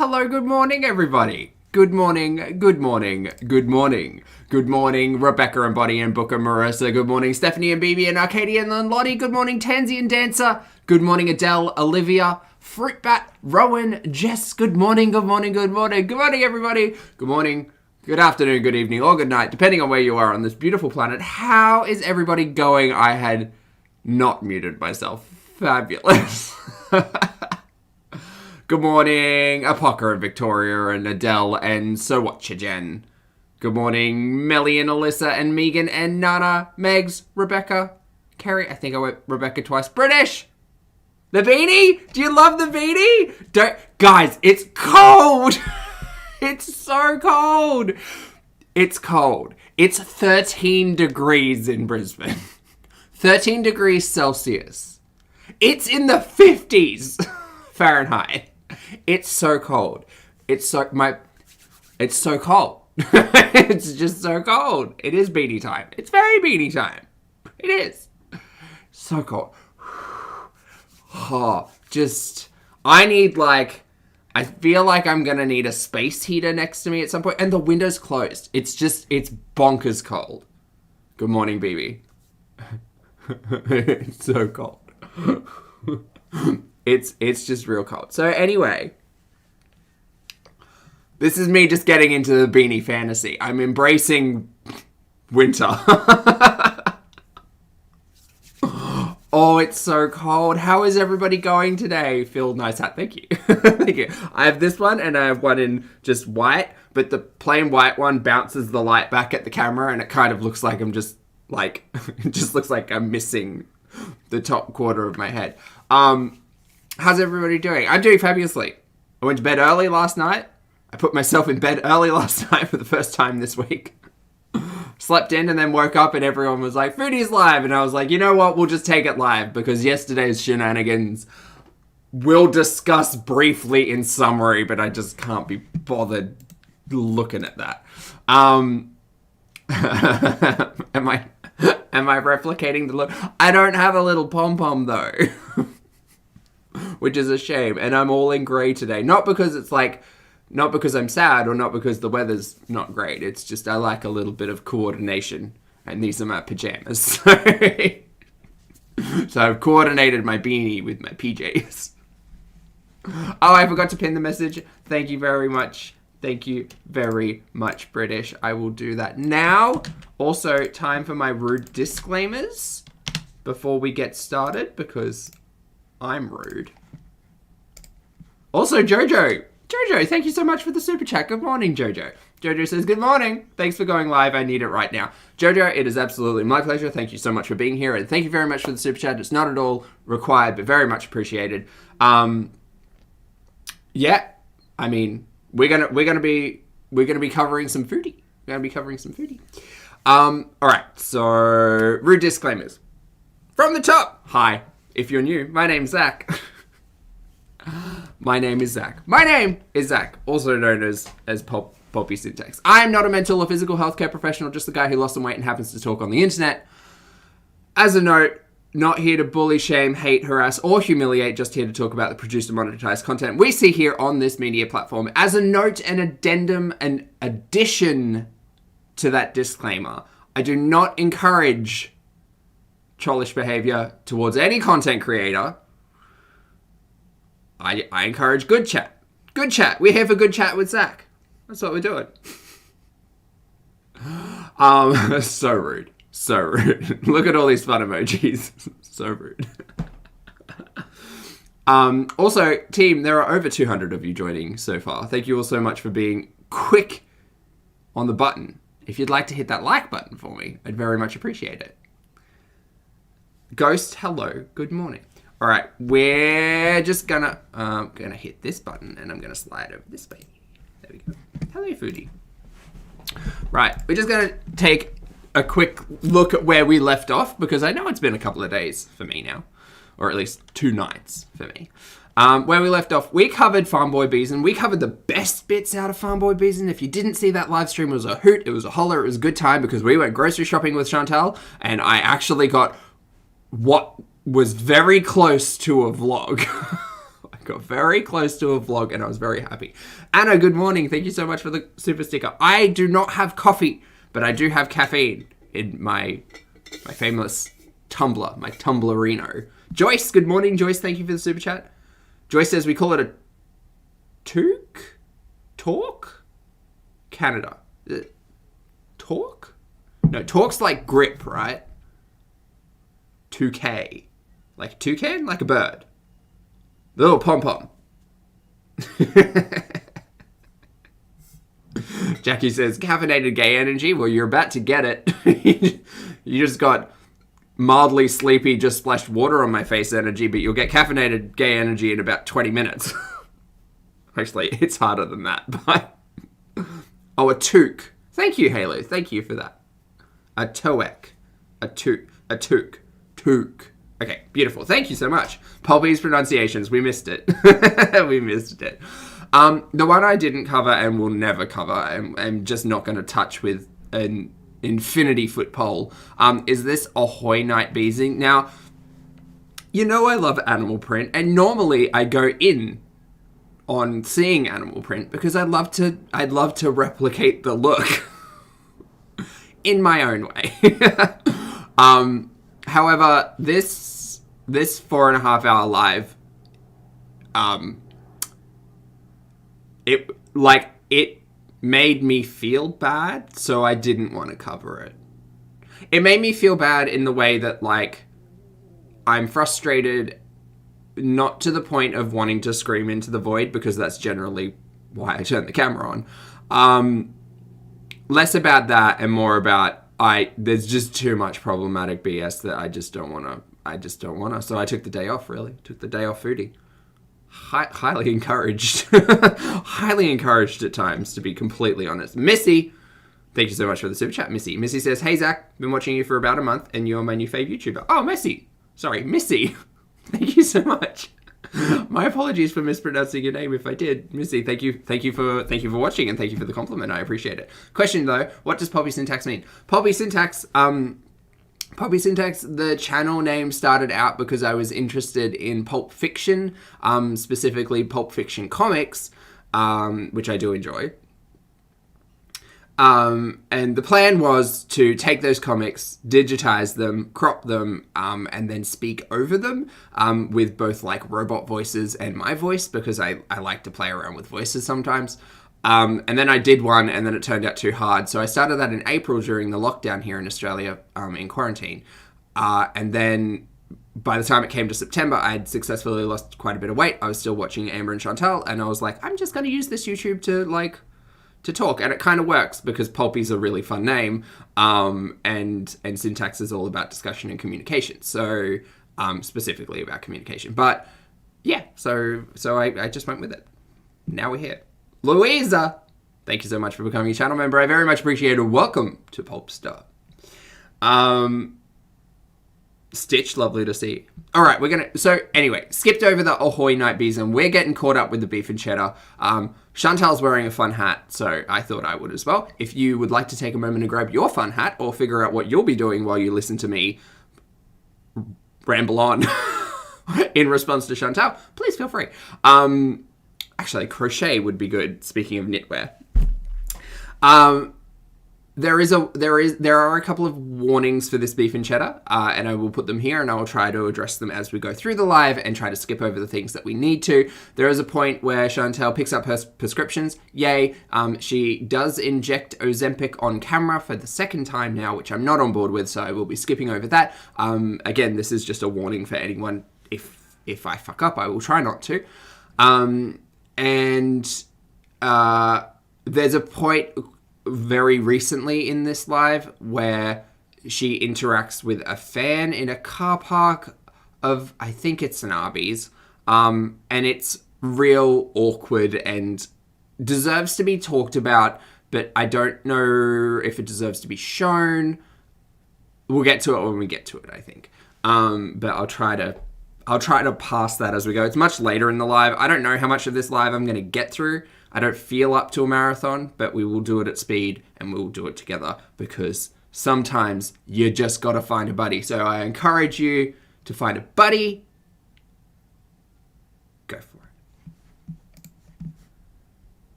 Hello, good morning, everybody. Good morning, good morning, good morning. Good morning, Rebecca and Bonnie and Booker, Marissa. Good morning, Stephanie and Bibi and Arcadia and Lottie. Good morning, Tansy and Dancer. Good morning, Adele, Olivia, Fruitbat, Rowan, Jess. Good morning, good morning, good morning. Good morning, everybody. Good morning, good afternoon, good evening, or good night, depending on where you are on this beautiful planet. How is everybody going? I had not muted myself. Fabulous. Good morning, Apoca and Victoria and Adele and So Watcha Jen. Good morning, Melly and Alyssa and Megan and Nana, Megs, Rebecca, Carrie. I think I went Rebecca twice. British! The beanie? Do you love the beanie? Guys, it's cold! It's so cold! It's cold. It's 13 degrees in Brisbane. 13 degrees Celsius. It's in the 50s Fahrenheit. It's so cold. It's so cold. It's just so cold. It is beanie time. It's very beanie time. It is. So cold. Oh, I feel like I'm going to need a space heater next to me at some point. And the window's closed. It's bonkers cold. Good morning, BB. It's so cold. It's just real cold. So anyway, this is me just getting into the beanie fantasy. I'm embracing winter. Oh, it's so cold. How is everybody going today? Phil, nice hat. Thank you. Thank you. I have this one and I have one in just white, but the plain white one bounces the light back at the camera and it kind of looks like I'm just like, it just looks like I'm missing the top quarter of my head. How's everybody doing? I'm doing fabulously. I went to bed early last night. I put myself in bed early last night for the first time this week. Slept in and then woke up and everyone was like, Foodie's live. And I was like, you know what? We'll just take it live because yesterday's shenanigans we'll discuss briefly in summary, but I just can't be bothered looking at that. Am I replicating the look? I don't have a little pom-pom though. Which is a shame. And I'm all in grey today. Not because I'm sad or not because the weather's not great. It's just I like a little bit of coordination. And these are my pajamas. So I've coordinated my beanie with my PJs. Oh, I forgot to pin the message. Thank you very much. Thank you very much, British. I will do that now. Also, time for my rude disclaimers before we get started because I'm rude. Also, Jojo, thank you so much for the super chat. Good morning, Jojo. Jojo says, good morning. Thanks for going live. I need it right now. Jojo, it is absolutely my pleasure. Thank you so much for being here. And thank you very much for the super chat. It's not at all required, but very much appreciated. Yeah, I mean, we're gonna be covering some foodie. All right, so rude disclaimers. From the top. Hi, if you're new, my name's Zach. My name is Zach, also known as Pulpy Syntax. I am not a mental or physical healthcare professional, just the guy who lost some weight and happens to talk on the internet. As a note, not here to bully, shame, hate, harass, or humiliate, just here to talk about the produced and monetized content we see here on this media platform. As a note, an addendum, an addition to that disclaimer, I do not encourage trollish behavior towards any content creator. I encourage good chat. Good chat. We're here for good chat with Zach. That's what we're doing. So rude. So rude. Look at all these fun emojis. So rude. Also, team, there are over 200 of you joining so far. Thank you all so much for being quick on the button. If you'd like to hit that like button for me, I'd very much appreciate it. Ghost, hello. Good morning. All right, we're just gonna hit this button and I'm gonna slide over this baby. There we go. Hello, Foodie. Right, we're just gonna take a quick look at where we left off because I know it's been a couple of days for me now, or at least 2 nights for me. Where we left off, we covered Farmboy Beezin. We covered the best bits out of Farmboy Beezin. If you didn't see that live stream, it was a hoot, it was a holler, it was a good time because we went grocery shopping with Chantal and I actually got what was very close to a vlog. I got very close to a vlog and I was very happy. Anna, good morning. Thank you so much for the super sticker. I do not have coffee, but I do have caffeine in my famous tumbler, my tumblerino. Joyce, good morning. Joyce, thank you for the super chat. Joyce says we call it a toque? Toque? Canada. Toque? No, toque's like grip, right? Toque. Like toucan? Like a bird. The little pom-pom. Jackie says, caffeinated gay energy. Well, you're about to get it. You just got mildly sleepy, just splashed water on my face energy, but you'll get caffeinated gay energy in about 20 minutes. Actually, it's harder than that, but... Oh, a toque. Thank you, Halo. Thank you for that. A toque. A toque. A toque. Toque. Okay, beautiful. Thank you so much. Pulpy's pronunciations. We missed it. We missed it. The one I didn't cover and will never cover, and I'm just not going to touch with an infinity foot pole, is this Ahoy Night Beezin. Now, you know I love animal print, and normally I go in on seeing animal print because I'd love to replicate the look in my own way. However, this 4.5 hour live, it made me feel bad, so I didn't want to cover it. It made me feel bad in the way that, like, I'm frustrated, not to the point of wanting to scream into the void, because that's generally why I turn the camera on. Less about that and more about, there's just too much problematic BS that I just don't want to. So I took the day off, really. Took the day off foodie. Highly encouraged. Highly encouraged at times, to be completely honest. Missy, thank you so much for the super chat, Missy. Missy says, hey, Zach, been watching you for about a month, and you're my new fave YouTuber. Oh, Missy. Thank you so much. My apologies for mispronouncing your name if I did. Missy, thank you for watching, and thank you for the compliment. I appreciate it. Question though, what does Pulpy syntax mean? Pulpy syntax, the channel name started out because I was interested in pulp fiction, specifically pulp fiction comics, which I do enjoy. And the plan was to take those comics, digitize them, crop them, and then speak over them, with both like robot voices and my voice, because I like to play around with voices sometimes. And then I did one, and then it turned out too hard. So I started that in April during the lockdown here in Australia, in quarantine. And then by the time it came to September, I had successfully lost quite a bit of weight. I was still watching Amber and Chantal, and I was like, I'm just going to use this YouTube to talk. And it kind of works because Pulpy's a really fun name. And syntax is all about discussion and communication. So, specifically about communication. But yeah, so I just went with it. Now we're here. Louisa, thank you so much for becoming a channel member. I very much appreciate it. Welcome to Pulpstar. Stitch, lovely to see. All right, so anyway, skipped over the Ahoy Night Beezin. We're getting caught up with the beef and cheddar. Chantal's wearing a fun hat, so I thought I would as well. If you would like to take a moment to grab your fun hat or figure out what you'll be doing while you listen to me ramble on in response to Chantal, please feel free. Actually, crochet would be good, speaking of knitwear. There are a couple of warnings for this beef and cheddar, and I will put them here, and I will try to address them as we go through the live and try to skip over the things that we need to. There is a point where Chantal picks up her prescriptions. Yay. She does inject Ozempic on camera for the second time now, which I'm not on board with, so I will be skipping over that. Again, this is just a warning for anyone. If I fuck up, I will try not to. There's a point very recently in this live where she interacts with a fan in a car park of, I think it's an Arby's, and it's real awkward and deserves to be talked about, but I don't know if it deserves to be shown. We'll get to it when we get to it, I think. But I'll try to pass that as we go. It's much later in the live. I don't know how much of this live I'm going to get through. I don't feel up to a marathon, but we will do it at speed and we'll do it together, because sometimes you just got to find a buddy. So I encourage you to find a buddy. Go for it.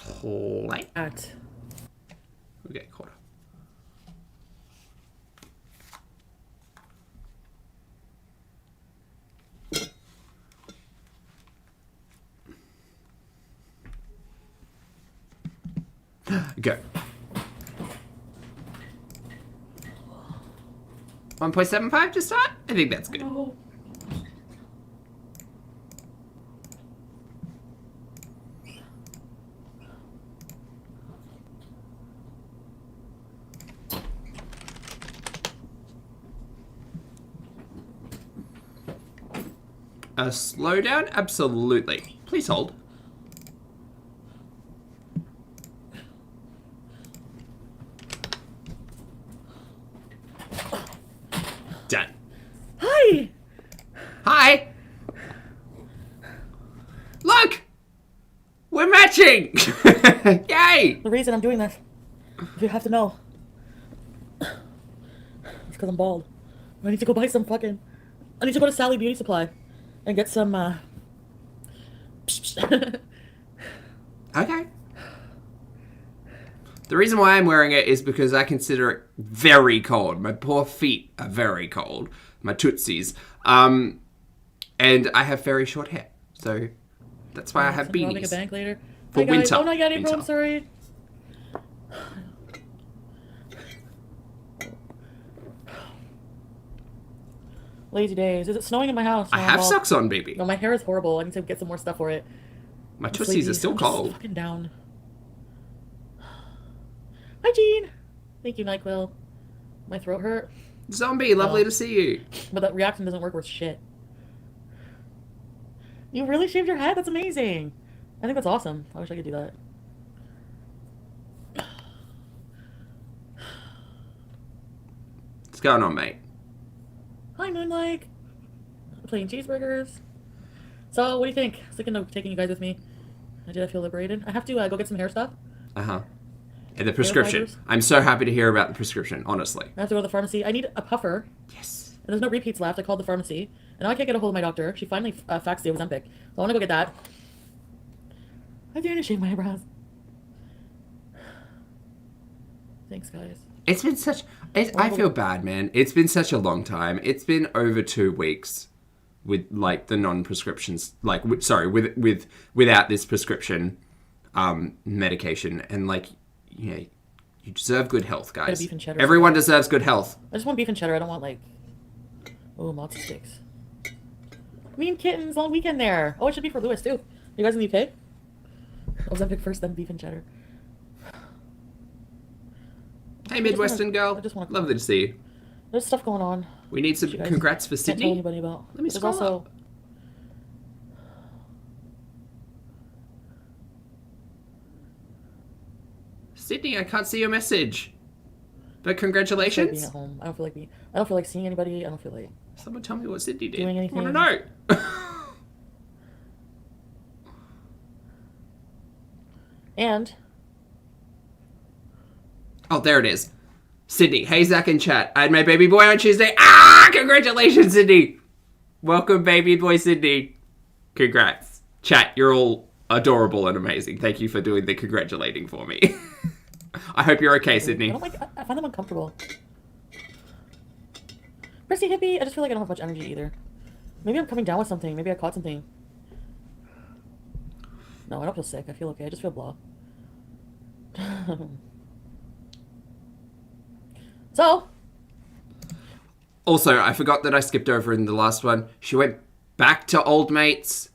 plate. We'll get a quarter. Go. 1.75 to start? I think that's good. No. Slow down? Absolutely. Please hold. Done. Hi! Hi! Look! We're matching! Yay! The reason I'm doing this, if you have to know, it's because I'm bald. I need to go buy some fucking... I need to go to Sally Beauty Supply and get some, Okay. The reason why I'm wearing it is because I consider it very cold. My poor feet are very cold. My tootsies. And I have very short hair. So that's why I have beanies. Robbing a bank later. For Hi, winter. Oh, not yet, April. I'm sorry. Lazy days. Is it snowing in my house? I have socks on, baby. No, my hair is horrible. I need to get some more stuff for it. My tootsies are still cold. I'm fucking down. Hi, Jean. Thank you, NyQuil. My throat hurt. Zombie, lovely to see you. But that reaction doesn't work worth shit. You really shaved your head? That's amazing. I think that's awesome. I wish I could do that. What's going on, mate? Hi, Moonlight. Plain cheeseburgers. So, what do you think? Thinking of taking you guys with me. Did I feel liberated? I have to go get some hair stuff. Uh-huh. And the prescription. fibers? I'm so happy to hear about the prescription, honestly. I have to go to the pharmacy. I need a puffer. Yes. And there's no repeats left. I called the pharmacy. And now I can't get a hold of my doctor. She finally faxed the Ozempic. So I want to go get that. I'm doing to shave my eyebrows. Thanks, guys. It's been such... I feel bad, man. It's been such a long time. It's been over 2 weeks with, like, the non-prescriptions... Like, without this prescription medication. And, like, you know, you deserve good health, guys. Beef and cheddar. Everyone deserves good health. I just want beef and cheddar. I don't want, like... Oh, matzo sticks. Mean kittens, long weekend there. Oh, it should be for Lewis, too. You guys in the UK? Ozempic first, then beef and cheddar. Hey, Midwestern girl. I just wanna Lovely to see you. There's stuff going on. We need some congrats for Can't tell Sydney. anybody about. Let me There's scroll also... up. Sydney, I can't see your message. But congratulations. Being at home. I don't feel like seeing anybody. I don't feel like Someone tell me what Sydney did. doing anything. I want to know. And Oh, there it is. Sydney. Hey, Zach and chat. I had my baby boy on Tuesday. Ah, congratulations, Sydney. Welcome, baby boy Sydney. Congrats. Chat, you're all adorable and amazing. Thank you for doing the congratulating for me. I hope you're okay, Sydney. I find them uncomfortable. Prissy hippie. I just feel like I don't have much energy either. Maybe I'm coming down with something. Maybe I caught something. No, I don't feel sick. I feel okay. I just feel blah. So. Also, I forgot that I skipped over in the last one. She went back to old mates,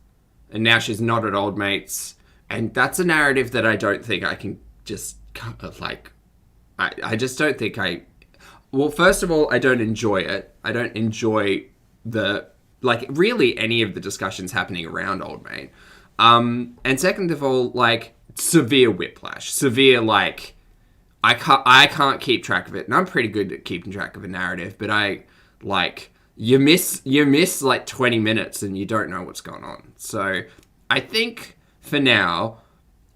and now she's not at old mates. And that's a narrative that I don't think I can just, like... I just don't think I... Well, first of all, I don't enjoy it. I don't enjoy the... Like, really any of the discussions happening around old mate. And second of all, like, severe whiplash. Severe, like... I can't keep track of it, and I'm pretty good at keeping track of a narrative, but you miss like 20 minutes and you don't know what's going on. So I think for now,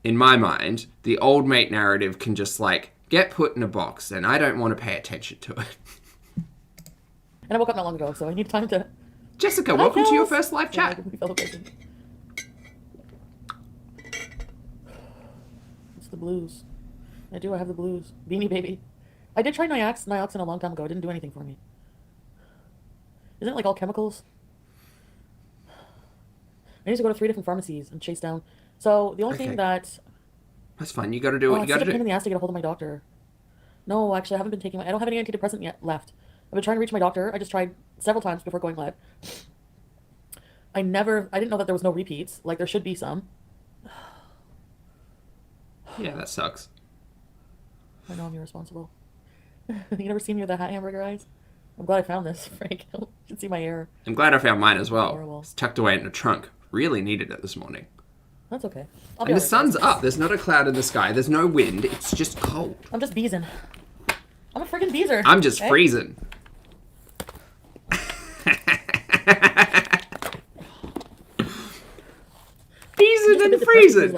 in my mind, the old mate narrative can just like get put in a box, and I don't want to pay attention to it. And I woke up not long ago, so I need time to... Jessica, welcome to your first live chat. blues. I do. I have the blues. Beanie baby. I did try Nioxin a long time ago. It didn't do anything for me. Isn't it like all chemicals? I need to go to 3 different pharmacies and chase down. So the only thing that... That's fine. You got to do what you got to do. It's a pain in the ass to get a hold of my doctor. No, actually, I haven't been taking I don't have any antidepressant yet left. I've been trying to reach my doctor. I just tried several times before going live. I didn't know that there was no repeats. Like, there should be some. Yeah, that sucks. I know I'm irresponsible. You never seen me with the hamburger eyes? I'm glad I found this, Frank. You should see my hair. I'm glad I found mine as well. Horrible. It's tucked away in the trunk. Really needed it this morning. That's okay. And the sun's up. There's not a cloud in the sky. There's no wind. It's just cold. I'm just Beezin. I'm a friggin' Beezer. I'm just freezing. Beezin and freezing.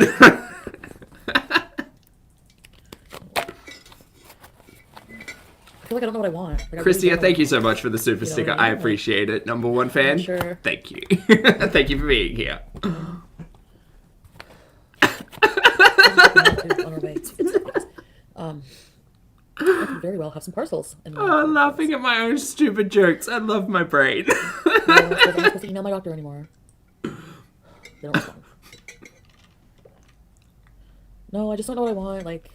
I feel like I don't know what I want. Like, Christia, thank you so much for the super sticker. I appreciate it. Number 1 fan. Sure. Thank you. Thank you for being here. On our way. I can very well have some parcels. I'm laughing at my own stupid jokes. I love my brain. I'm not supposed to email my doctor anymore. They don't respond. No, I just don't know what I want. Like,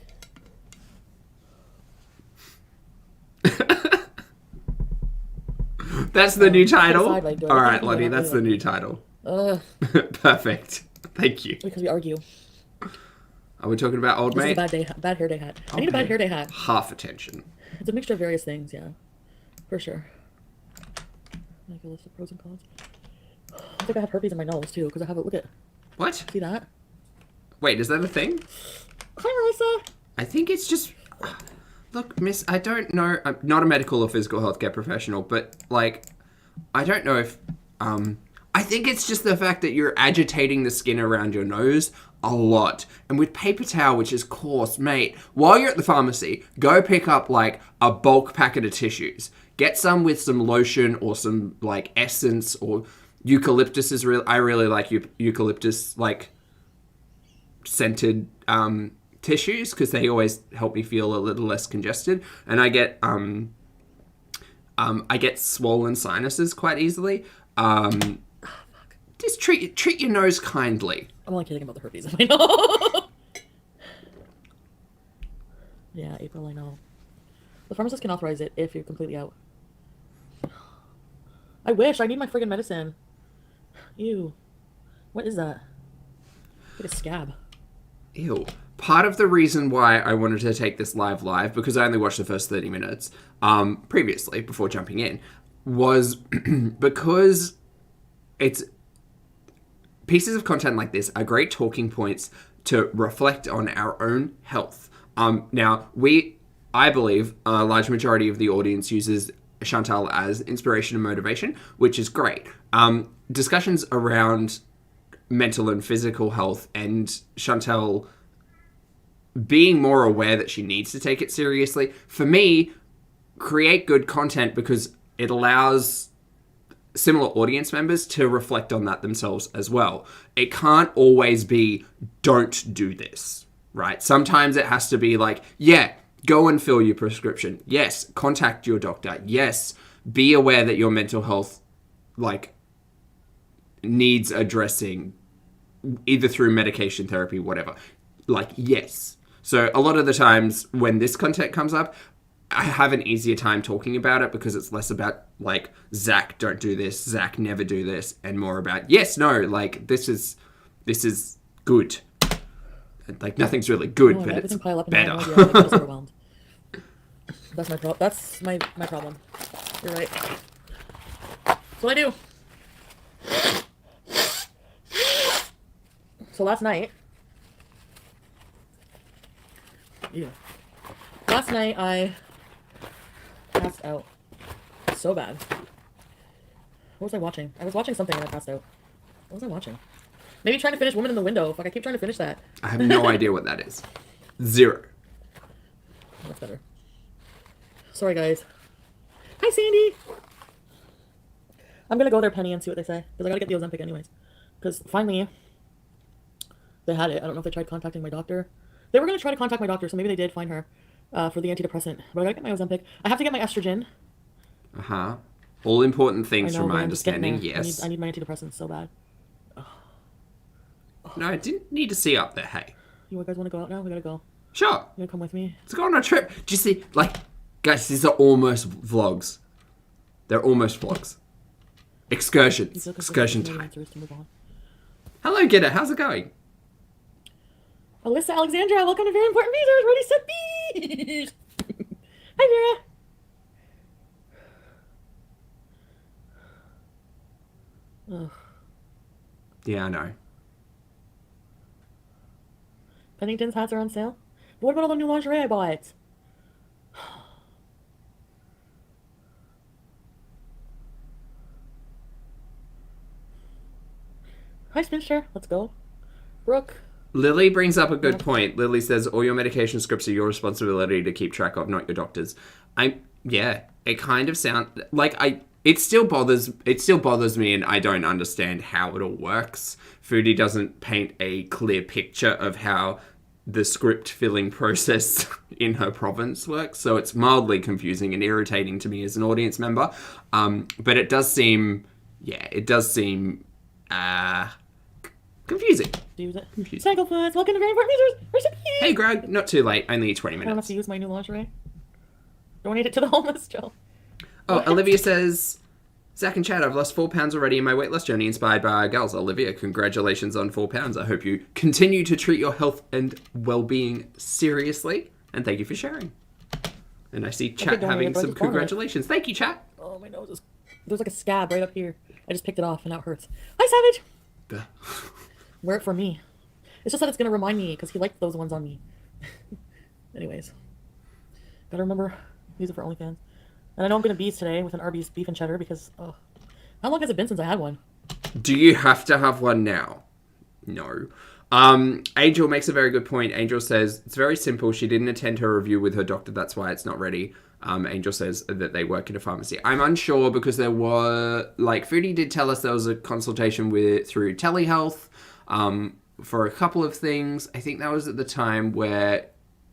that's the new title. All right, Lonnie, that's the new title. Perfect. Thank you. Because we argue. Are we talking about old mate? This is a bad hair day hat. I need a bad hair day hat. Half attention. It's a mixture of various things, yeah. For sure. Like a list of pros and cons. I think I have herpes in my nose, too, because I have it. Look at. What? See that? Wait, is that a thing? Hi, Melissa. I think it's just... Look, miss, I don't know... I'm not a medical or physical healthcare professional, but, like, I don't know if... I think it's just the fact that you're agitating the skin around your nose a lot. And with paper towel, which is coarse, mate, while you're at the pharmacy, go pick up, like, a bulk packet of tissues. Get some with some lotion or some, like, essence or... Eucalyptus is real. I really like eucalyptus, like, scented tissues because they always help me feel a little less congested. And I get swollen sinuses quite easily. Just treat your nose kindly. I'm only kidding about the herpes. I know. Yeah, April. I know. The pharmacist can authorize it if you're completely out. I wish. I need my friggin' medicine. Ew. What is that? Like a scab. Ew. Part of the reason why I wanted to take this live, because I only watched the first 30 minutes previously, before jumping in, was because it's... Pieces of content like this are great talking points to reflect on our own health. Now, I believe, a large majority of the audience uses Chantal as inspiration and motivation, which is great. Discussions around mental and physical health and Chantal being more aware that she needs to take it seriously, for me, create good content because it allows similar audience members to reflect on that themselves as well. It can't always be, don't do this, right? Sometimes it has to be like, yeah, go and fill your prescription. Yes, contact your doctor. Yes, be aware that your mental health, like, needs addressing either through medication, therapy, whatever. Like, yes. So a lot of the times when this content comes up, I have an easier time talking about it because it's less about, like, Zach, don't do this, Zach, never do this, and more about, yes, no, like, this is good. Like, nothing's really good, but it's better. Overwhelmed. That's my problem. That's my problem. You're right. That's what I do. So last night... Yeah. Last night I passed out so bad. What was I watching? I was watching something and I passed out. What was I watching? Maybe trying to finish Woman in the Window. Fuck, I keep trying to finish that. I have no idea what that is. Zero. That's better. Sorry, guys. Hi, Sandy! I'm gonna go there, Penny, and see what they say. Because I gotta get the Ozempic anyways. Because finally, they had it. I don't know if they tried contacting my doctor. They were going to try to contact my doctor, so maybe they did find her for the antidepressant. But I gotta get my Ozempic. I have to get my estrogen. Uh-huh. All important things I know, from my but I'm just getting understanding, there. yes. I need my antidepressants so bad. No, I didn't need to see up there, hey. You guys want to go out now? We gotta go. Sure. You gonna come with me? Let's go on a trip. Do you see, like, guys, these are almost vlogs. They're almost vlogs. Excursions. Excursion time. Hello, Gidda. How's it going? Alyssa Alexandra, welcome to Very Important Visors. Ready, set, bees. Hi, Vera. Ugh. Yeah, I know. Pennington's hats are on sale. But what about all the new lingerie I bought? Hi, Spinster. Let's go. Brooke. Lily brings up a good point. Lily says, all your medication scripts are your responsibility to keep track of, not your doctor's. Yeah, it kind of sounds like it still bothers me, and I don't understand how it all works. Foodie doesn't paint a clear picture of how the script filling process in her province works, so it's mildly confusing and irritating to me as an audience member. But it does seem confusing. Snagglefoot, welcome to Very Important Visors. Hey, Greg, not too late. Only 20 I don't have minutes. to use my new lingerie. Donate it to the homeless, Joe. Oh, Olivia says, Zach and Chad, I've lost 4 pounds already in my weight loss journey inspired by our girls. Olivia, congratulations on 4 pounds. I hope you continue to treat your health and well-being seriously. And thank you for sharing. And I see Chat having some congratulations. Thank you, Chat. Oh, my nose is... There's like a scab right up here. I just picked it off and now it hurts. Hi, Savage! Wear it for me. It's just that it's going to remind me because he liked those ones on me. Anyways. Gotta remember, use it for OnlyFans. And I know I'm going to Beez today with an Arby's beef and cheddar because, how long has it been since I had one? Do you have to have one now? No. Angel makes a very good point. Angel says, it's very simple. She didn't attend her review with her doctor. That's why it's not ready. Angel says that they work in a pharmacy. I'm unsure because there were, like, Foodie did tell us there was a consultation through telehealth for a couple of things. I think that was at the time where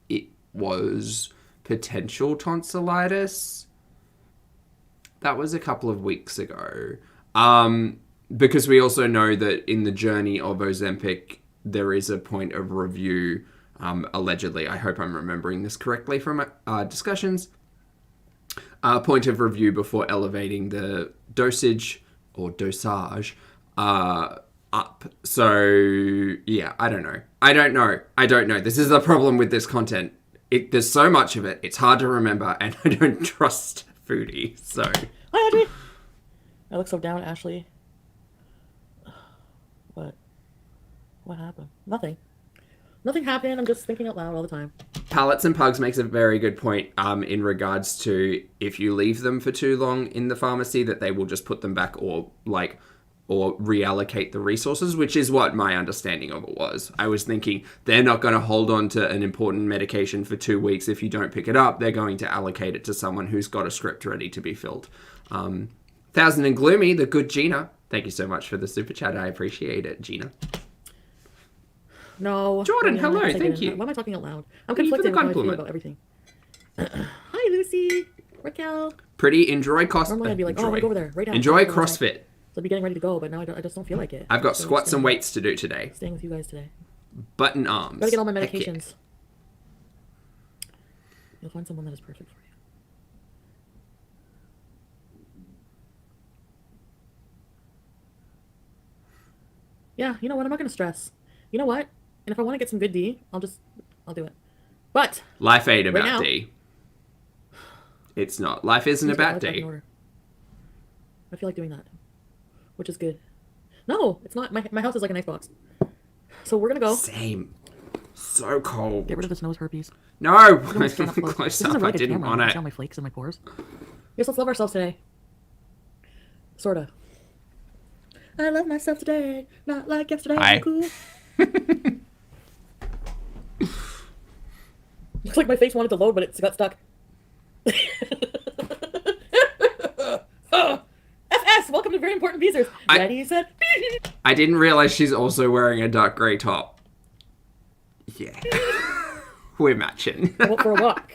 it was potential tonsillitis. That was a couple of weeks ago. Because we also know that in the journey of Ozempic, there is a point of review, allegedly. I hope I'm remembering this correctly from discussions. Point of review before elevating the dosage or dosage up. So, yeah, I don't know. This is the problem with this content. There's so much of it. It's hard to remember, and I don't trust Foodie, so... Hi, Audrey! I look so down, Ashley. What happened? Nothing. Nothing happened. I'm just thinking out loud all the time. Pallets and Pugs makes a very good point in regards to if you leave them for too long in the pharmacy, that they will just put them back or reallocate the resources, which is what my understanding of it was. I was thinking they're not going to hold on to an important medication for 2 weeks. If you don't pick it up, they're going to allocate it to someone who's got a script ready to be filled. Thousand and Gloomy, the good Gina. Thank you so much for the super chat. I appreciate it, Gina. No. Jordan, hello, thank you. Why am I talking out loud? I'm conflicted with how I feel about everything. Hi, Lucy. Raquel. Pretty, enjoy CrossFit. Normally I'd be like, oh, I'm going to go over there right now. Enjoy CrossFit. So I'd be getting ready to go, but now I just don't feel like it. I've got squats and weights to do today. Staying with you guys today. Butt and arms. Gotta get all my medications. You'll find someone that is perfect for you. Yeah, you know what? I'm not going to stress. You know what? And if I want to get some good D, I'll do it. But life ain't about now, D. It's not. Life isn't about D. I feel like doing that, which is good. No, it's not. My house is like an icebox. So we're gonna go. Same. So cold. Get rid of this nose herpes. No! Close up. I didn't want it. I my flakes in my pores. Yes, let's love ourselves today. Sorta. I love myself today, not like yesterday. Hi. Cool. Looks like my face wanted to load, but it got stuck. FS, welcome to Very Important Visors. Daddy said. I didn't realize she's also wearing a dark grey top. Yeah. We're matching. I went for a walk.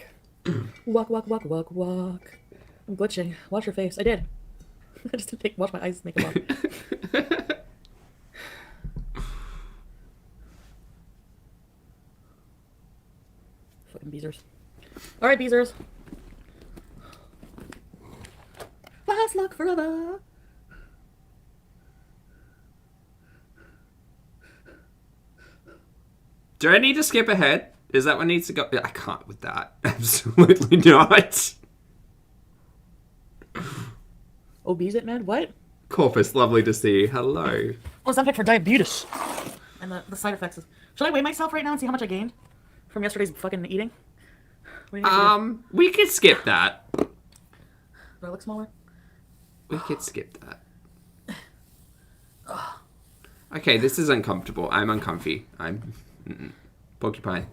Walk, walk, walk, walk, walk. I'm glitching. Wash your face. I did. I just didn't wash my eyes, make them up. Fucking Beezers. Alright, Beezers. Last luck forever. Do I need to skip ahead? Is that what needs to go? I can't with that. Absolutely not. Oh, Beezin, man? What? Corpus, lovely to see you. Hello. Oh, Ozempic for diabetes. And the side effects is... Should I weigh myself right now and see how much I gained from yesterday's fucking eating? What do you think I should do? We could skip that. Do I look smaller? We could skip that. Okay, this is uncomfortable. I'm uncomfy. I'm porcupine.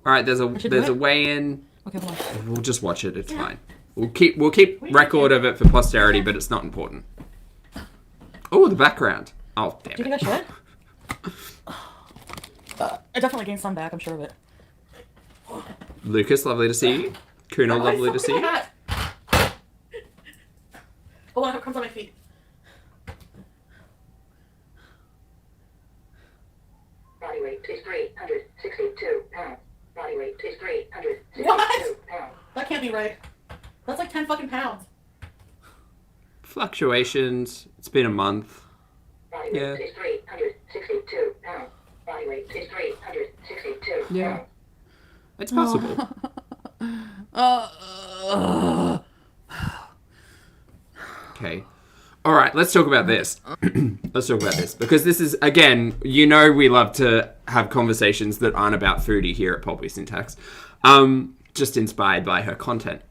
All right, there's a weigh-in. Okay, hold on. We'll just watch it. It's fine. We'll keep record of it for posterity, but it's not important. Oh, the background. Oh, damn it. Do you think I should? I definitely gained some back. I'm sure of it. Lucas, lovely to see you. Kuno, lovely to see you. Hold on, it comes on my feet. Body weight is 362 pounds. Body weight is 362 What? pounds. That can't be right. That's like 10 fucking pounds. Fluctuations. It's been a month. Body weight is 362 pounds. Body weight is 362 Yeah. pounds. It's possible. Okay. All right, let's talk about this. Let's talk about this. Because this is, again, you know we love to have conversations that aren't about foodie here at Pulpy Syntax. Just inspired by her content.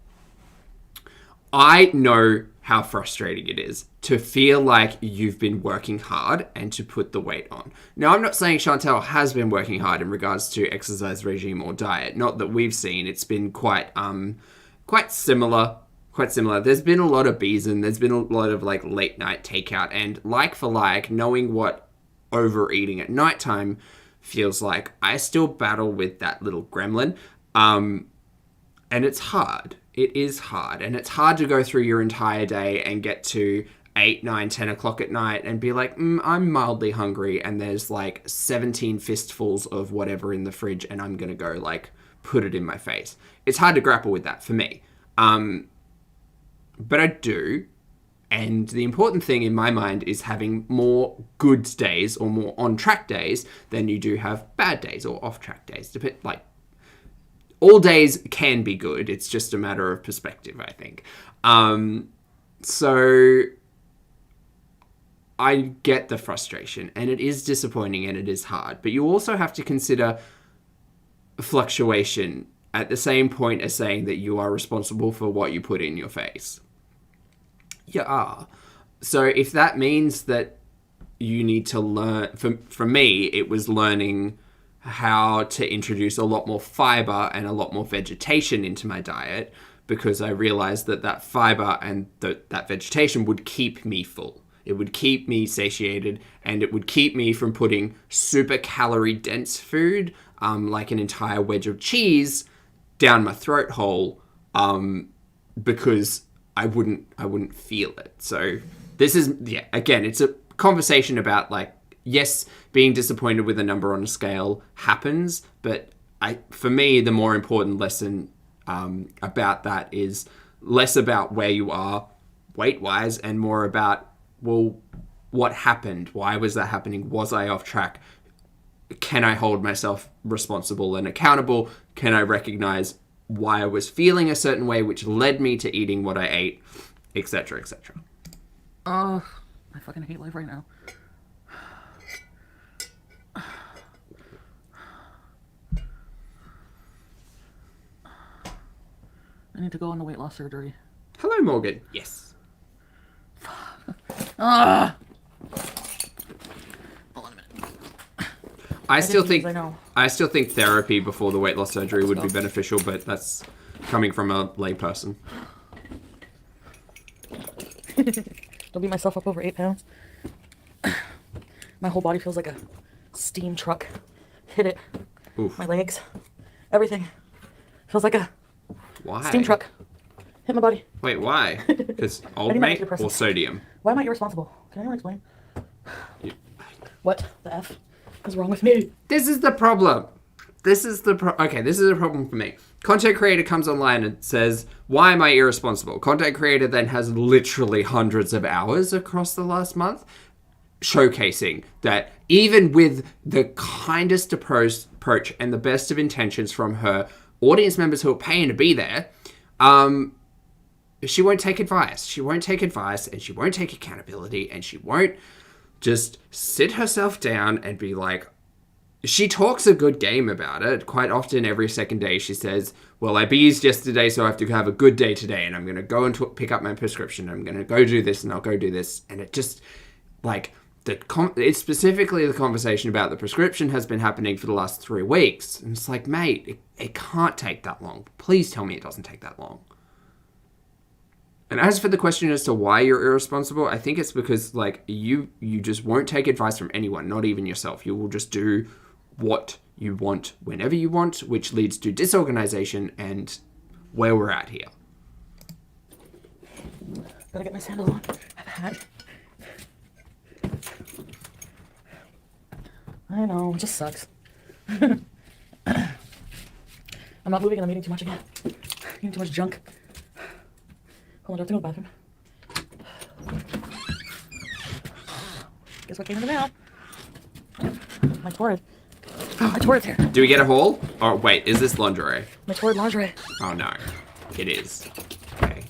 I know how frustrating it is to feel like you've been working hard and to put the weight on. Now, I'm not saying Chantel has been working hard in regards to exercise regime or diet. Not that we've seen. It's been quite similar. Quite similar. There's been a lot of Beezin. There's been a lot of like late night takeout, and like for like, knowing what overeating at nighttime feels like, I still battle with that little gremlin. And it's hard. It is hard. And it's hard to go through your entire day and get to 8, 9, 10 o'clock at night and be like, I'm mildly hungry, and there's like 17 fistfuls of whatever in the fridge, and I'm gonna go like put it in my face. It's hard to grapple with that for me. But I do. And the important thing in my mind is having more good days or more on-track days than you do have bad days or off-track days. Like, all days can be good. It's just a matter of perspective, I think. So I get the frustration, and it is disappointing and it is hard. But you also have to consider fluctuation at the same point as saying that you are responsible for what you put in your face. You are. So if that means that you need to learn, for me, it was learning how to introduce a lot more fiber and a lot more vegetation into my diet, because I realized that fiber and that vegetation would keep me full. It would keep me satiated, and it would keep me from putting super calorie dense food, like an entire wedge of cheese, down my throat hole, because I wouldn't feel it. So this is, again, it's a conversation about like, yes, being disappointed with a number on a scale happens, but for me, the more important lesson about that is less about where you are weight-wise and more about, well, what happened? Why was that happening? Was I off track? Can I hold myself responsible and accountable? Can I recognize why I was feeling a certain way, which led me to eating what I ate, etc., etc. I fucking hate life right now. I need to go on the weight loss surgery. Hello, Morgan. Yes. Hold on a minute. I still think I therapy before the weight loss surgery would be beneficial, but that's coming from a layperson. Don't beat myself up over 8 pounds. My whole body feels like a steam truck. Hit it. Oof. My legs. Everything. Feels like a Why? steam truck. Hit my body. Wait, why? Because old need my mate antidepressant. or sodium? Why am I irresponsible? Can anyone explain? You- What the F is wrong with me? This is the problem. This is the problem for me. Content creator comes online and says, why am I irresponsible? Content creator then has literally hundreds of hours across the last month showcasing that even with the kindest approach and the best of intentions from her audience members who are paying to be there, she won't take advice. She won't take advice, and she won't take accountability, and she won't just sit herself down and be like, she talks a good game about it. Quite often, every second day, she says, well, I beezed yesterday, so I have to have a good day today, and I'm going to go and pick up my prescription. I'm going to go do this, and I'll go do this. And it just, like, it's specifically the conversation about the prescription has been happening for the last 3 weeks. And it's like, mate, it can't take that long. Please tell me it doesn't take that long. And as for the question as to why you're irresponsible, I think it's because, like, you just won't take advice from anyone, not even yourself. You will just do what you want whenever you want, which leads to disorganization and where we're at here. Gotta get my sandals on. I know, it just sucks. I'm not moving and I'm eating too much again. Eating too much junk. Hold on, I have to go to the bathroom. Guess what came in the mail? My torrid. My torrid's here. Do we get a haul? Oh, wait, is this lingerie? My torrid lingerie. Oh, no. It is. Okay.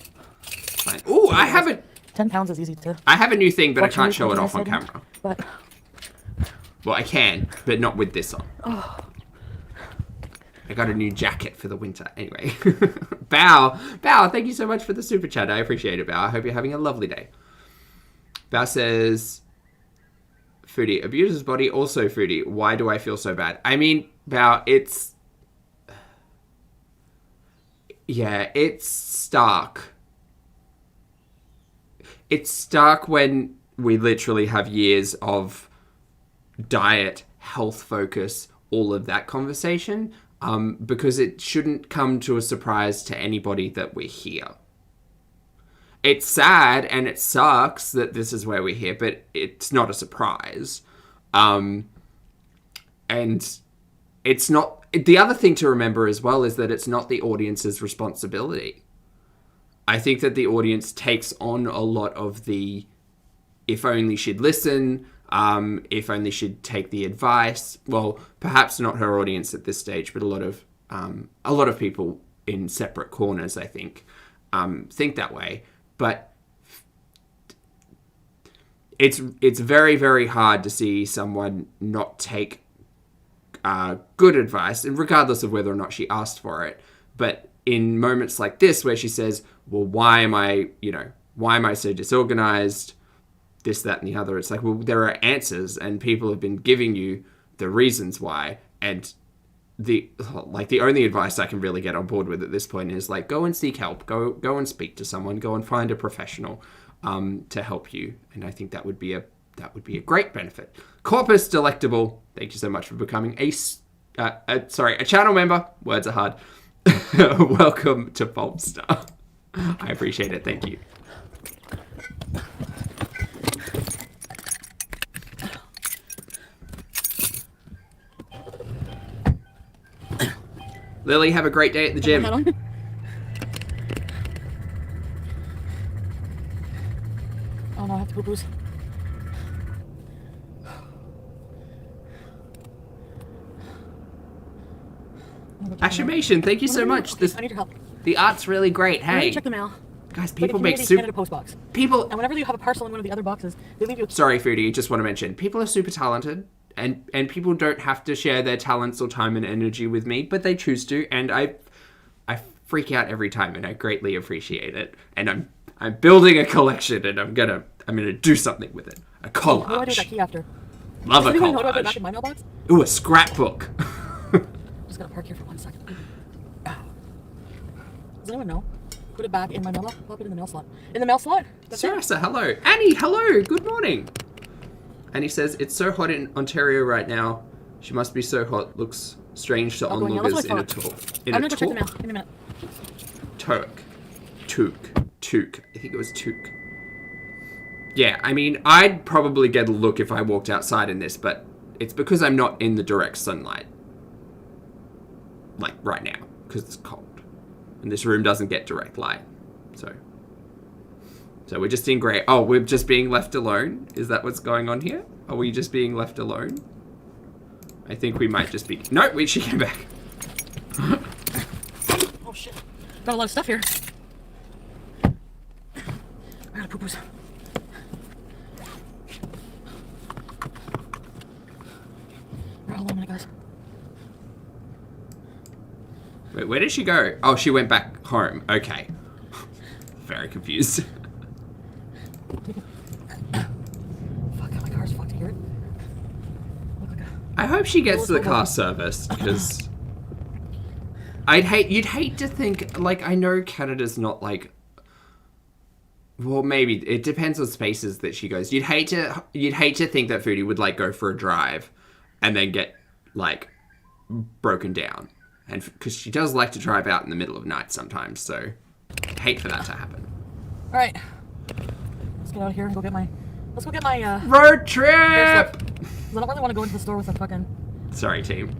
Fine. Ooh, I have a... 10 pounds is easy to... I have a new thing, but I can't fluctuate show it with off on sodium, camera. But... Well, I can, but not with this on. Oh. I got a new jacket for the winter. Anyway. Bao, thank you so much for the super chat. I appreciate it, Bao. I hope you're having a lovely day. Bao says... Foodie, abuser's body, also Foodie. Why do I feel so bad? I mean, Bao, it's... Yeah, it's stark. It's stark when we literally have years of diet, health focus, all of that conversation, because it shouldn't come to a surprise to anybody that we're here. It's sad and it sucks that this is where we're here, but it's not a surprise. And it's not... The other thing to remember as well is that it's not the audience's responsibility. I think that the audience takes on a lot of the, if only she'd listen, if only she'd take the advice. Well, perhaps not her audience at this stage, but a lot of people in separate corners, I think that way. But it's very, very hard to see someone not take good advice, and regardless of whether or not she asked for it. But in moments like this, where she says, well, why am I so disorganized? This, that, and the other. It's like, well, there are answers, and people have been giving you the reasons why. And the only advice I can really get on board with at this point is like, go and seek help, go and speak to someone, go and find a professional to help you. And I think that would be a great benefit. Corpus Delectable, thank you so much for becoming a channel member. Words are hard. Welcome to Pulpstar. I appreciate it. Thank you. Lily, have a great day at the gym. Oh no, I have to poo-poos. Ashimation, thank you so much. I need your help. The art's really great. Let me Hey, check the mail. guys, Like people a make Community super... Canada post box. People... And whenever you have a parcel in one of the other boxes, they leave you a... Sorry, Foodie, just want to mention, people are super talented, and people don't have to share their talents or time and energy with me, but they choose to, and I freak out every time, and I greatly appreciate it. And I'm building a collection, and I'm gonna do something with it. A collage. What do I do with that key after? Love a Does anyone know what I put back collage. in my mailbox? Ooh, a scrapbook. I'm just gonna park here for 1 second. Does anyone know? Put it back in my mailbox. Pop it in the mail slot. In the mail slot? That's it. Sarasa, hello. Annie, hello. Good morning. Annie says, it's so hot in Ontario right now. She must be so hot. Looks Strange to I'll go in here. That's onlookers what I in a thought. talk. I'm gonna go check the mail. Give me a minute. Toque. I think it was toque. Yeah, I mean, I'd probably get a look if I walked outside in this, but it's because I'm not in the direct sunlight. Like, right now. Because it's cold. And this room doesn't get direct light. So we're just in grey. Oh, we're just being left alone? Is that what's going on here? Are we just being left alone? I think we might just be... No, wait, she came back. Oh, shit. Got a lot of stuff here. I gotta poo-poos. Hold on a minute, guys. Wait, where did she go? Oh, she went back home. Okay. Very confused. Fuck, my car's fucked here. Look like I hope she gets the car serviced, because... you'd hate to think, like, I know Canada's not, like... Well, maybe, it depends on spaces that she goes. You'd hate to think that Foodie would, like, go for a drive and then get, like, broken down. And because she does like to drive out in the middle of night sometimes, so I'd hate for that to happen. All right, let's get out of here and go get my. Let's go get my road trip. I don't really want to go into the store with a fucking. Sorry, team.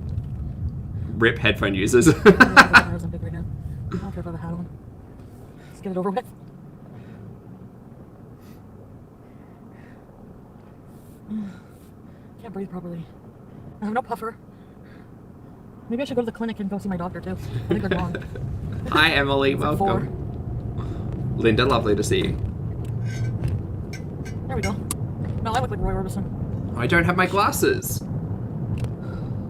Rip headphone users. I'm big right now. I don't care if I have a hat on. Let's get it over with. Can't breathe properly. I have no puffer. Maybe I should go to the clinic and go see my doctor too. I think they're gone. Hi, Emily. It's Welcome. like 4. Linda, lovely to see you. There we go. No, I look like Roy Orbison. I don't have my glasses.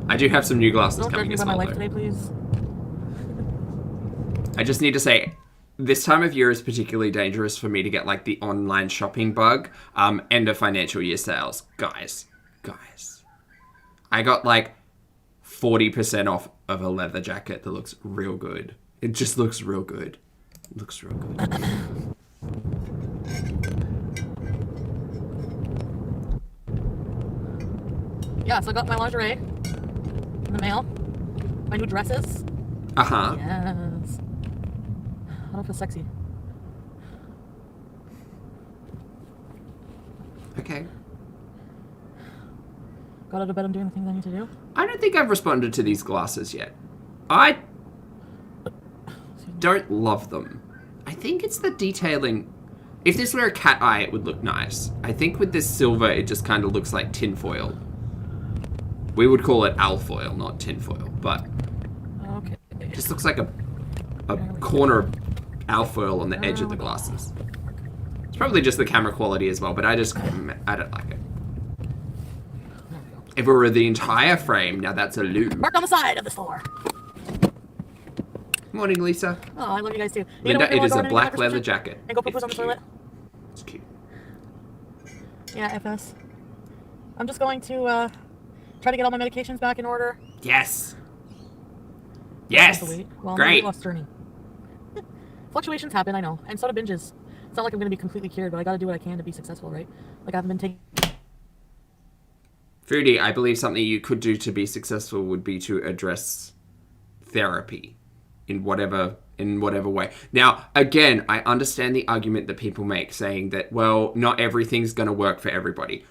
I do have some new glasses Don't judge coming me as by my well, life though. today, please. I just need to say, this time of year is particularly dangerous for me to get, like, the online shopping bug. End of financial year sales. Guys. I got, like, 40% off of a leather jacket that looks real good. It just looks real good. It looks real good. Yeah, so I got my lingerie in the mail. My new dresses. Uh-huh. Yes. I don't feel sexy. Okay. Got out of bed, I'm doing the things I need to do. I don't think I've responded to these glasses yet. I don't love them. I think it's the detailing. If this were a cat eye, it would look nice. I think with this silver, it just kind of looks like tinfoil. We would call it alfoil, not tinfoil, but Okay. it just looks like a corner of alfoil on the edge of the glasses. It's probably just the camera quality as well, but I don't like it. If it were the entire frame, now that's a loop. Mark on the side of the store. Morning, Lisa. Oh, I love you guys too. Linda, it is a black leather jacket. And go put on the toilet. It's cute. Yeah, FS. I'm just going to try to get all my medications back in order. Yes. Yes. Well, Great. I lost journey. Fluctuations happen, I know, and so do binges. It's not like I'm going to be completely cured, but I got to do what I can to be successful, right? Like I haven't been taking. Foodie, I believe something you could do to be successful would be to address therapy in whatever way. Now, again, I understand the argument that people make saying that, well, not everything's going to work for everybody.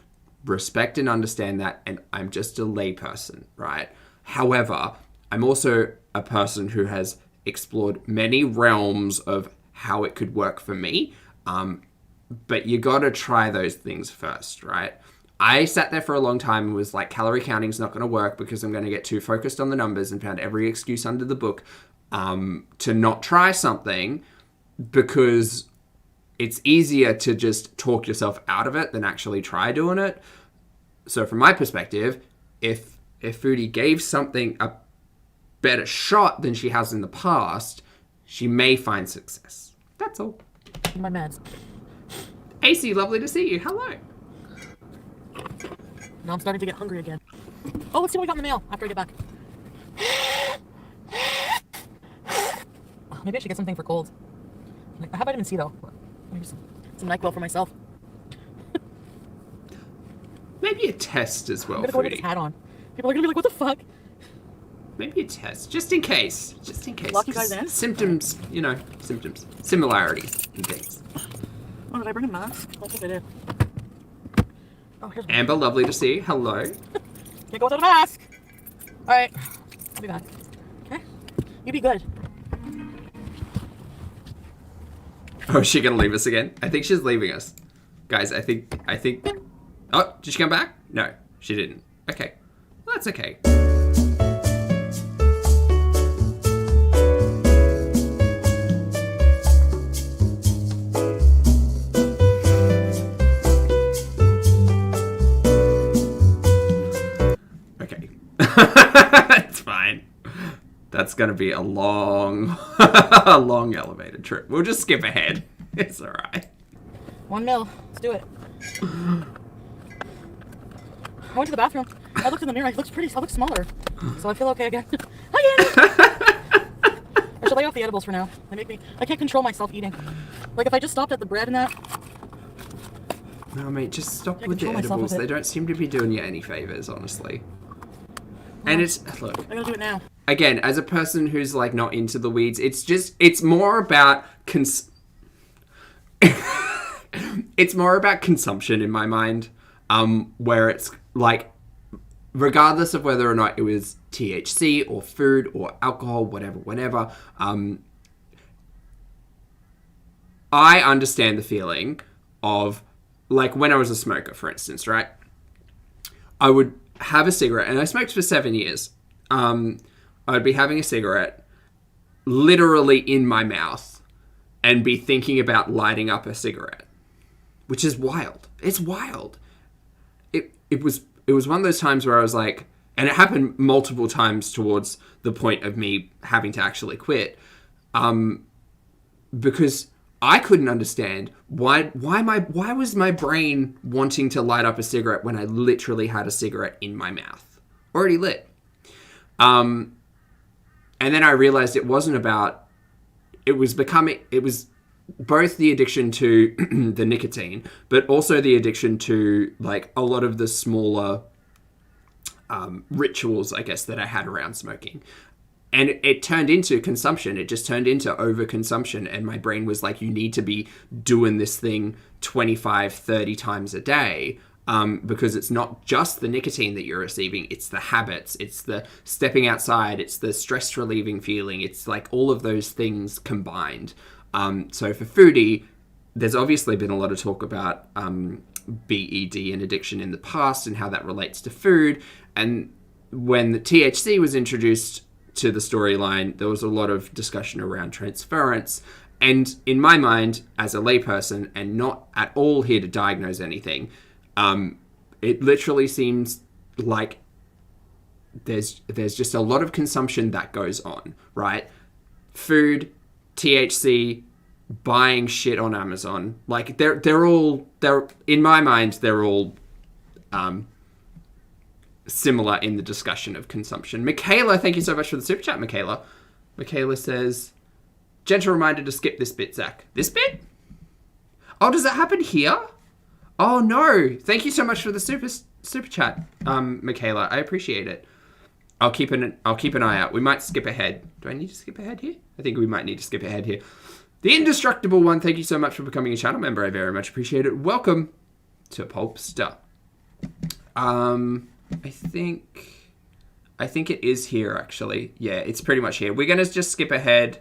Respect and understand that, and I'm just a layperson, right? However, I'm also a person who has explored many realms of how it could work for me, but you got to try those things first, right? I sat there for a long time and was like, calorie counting's not going to work because I'm going to get too focused on the numbers, and found every excuse under the book to not try something, because it's easier to just talk yourself out of it than actually try doing it. So from my perspective, if Foodie gave something a better shot than she has in the past, she may find success. That's all. My meds. AC, lovely to see you. Hello. Now I'm starting to get hungry again. Oh, let's see what we got in the mail after I get back. Oh, maybe I should get something for cold. I have vitamin C though. Maybe some NyQuil for myself. Maybe a test as well, I'm gonna go with this Foodie. hat on. People are gonna be like, what the fuck? Maybe a test, just in case. Lock you guys in? Symptoms, symptoms, similarities and things. Oh, did I bring a mask? I think I did. Oh, here's one. Amber, lovely to see you. Hello. Can't go without a mask. All right, I'll be back. Okay, you be good. Oh, is she gonna leave us again? I think she's leaving us. Guys, I think... Oh, did she come back? No, she didn't. Okay. Well, that's okay. Okay. It's fine. That's gonna be a long, a long elevated trip. We'll just skip ahead. It's alright. 1 mil. Let's do it. I went to the bathroom. I looked in the mirror. I looked pretty. I look smaller. So I feel okay again. Hi, Annie. I should lay off the edibles for now. They make me. I can't control myself eating. Like if I just stopped at the bread and that. No, mate, just stop I with the control myself edibles. with it. They don't seem to be doing you any favors, honestly. And it's, look, I gotta do it now. again, as a person who's like not into the weeds, it's more about it's more about consumption in my mind, where it's like, regardless of whether or not it was THC or food or alcohol, whatever, I understand the feeling of, like, when I was a smoker, for instance, right? I would have a cigarette, and I smoked for 7 years. I'd be having a cigarette literally in my mouth and be thinking about lighting up a cigarette, which is wild. It's wild. It was one of those times where I was like, and it happened multiple times towards the point of me having to actually quit, because I couldn't understand why was my brain wanting to light up a cigarette when I literally had a cigarette in my mouth, already lit. And then I realized it was both the addiction to the nicotine, but also the addiction to, like, a lot of the smaller rituals, I guess, that I had around smoking. And it turned into consumption. It just turned into overconsumption. And my brain was like, you need to be doing this thing 25, 30 times a day. Because it's not just the nicotine that you're receiving. It's the habits. It's the stepping outside. It's the stress relieving feeling. It's like all of those things combined. So for Foodie, there's obviously been a lot of talk about BED and addiction in the past and how that relates to food. And when the THC was introduced to the storyline, there was a lot of discussion around transference. And in my mind, as a layperson, and not at all here to diagnose anything, it literally seems like there's just a lot of consumption that goes on, right? Food, THC, buying shit on Amazon, like they're all in my mind, they're all similar in the discussion of consumption. Michaela, thank you so much for the super chat, Michaela. Michaela says, gentle reminder to skip this bit, Zach. This bit? Oh, does that happen here? Oh no! Thank you so much for the super chat, Michaela. I appreciate it. I'll keep an eye out. We might skip ahead. Do I need to skip ahead here? I think we might need to skip ahead here. The Indestructible One, thank you so much for becoming a channel member. I very much appreciate it. Welcome to Pulpster. I think it is here, actually. Yeah, it's pretty much here. We're going to just skip ahead,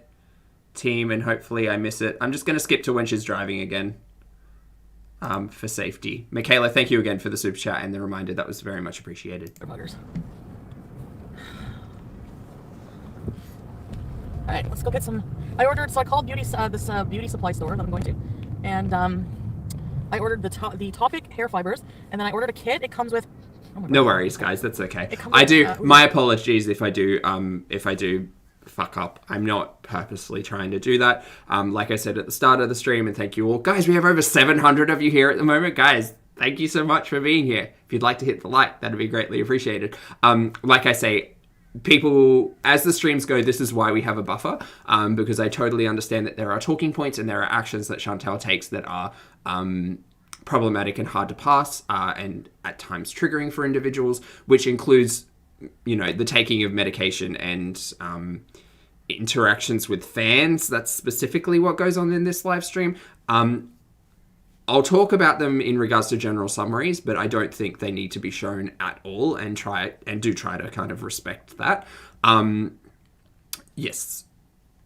team, and hopefully I miss it. I'm just going to skip to when she's driving again, for safety. Michaela, thank you again for the super chat and the reminder. That was very much appreciated. Buggers. All right, let's go get some. I called beauty this beauty supply store that I'm going to, and I ordered the topic hair fibers, and then I ordered a kit. It comes with. Oh my God. No worries, guys. That's okay. I do. My apologies if I do fuck up. I'm not purposely trying to do that. Like I said at the start of the stream, and thank you all, guys. We have over 700 of you here at the moment, guys. Thank you so much for being here. If you'd like to hit the like, that'd be greatly appreciated. Like I say, people, as the streams go, this is why we have a buffer, because I totally understand that there are talking points and there are actions that Chantal takes that are problematic and hard to pass, and at times triggering for individuals, which includes the taking of medication and interactions with fans. That's specifically what goes on in this live stream. I'll talk about them in regards to general summaries, but I don't think they need to be shown at all, and try to kind of respect that. Yes.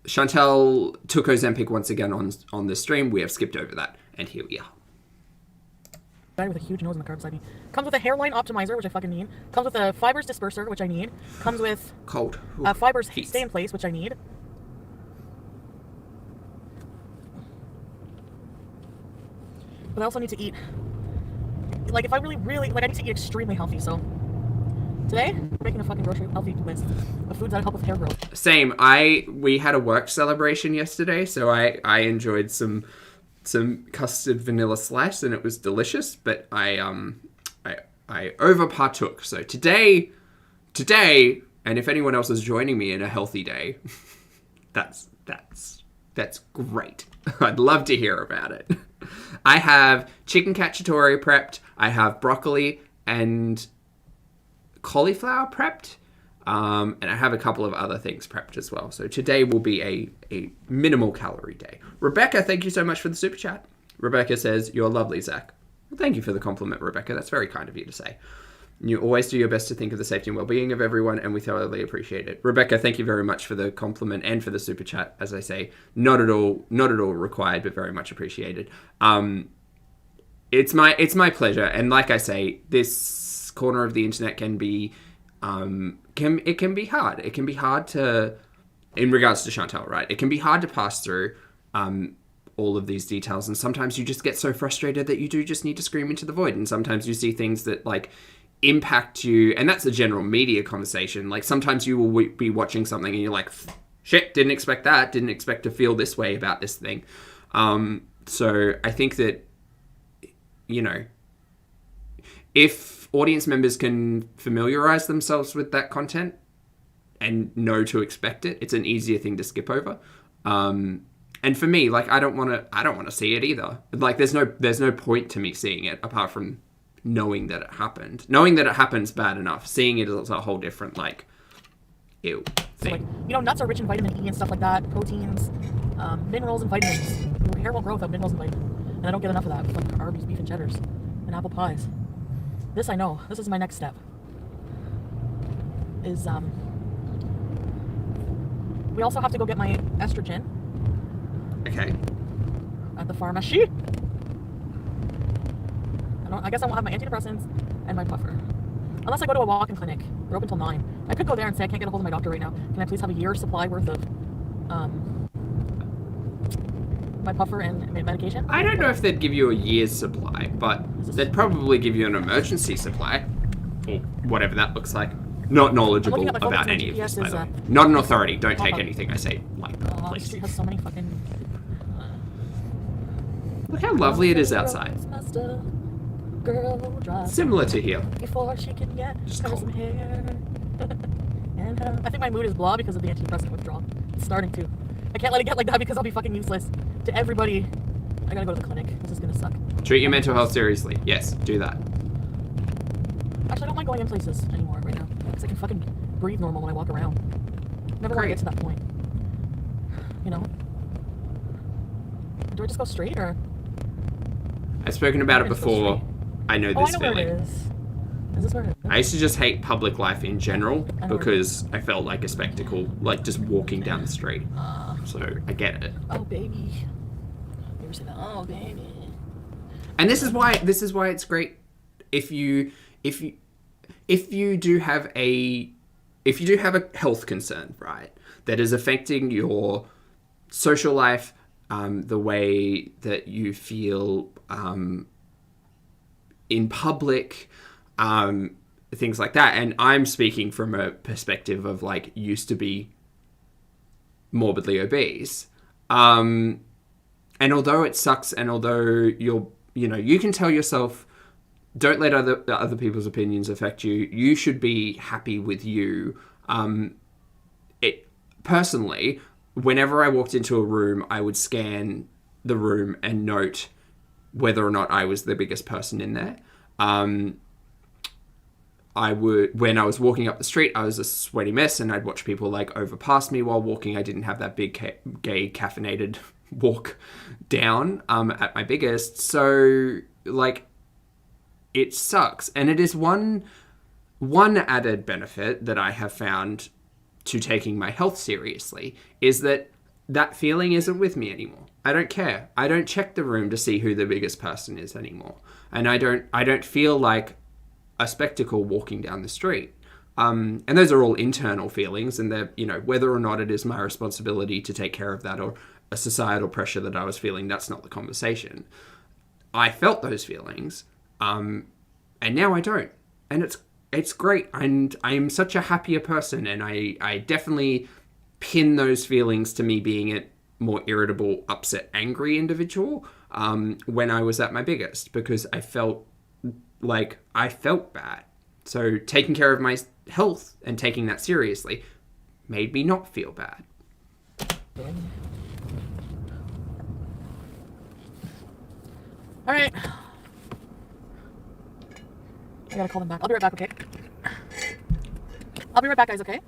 Chantel took Ozempic once again on the stream. We have skipped over that, and here we are. With a huge nose in the carbs, comes with a hairline optimizer, which I fucking need. Comes with a fibers disperser, which I need. Comes with cold fibers heat. Stay in place, which I need. But I also need to eat. Like, if I really, I need to eat extremely healthy. So today, we're making a fucking grocery healthy list of foods that help with hair growth. Same. We had a work celebration yesterday, so I enjoyed some custard vanilla slice, and it was delicious, but I over partook. So today, and if anyone else is joining me in a healthy day, that's great. I'd love to hear about it. I have chicken cacciatore prepped. I have broccoli and cauliflower prepped. And I have a couple of other things prepped as well. So today will be a minimal calorie day. Rebecca, thank you so much for the super chat. Rebecca says, "You're lovely, Zach." Well, thank you for the compliment, Rebecca. That's very kind of you to say. You always do your best to think of the safety and well-being of everyone, and we thoroughly appreciate it. Rebecca, thank you very much for the compliment and for the super chat. As I say, not at all required, but very much appreciated. It's my pleasure. And like I say, this corner of the internet can be hard. It can be hard to, in regards to Chantel, right? It can be hard to pass through all of these details, and sometimes you just get so frustrated that you do just need to scream into the void. And sometimes you see things that impact you, and that's a general media conversation. Like, sometimes you will be watching something and you're like, shit, didn't expect that, didn't expect to feel this way about this thing. So I think that, if audience members can familiarize themselves with that content and know to expect it, it's an easier thing to skip over. And for me, I don't want to see it either. There's no point to me seeing it apart from knowing that it happened. Knowing that it happens bad enough. Seeing it is a whole different, ew thing. So, nuts are rich in vitamin E and stuff like that, proteins, minerals and vitamins. Your hair will grow without minerals and vitamins. And I don't get enough of that with Arby's beef and cheddars and apple pies. This I know. This is my next step. We also have to go get my estrogen. Okay. At the pharmacy. I guess I won't have my antidepressants and my puffer. Unless I go to a walk-in clinic. They're open till 9. I could go there and say, I can't get a hold of my doctor right now. Can I please have a year's supply worth of my puffer and medication? I don't know if they'd give you a year's supply, but they'd probably give you an emergency supply. Or whatever that looks like. Not knowledgeable about any of this, by the way. Not an authority. Don't take anything I say the street has so many fucking... Look how lovely it is outside. Similar to here. Before she can get Just her cold. some hair. And I think my mood is blah because of the antidepressant withdrawal. It's starting to. I can't let it get like that because I'll be fucking useless to everybody. I gotta go to the clinic. This is gonna suck. Treat your mental health seriously. Yes, do that. Actually, I don't mind going in places anymore right now because I can fucking breathe normal when I walk around. Never want to get to that point. Do I just go straight or? I've spoken about it before. I know this where feeling. it is. Is this where it is? I used to just hate public life in general because I felt like a spectacle, just walking down the street. So I get it. Oh baby. You ever say that? Oh baby. And this is why it's great if you do have a health concern, right, that is affecting your social life, the way that you feel in public, things like that. And I'm speaking from a perspective of used to be morbidly obese. And although it sucks, and although you can tell yourself, don't let other people's opinions affect you. You should be happy with you. Personally, whenever I walked into a room, I would scan the room and note whether or not I was the biggest person in there. when I was walking up the street, I was a sweaty mess, and I'd watch people like overpass me while walking. I didn't have that big gay caffeinated walk down at my biggest. So like, it sucks. And it is one added benefit that I have found to taking my health seriously is that feeling isn't with me anymore. I don't care. I don't check the room to see who the biggest person is anymore. And I don't feel like a spectacle walking down the street. And those are all internal feelings, and they're, you know, whether or not it is my responsibility to take care of that or a societal pressure that I was feeling, that's not the conversation. I felt those feelings, and now I don't. And it's great. And I'm such a happier person, and I definitely pin those feelings to me being a more irritable, upset, angry individual when I was at my biggest, because I felt bad. So taking care of my health and taking that seriously made me not feel bad. All right. I gotta call them back. I'll be right back, okay? I'll be right back, guys, okay?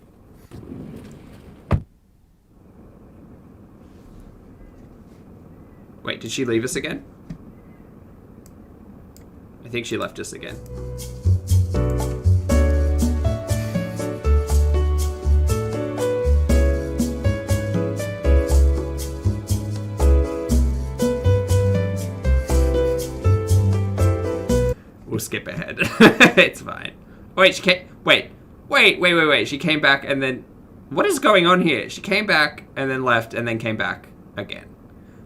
Wait, did she leave us again? I think she left us again. We'll skip ahead. It's fine. Wait, she came... Wait. She came back and then... What is going on here? She came back and then left and then came back again.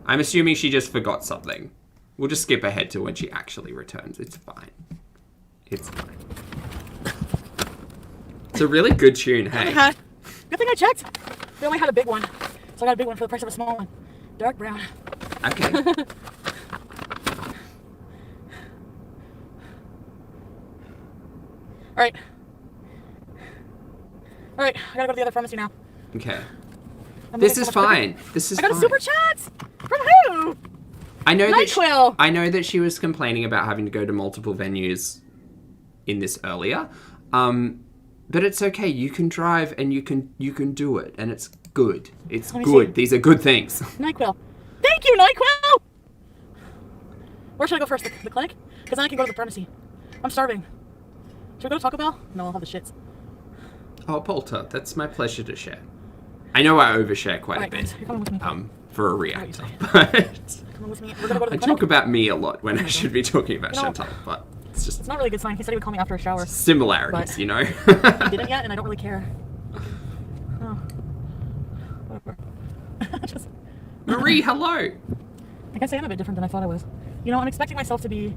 I'm assuming she just forgot something. We'll just skip ahead to when she actually returns. It's fine. It's fine. It's a really good tune, hey? Good thing I checked. They only had a big one. So I got a big one for the price of a small one. Dark brown. Okay. Alright. Alright, I gotta go to the other pharmacy now. Okay. This is fine. This is I got fine. a super chat! From who? I know that she was complaining about having to go to multiple venues in this earlier. But it's okay. You can drive and you can do it, and it's good. It's good. These are good things. NyQuil. Thank you, NyQuil! Where should I go first? The clinic? Because then I can go to the pharmacy. I'm starving. Should we go to Taco Bell? No, I'll have the shits. Oh, Polter, that's my pleasure to share. I know I overshare quite a bit. You're coming with me. For a reactor. But Coming with me. We're gonna go to the I clinic. talk about me a lot when I should be talking about Chantal, but it's just It's not really a good sign. He said he would call me after a shower. similarities, But- you know? He didn't yet, and I don't really care. Oh. Whatever. Just, Marie, hello! I guess I am a bit different than I thought I was. You know, I'm expecting myself to be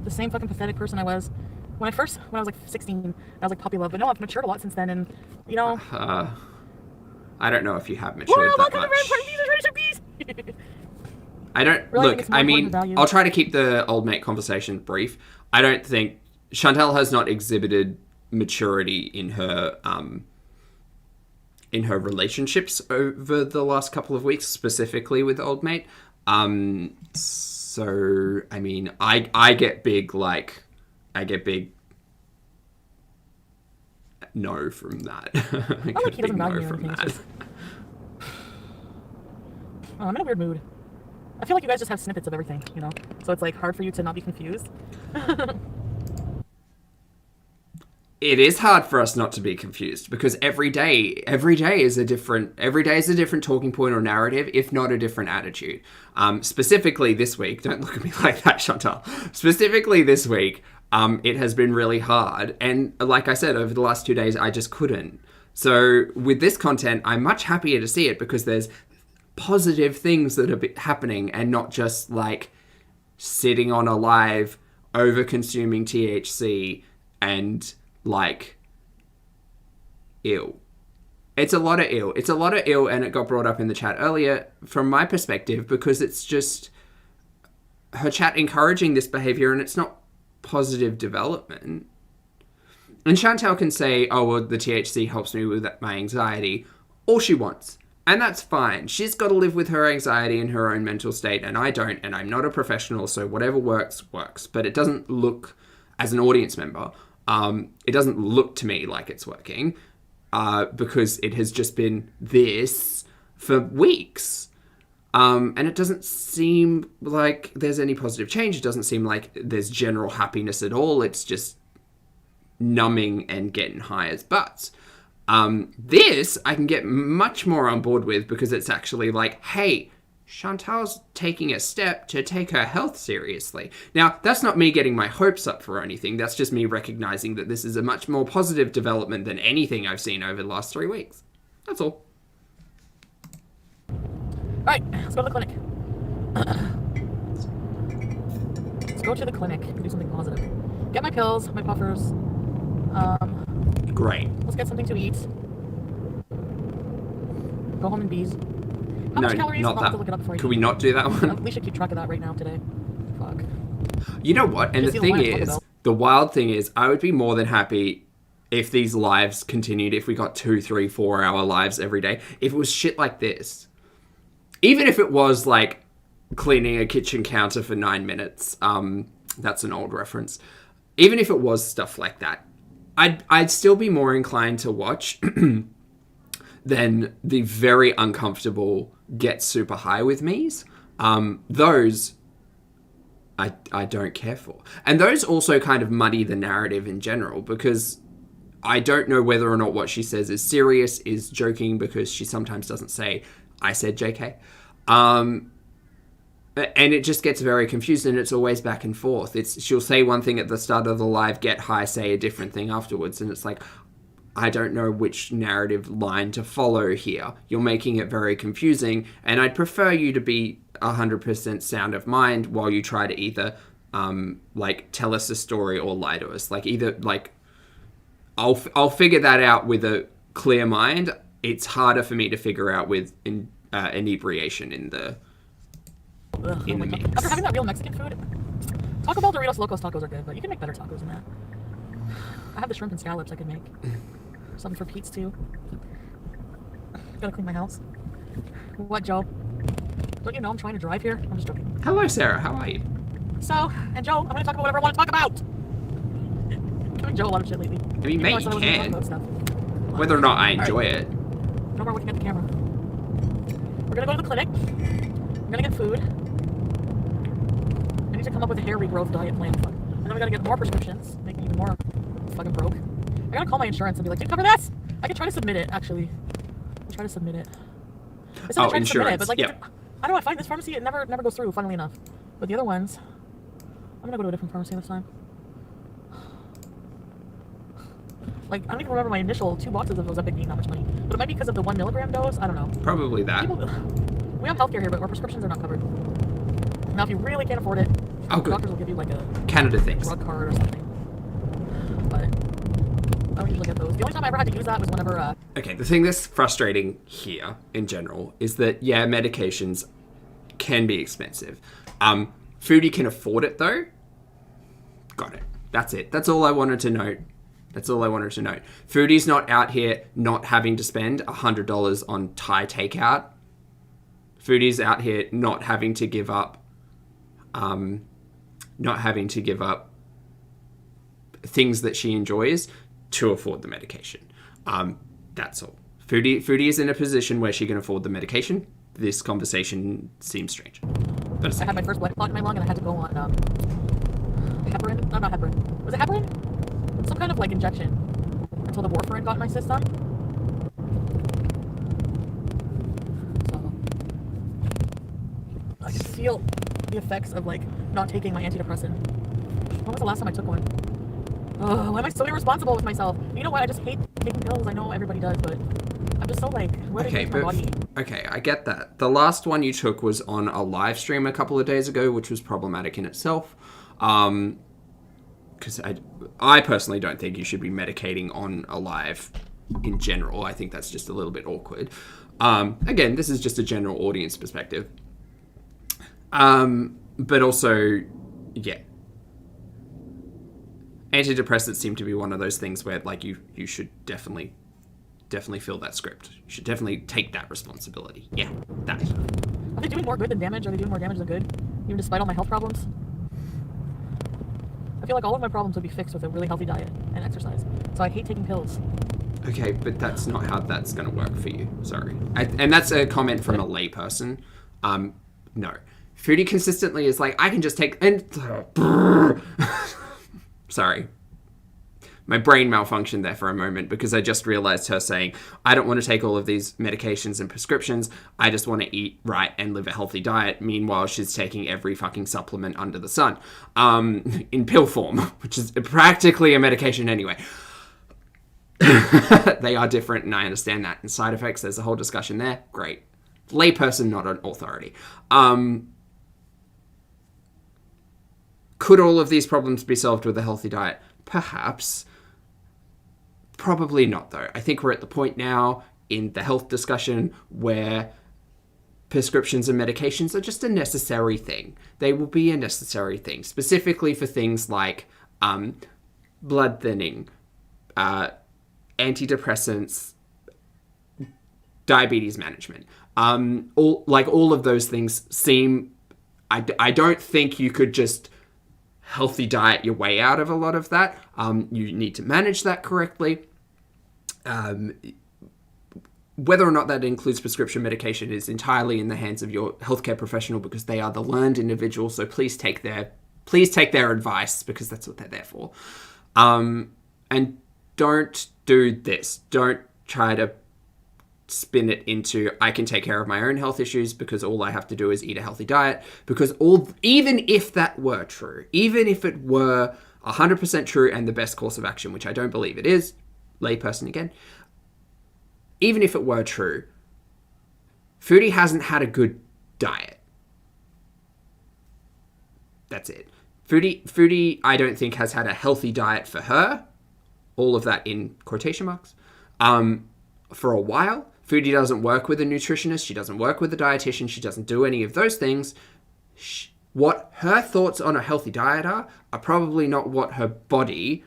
the same fucking pathetic person I was when I was like 16. I was like puppy love, but no, I've matured a lot since then, and you know. I don't know if you have matured Laura, that welcome much. to Red Party Bees. I don't Really, look. it's more I mean, important value. I'll try to keep the old mate conversation brief. I don't think Chantal has not exhibited maturity in her relationships over the last couple of weeks, specifically with old mate. So I mean, I get big no from that. I Not like he doesn't no value you or from anything. that. It's just... Oh, I'm in a weird mood. I feel like you guys just have snippets of everything, you know? So it's like hard for you to not be confused. It is hard for us not to be confused because every day is a different talking point or narrative, if not a different attitude. Specifically this week, don't look at me like that, Chantal. Specifically this week, it has been really hard. And like I said, over the last 2 days, I just couldn't. So with this content, I'm much happier to see it because there's positive things that are happening and not just like sitting on a live, over-consuming THC and like ill. It's a lot of ill. It's a lot of ill, and it got brought up in the chat earlier from my perspective because it's just her chat encouraging this behavior and it's not positive development. And Chantal can say, oh, well, the THC helps me with my anxiety, all she wants. And that's fine. She's got to live with her anxiety and her own mental state, and I don't, and I'm not a professional, so whatever works, works. But it doesn't look, as an audience member, It doesn't look to me like it's working because it has just been this for weeks. And it doesn't seem like there's any positive change. It doesn't seem like there's general happiness at all. It's just numbing and getting high as butts. This I can get much more on board with because it's actually like, hey, Chantal's taking a step to take her health seriously. Now, that's not me getting my hopes up for anything. That's just me recognizing that this is a much more positive development than anything I've seen over the last 3 weeks. That's all. Alright, let's go to the clinic. Let's go to the clinic and do something positive. Get my pills, my puffers. Great. Let's get something to eat. Go home and bees. How much calories? Not I'll have to look that. it up before I Could eat. we not do that one? We should keep track of that right now today. Fuck. You know what? And the thing is, the wild thing is, I would be more than happy if these lives continued, if we got 2, 3, 4 hour lives every day. If it was shit like this. Even if it was like cleaning a kitchen counter for 9 minutes. That's an old reference. Even if it was stuff like that, I'd still be more inclined to watch than the very uncomfortable get super high with me's. Those I don't care for. And those also kind of muddy the narrative in general because I don't know whether or not what she says is serious, is joking, because she sometimes doesn't say, I said JK. And it just gets very confused and it's always back and forth. She'll say one thing at the start of the live, get high, say a different thing afterwards. And it's like, I don't know which narrative line to follow here. You're making it very confusing. And I'd prefer you to be 100% sound of mind while you try to either, tell us a story or lie to us. I'll figure that out with a clear mind. It's harder for me to figure out with inebriation in the mix. After having that real Mexican food, Taco Bell Doritos Locos tacos are good, but you can make better tacos than that. I have the shrimp and scallops I could make. Something for Pete's too. Gotta clean my house. What, Joe? Don't you know I'm trying to drive here? I'm just joking. Hello, Sarah. How are you? So, and Joe, I'm gonna talk about whatever I want to talk about. Giving Joe a lot of shit lately. I mean, mate, you can. Whether or not I enjoy it. No more looking at the camera. We're gonna go to the clinic. We're gonna get food. I need to come up with a hair regrowth diet plan. And then we gotta get more prescriptions, make me even more fucking broke. I gotta call my insurance and be like, "Do you cover this?" I can try to submit it, actually. I'll try to submit it. It's not trying to submit it, but like, yep. I don't know, I find this pharmacy, it never goes through, funnily enough. But the other ones, I'm gonna go to a different pharmacy this time. Like, I don't even remember my initial 2 boxes of those Epic being that much money. But it might be because of the 1 milligram dose, I don't know. Probably that. We have healthcare here, but our prescriptions are not covered. Now, if you really can't afford it, doctors will give you like a Canada things. Drug card or something. But I don't usually get those. The only time I ever had to use that was whenever. Okay, the thing that's frustrating here in general is that medications can be expensive. Foodie can afford it though. Got it. That's it. That's all I wanted to note. Foodie's not out here not having to spend $100 on Thai takeout. Foodie's out here not having to give up things that she enjoys to afford the medication. That's all. Foodie is in a position where she can afford the medication. This conversation seems strange. But I had my first blood clot in my lung and I had to go on heparin. No, not heparin. Was it heparin? Some kind of like injection until the warfarin got in my system. So I can feel the effects of like not taking my antidepressant. When was the last time I took one? Oh, why am I so irresponsible with myself? You know what? I just hate taking pills. I know everybody does, but I'm just so like, where did my body? Okay, I get that. The last one you took was on a live stream a couple of days ago, which was problematic in itself. Because I personally don't think you should be medicating on a live in general. I think that's just a little bit awkward. Again, this is just a general audience perspective. But also, yeah. Antidepressants seem to be one of those things where like you should definitely fill that script. You should definitely take that responsibility. Yeah, that. Are they doing more good than damage? Are they doing more damage than good? Even despite all my health problems? I feel like all of my problems would be fixed with a really healthy diet and exercise. So I hate taking pills. Okay, but that's not how that's going to work for you. Sorry. And that's a comment from a layperson. No. Foodie consistently is like, I can just take... and Sorry. My brain malfunctioned there for a moment because I just realized her saying, I don't want to take all of these medications and prescriptions. I just want to eat right and live a healthy diet. Meanwhile, she's taking every fucking supplement under the sun in pill form, which is practically a medication anyway. They are different, and I understand that. And side effects, there's a whole discussion there. Great. Layperson, not an authority. Could all of these problems be solved with a healthy diet? Perhaps. Probably not, though. I think we're at the point now in the health discussion where prescriptions and medications are just a necessary thing. They will be a necessary thing, specifically for things like blood thinning, antidepressants, diabetes management. All of those things seem... I don't think you could just healthy diet your way out of a lot of that. You need to manage that correctly. Whether or not that includes prescription medication is entirely in the hands of your healthcare professional, because they are the learned individual. So please take their advice, because that's what they're there for. And don't do this. Don't try to spin it into, I can take care of my own health issues because all I have to do is eat a healthy diet. Because even if that were true, even if it were 100% true and the best course of action, which I don't believe it is, layperson again, even if it were true, Foodie hasn't had a good diet. That's it. Foodie, I don't think, has had a healthy diet for her, all of that in quotation marks, for a while. Foodie doesn't work with a nutritionist. She doesn't work with a dietitian. She doesn't do any of those things. What her thoughts on a healthy diet are probably not what her body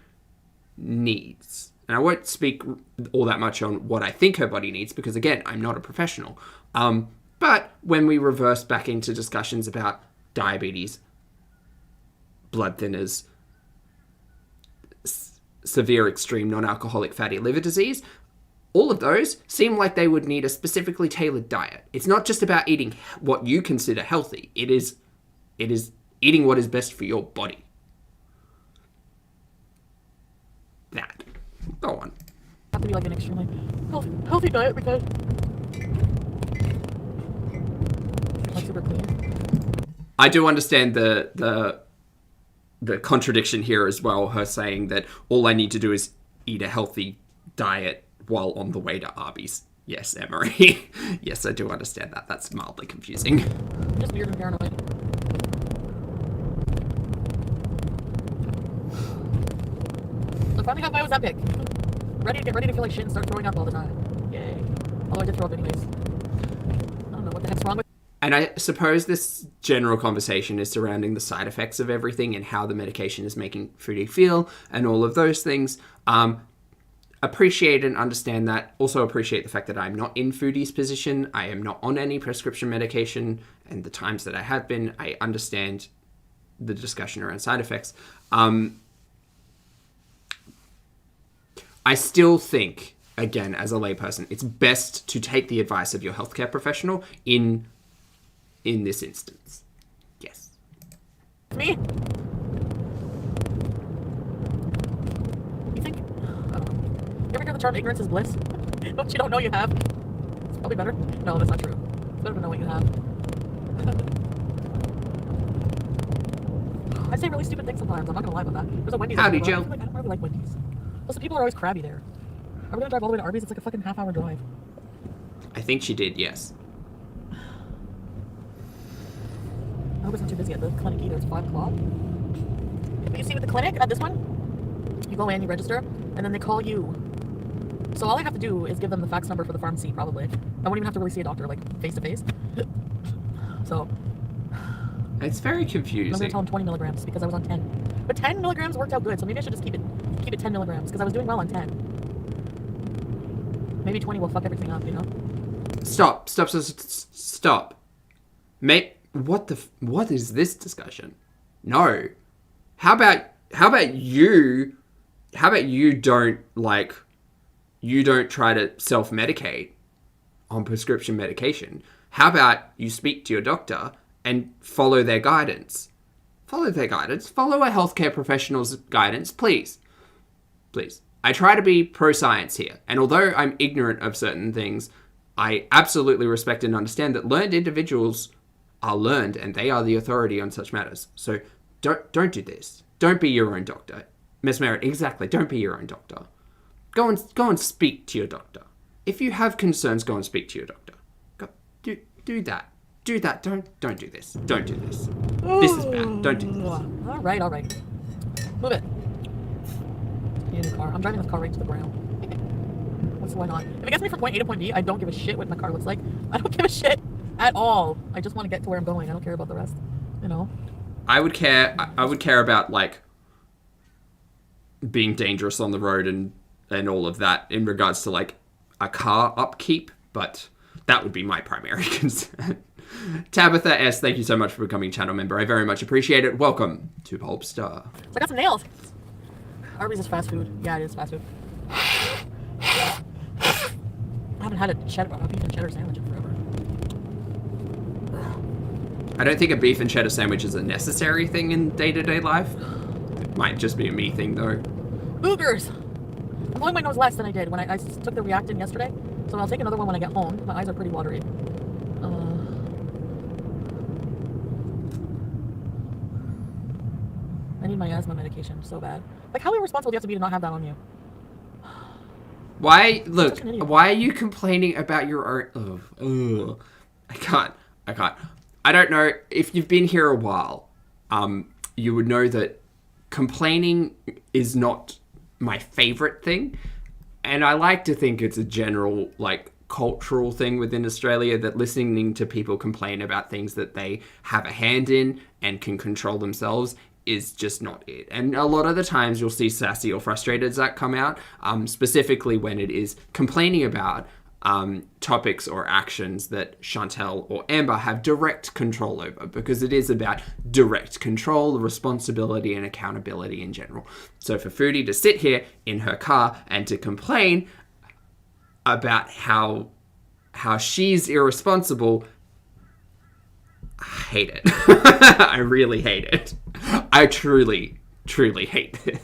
needs. And I won't speak all that much on what I think her body needs, because, again, I'm not a professional. But when we reverse back into discussions about diabetes, blood thinners, severe extreme non-alcoholic fatty liver disease, all of those seem like they would need a specifically tailored diet. It's not just about eating what you consider healthy. It is eating what is best for your body. That. Go on. Have to be like an extremely healthy diet, because like super clean. I do understand the contradiction here as well. Her saying that all I need to do is eat a healthy diet while on the way to Arby's. Yes, Emery. Yes, I do understand that. That's mildly confusing. Just weird and paranoid. So finally got by was epic. Get ready to feel like shit and start throwing up all the time. Yay. Although I did throw up anyways. I don't know what the heck's wrong with... And I suppose this general conversation is surrounding the side effects of everything and how the medication is making Foodie feel and all of those things. Appreciate and understand that. Also appreciate the fact that I'm not in Foodie's position. I am not on any prescription medication, and the times that I have been, I understand the discussion around side effects. I still think, again, as a layperson, it's best to take the advice of your healthcare professional in this instance. Yes. Me? You think... I don't know. You ever hear the term ignorance is bliss? What you don't know you have? It's probably better. No, that's not true. It's better to know what you have. I say really stupid things sometimes. I'm not gonna lie about that. There's a Wendy's. Howdy, Jill. I don't really like Wendy's. Plus, the people are always crabby there. Are we gonna drive all the way to Arby's? It's like a fucking half-hour drive. I think she did, yes. I hope it's not too busy at the clinic either. It's 5 o'clock. But you see with the clinic, at this one, you go in, you register, and then they call you. So all I have to do is give them the fax number for the pharmacy, probably. I won't even have to really see a doctor, like, face-to-face. So... It's very confusing. I'm going to tell them 20 milligrams because I was on 10. But 10 milligrams worked out good, so maybe I should just keep it 10 milligrams because I was doing well on 10. Maybe 20 will fuck everything up, you know? Stop. Mate, what is this discussion? No. How about how about you don't try to self-medicate on prescription medication? How about you speak to your doctor and follow their guidance? Follow their guidance. Follow a healthcare professional's guidance, please. Please. I try to be pro-science here. And although I'm ignorant of certain things, I absolutely respect and understand that learned individuals are learned and they are the authority on such matters. So don't do this. Don't be your own doctor. Miss Merritt, exactly. Don't be your own doctor. Go and speak to your doctor. If you have concerns, go and speak to your doctor. Go, do that. Do that. Don't do this. Don't do this. This is bad. Don't do this. All right. Move it. In the car. I'm driving this car right to the ground. Why not? If it gets me from point A to point B, I don't give a shit what my car looks like. I don't give a shit at all. I just want to get to where I'm going. I don't care about the rest. You know? I would care about, like, being dangerous on the road and all of that in regards to, like, a car upkeep, but that would be my primary concern. Tabitha S., thank you so much for becoming channel member. I very much appreciate it. Welcome to Pulpstar. So I got some nails. Arby's is fast food. Yeah, it is fast food. I haven't had a beef and cheddar sandwich in forever. I don't think a beef and cheddar sandwich is a necessary thing in day-to-day life. It might just be a me thing, though. Boogers! I'm blowing my nose less than I did when I took the Reactin yesterday, so I'll take another one when I get home. My eyes are pretty watery. I need my asthma medication so bad. Like, how irresponsible do you have to be to not have that on you? Why are you complaining about your own... I can't. I don't know. If you've been here a while, you would know that complaining is not my favorite thing. And I like to think it's a general, like, cultural thing within Australia that listening to people complain about things that they have a hand in and can control themselves is just not it. And a lot of the times you'll see sassy or frustrated Zach come out, specifically when it is complaining about topics or actions that Chantel or Amber have direct control over, because it is about direct control, responsibility, and accountability in general. So for Foodie to sit here in her car and to complain about how she's irresponsible, I hate it. I really hate it. I truly hate it.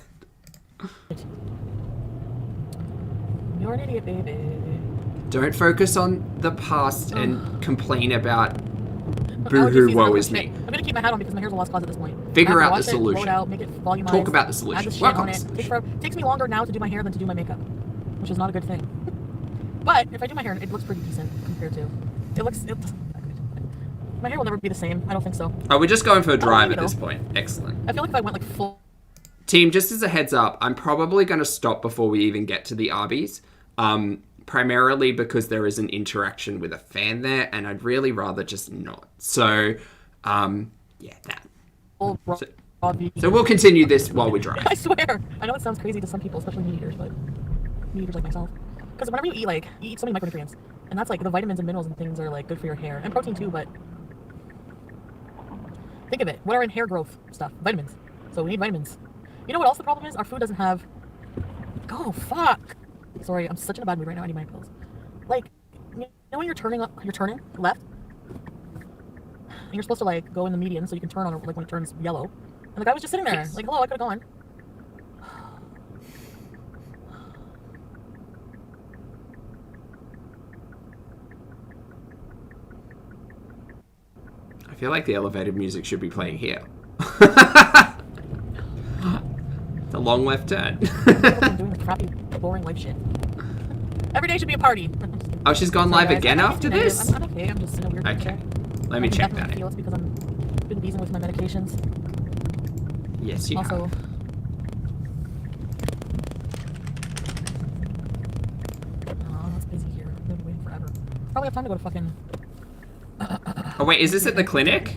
You're an idiot, baby. Don't focus on the past and complain about boo-hoo, woe is me. I'm gonna keep my hat on because my hair's a lost cause at this point. Figure out the solution. Blow it out, make it volumized, talk about the solution. Work on the solution. It takes me longer now to do my hair than to do my makeup, which is not a good thing. But if I do my hair, it looks pretty decent compared to. It doesn't look that good. My hair will never be the same. I don't think so. Oh, we're just going for a drive at this point. Excellent. I feel like if I went like full. Team, just as a heads up, I'm probably going to stop before we even get to the Arby's. Primarily because there is an interaction with a fan there, and I'd really rather just not. So, yeah, that. So we'll continue this while we drive. I swear. I know it sounds crazy to some people, especially meat eaters, but meat eaters like myself. Because whenever you eat so many micronutrients, and that's like the vitamins and minerals and things are like good for your hair, and protein too, but think of it. What are in hair growth stuff? Vitamins. So we need vitamins. You know what else the problem is? Our food doesn't have... Oh, fuck! Sorry, I'm such in a bad mood right now. I need my pills. Like, you know when you're turning left, and you're supposed to like go in the median so you can turn on it like when it turns yellow. And the guy was just sitting there, yes. like, hello, I could have gone. I feel like the elevated music should be playing here. The long left turn. I'm doing the crappy, boring life shit. Every day should be a party. Oh, she's gone live again after this? I'm okay. I'm just in a weird mood. Okay. Let me check that. I feel it's because I'm been Beezin with my medications. Yes, you also, have. Oh, it's busy here. I've been waiting forever. Probably have time to go to fucking... Oh wait, is this at the clinic?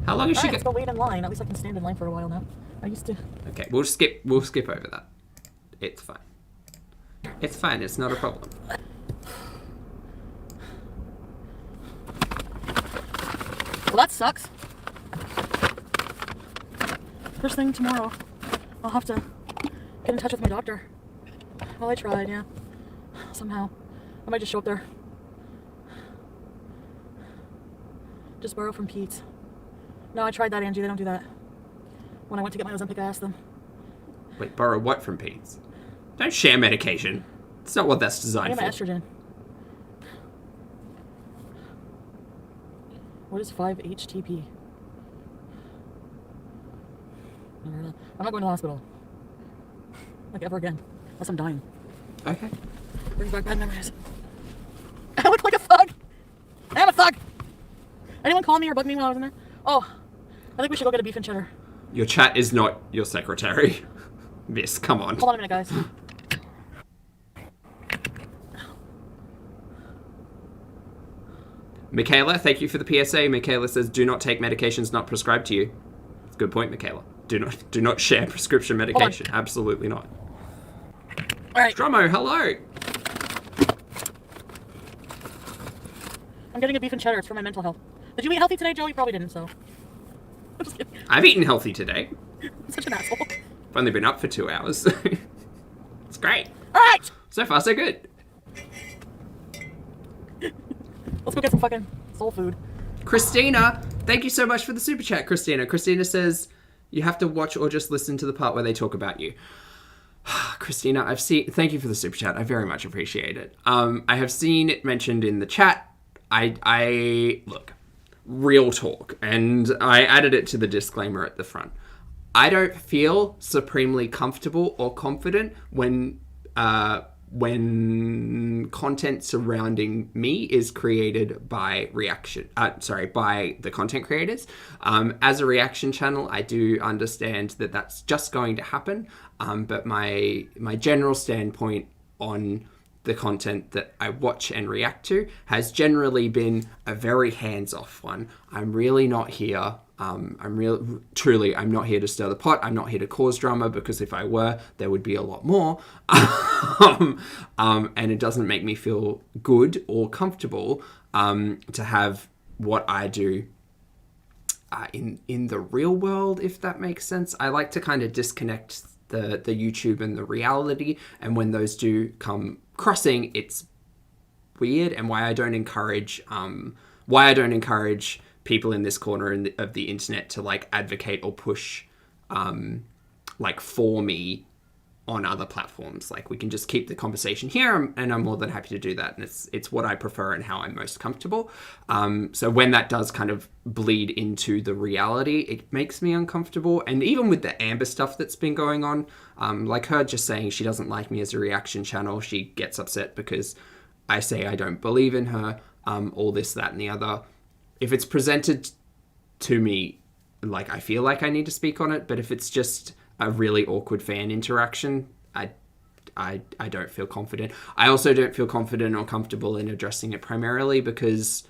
How long is she? Let's go wait in line. At least I can stand in line for a while now. I used to. Okay, we'll skip over that. It's fine. It's fine. It's not a problem. Well, that sucks. First thing tomorrow. I'll have to get in touch with my doctor. Well, I tried, yeah. Somehow. I might just show up there. Just borrow from Pete's. No, I tried that, Angie. They don't do that. When I went to get my Ozempic, I asked them. Wait, borrow what from Pete's? Don't share medication. It's not what that's I designed get for. my estrogen. What is 5-HTP? I'm not going to the hospital. Like, ever again. Unless I'm dying. Okay. Brings back bad memories. I look like a thug! I am a thug! Anyone call me or bug me when I was in there? Oh, I think we should go get a beef and cheddar. Your chat is not your secretary. Miss, come on. Hold on a minute, guys. Michaela, thank you for the PSA. Michaela says, do not take medications not prescribed to you. It's a good point, Michaela. Do not share prescription medication. Absolutely not. All right. Stromo, hello. I'm getting a beef and cheddar. It's for my mental health. Did you eat healthy today, Joe? You probably didn't, so. I'm just kidding. I've eaten healthy today. I'm such an asshole. I've only been up for 2 hours. It's great. All right! So far, so good. Let's go get some fucking soul food. Christina, thank you so much for the super chat, Christina. Christina says, you have to watch or just listen to the part where they talk about you. Christina, thank you for the super chat. I very much appreciate it. I have seen it mentioned in the chat. Look, real talk, and I added it to the disclaimer at the front. I don't feel supremely comfortable or confident when content surrounding me is created by by the content creators. As a reaction channel, I do understand that that's just going to happen. But my general standpoint on the content that I watch and react to has generally been a very hands-off one. I'm really not here. I'm not here to stir the pot. I'm not here to cause drama, because if I were, there would be a lot more. And it doesn't make me feel good or comfortable to have what I do in the real world, if that makes sense. I like to kind of disconnect the YouTube and the reality, and when those do come crossing, it's weird, and why I don't encourage people in this corner of the internet to like advocate or push like for me on other platforms. Like, we can just keep the conversation here, and I'm more than happy to do that, and it's what I prefer and how I'm most comfortable. So when that does kind of bleed into the reality, it makes me uncomfortable. And even with the Amber stuff that's been going on, like her just saying she doesn't like me as a reaction channel, she gets upset because I say I don't believe in her, all this, that, and the other. If it's presented to me, like, I feel like I need to speak on it, but if it's just a really awkward fan interaction, I don't feel confident. I also don't feel confident or comfortable in addressing it, primarily because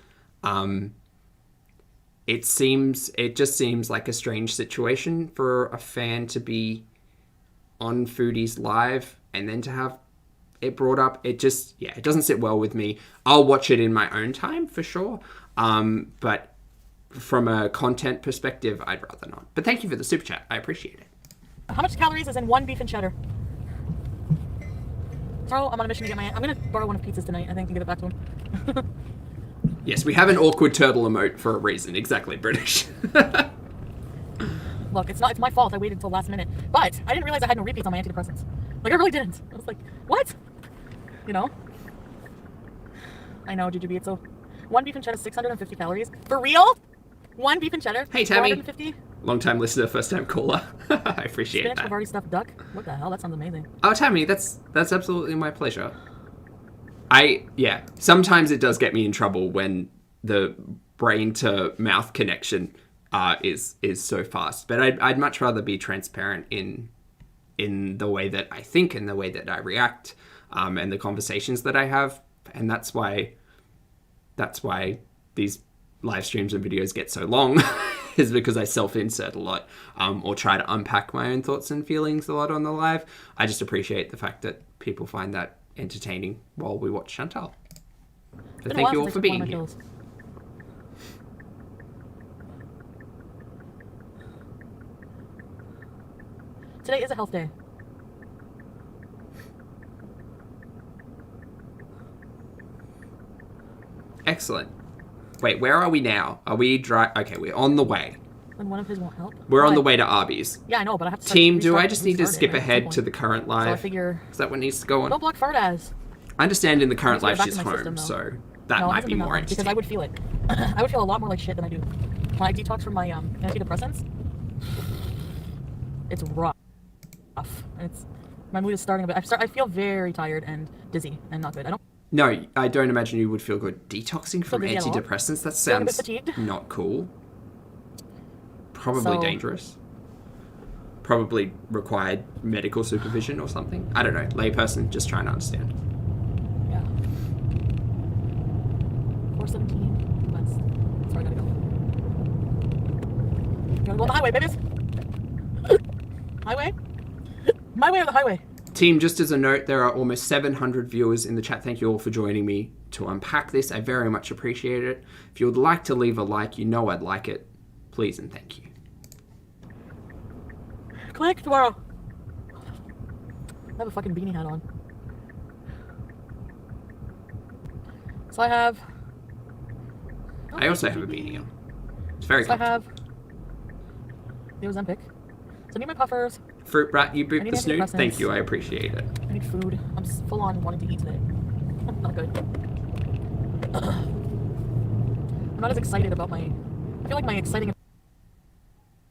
it just seems like a strange situation for a fan to be on Foodie's live and then to have it brought up. It doesn't sit well with me. I'll watch it in my own time for sure. But from a content perspective, I'd rather not. But thank you for the super chat. I appreciate it. How much calories is in one beef and cheddar? So I'm on a mission to get I'm gonna borrow one of Pizza's tonight, I think, and give it back to him. Yes, we have an awkward turtle emote for a reason. Exactly, British. Look, it's my fault. I waited until last minute. But I didn't realize I had no repeats on my antidepressants. Like, I really didn't. I was like, what? You know? I know, Jujubee, it's so... One beef and cheddar is 650 calories. For real? One beef and cheddar? Hey, Tammy. 450? Long time listener, first time caller. I appreciate Spinach that. Havarti stuffed duck? What the hell? That sounds amazing. Oh, Tammy, that's absolutely my pleasure. Sometimes it does get me in trouble when the brain to mouth connection is so fast. But I'd much rather be transparent in the way that I think and the way that I react, and the conversations that I have. And that's why these live streams and videos get so long, is because I self-insert a lot, or try to unpack my own thoughts and feelings a lot on the live. I just appreciate the fact that people find that entertaining while we watch Chantal. So thank you all for being here. Today is a health day. Excellent. Wait, where are we now? Are we Okay, we're on the way. And one of his won't help. We're on the way to Arby's. Yeah, I know, but I have to. Team, do I just need to skip ahead to to the current live? So I figure. Is that what needs to go on? Don't block Fardaz. I understand in the current I need life to go she's back to my home, system, so that No, it might hasn't be been that more long, interesting. because I would feel it. I would feel a lot more like shit than I do when I detox from my antidepressants. It's rough. It's my mood is starting a bit. I feel very tired and dizzy and not good. I don't. No, I don't imagine you would feel good. Detoxing from busy at all. antidepressants? That Feeling a bit sounds fatigued. not cool. Probably So- dangerous. Probably required medical supervision or something. I don't know. Layperson, just trying to understand. Yeah. 417. That's where I gotta go. You wanna go on the highway, babies? Highway? My way or the highway? Team, just as a note, there are almost 700 viewers in the chat. Thank you all for joining me to unpack this. I very much appreciate it. If you would like to leave a like, you know I'd like it. Please and thank you. Click tomorrow. I have a fucking beanie hat on. So I have. I also have a beanie on. It's very So I comfortable. have the Ozempic. So I need my puffers. Fruit Rat, you booped need the snoot? antidepressants. Thank you, I appreciate it. I need food. I'm full on wanting to eat today. Not good. I'm not as excited about my. I feel like my exciting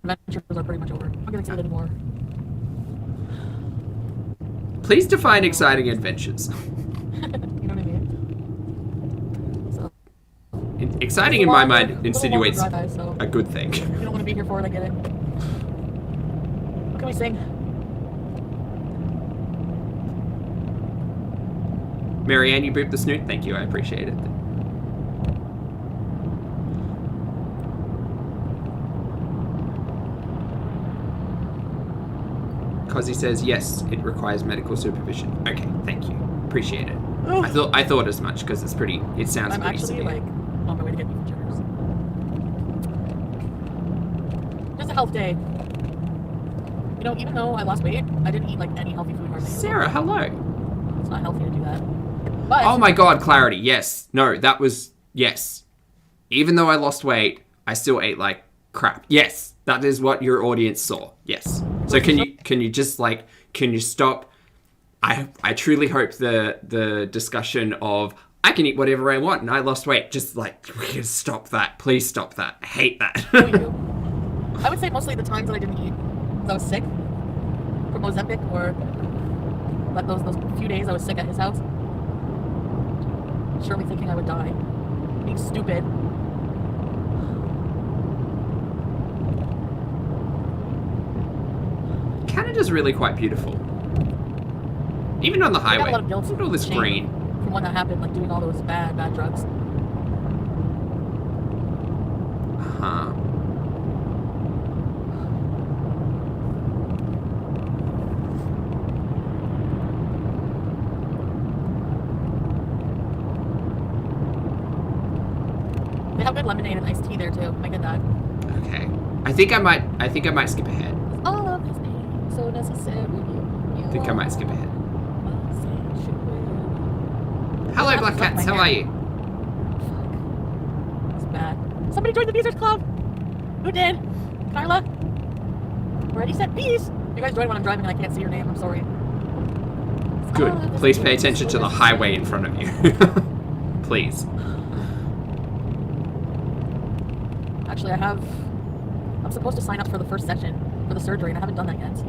adventures are pretty much over. I'm not get excited anymore. Please define exciting adventures. You know what I mean? So. Exciting in my mind Little insinuates longer drive, so a good thing. if you don't want to be here for it, I get it. What can we sing? Marianne, you booped the snoot? Thank you, I appreciate it. Cosy says, yes, it requires medical supervision. Okay, thank you. Appreciate it. I thought as much, because it's pretty, it sounds I'm pretty actually severe. like on my way to get beef and cheddars. Just a health day. You know, even though I lost weight, I didn't eat like any healthy food hardly. Sarah, hello. It's not healthy to do that. But Oh my god, clarity. Yes. No, that was, yes. Even though I lost weight, I still ate like crap. Yes. That is what your audience saw. Yes. So can you just like, can you stop? I truly hope the discussion of I can eat whatever I want and I lost weight, just like, we can stop that. Please stop that. I hate that. Who are you? I would say mostly the times that I didn't eat because I was sick from Ozempic, or like those few days I was sick at his house. Surely thinking I would die. Being stupid. Canada's really quite beautiful. Even on the I got a highway. lot of guilt Look at all this shame green. from when that happened, like doing all those bad drugs. Huh. They have good lemonade and iced tea there too. I get that. Okay. I think I might skip ahead. All of these things so necessary. I think I might skip ahead. Hello, Black Cats. How are you? It's bad. Somebody joined the Beezers Club. Who did? Kyla? Already said bees. You guys join when I'm driving and I can't see your name. I'm sorry. Good. Please pay attention to the highway in front of you. Please. Actually, I'm supposed to sign up for the first session for the surgery, and I haven't done that yet.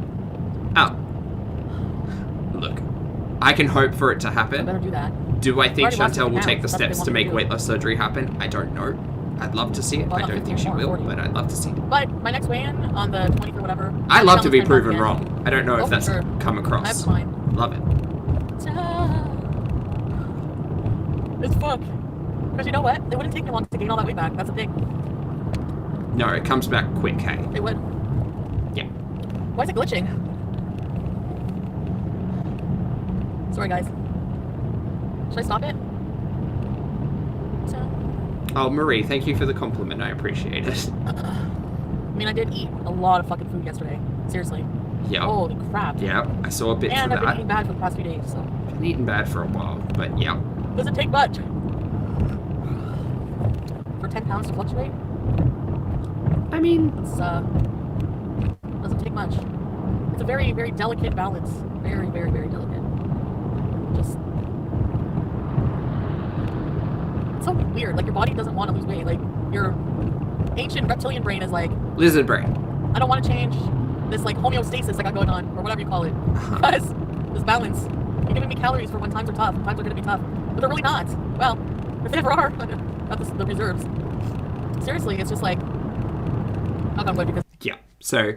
Oh. Look, I can hope for it to I happen. better do that. Do I think Already lost Chantel 50 will take the pounds. That's what they steps want to me make to do. weight loss surgery happen? I don't know. I'd love to see it. Well, I not don't 50 think she anymore, will, 40. but I'd love to see it. But my next weigh-in on the 20th or whatever. I love to be I'll sign up proven again. wrong. I don't know Oh, if for that's sure. come That's across. fine. Love it. It's fuck. Because you know what? It wouldn't take me long to gain all that weight back. That's the thing. No, it comes back quick, hey. It would. Yeah. Why is it glitching? Sorry, guys. Should I stop it? Oh, Marie, thank you for the compliment. I appreciate it. I mean, I did eat a lot of fucking food yesterday. Seriously. Yep. Holy crap. Yep. I saw a bit And of I've been eating that. bad for the past few days, so. Been eating bad for a while, but yep. Does it take much? For 10 pounds to fluctuate? I mean, It's, doesn't take much. It's a very, very delicate balance. Very, very, very delicate. Just... It's so weird. Like, your body doesn't want to lose weight. Like, your ancient reptilian brain is like, lizard brain. I don't want to change this, like, homeostasis I got going on, or whatever you call it. Because this balance, you're giving me calories for when times are tough. Times are going to be tough. But they're really not. Well, if they ever are. Not the reserves. Seriously, it's just like, knock on wood, because... Yeah. So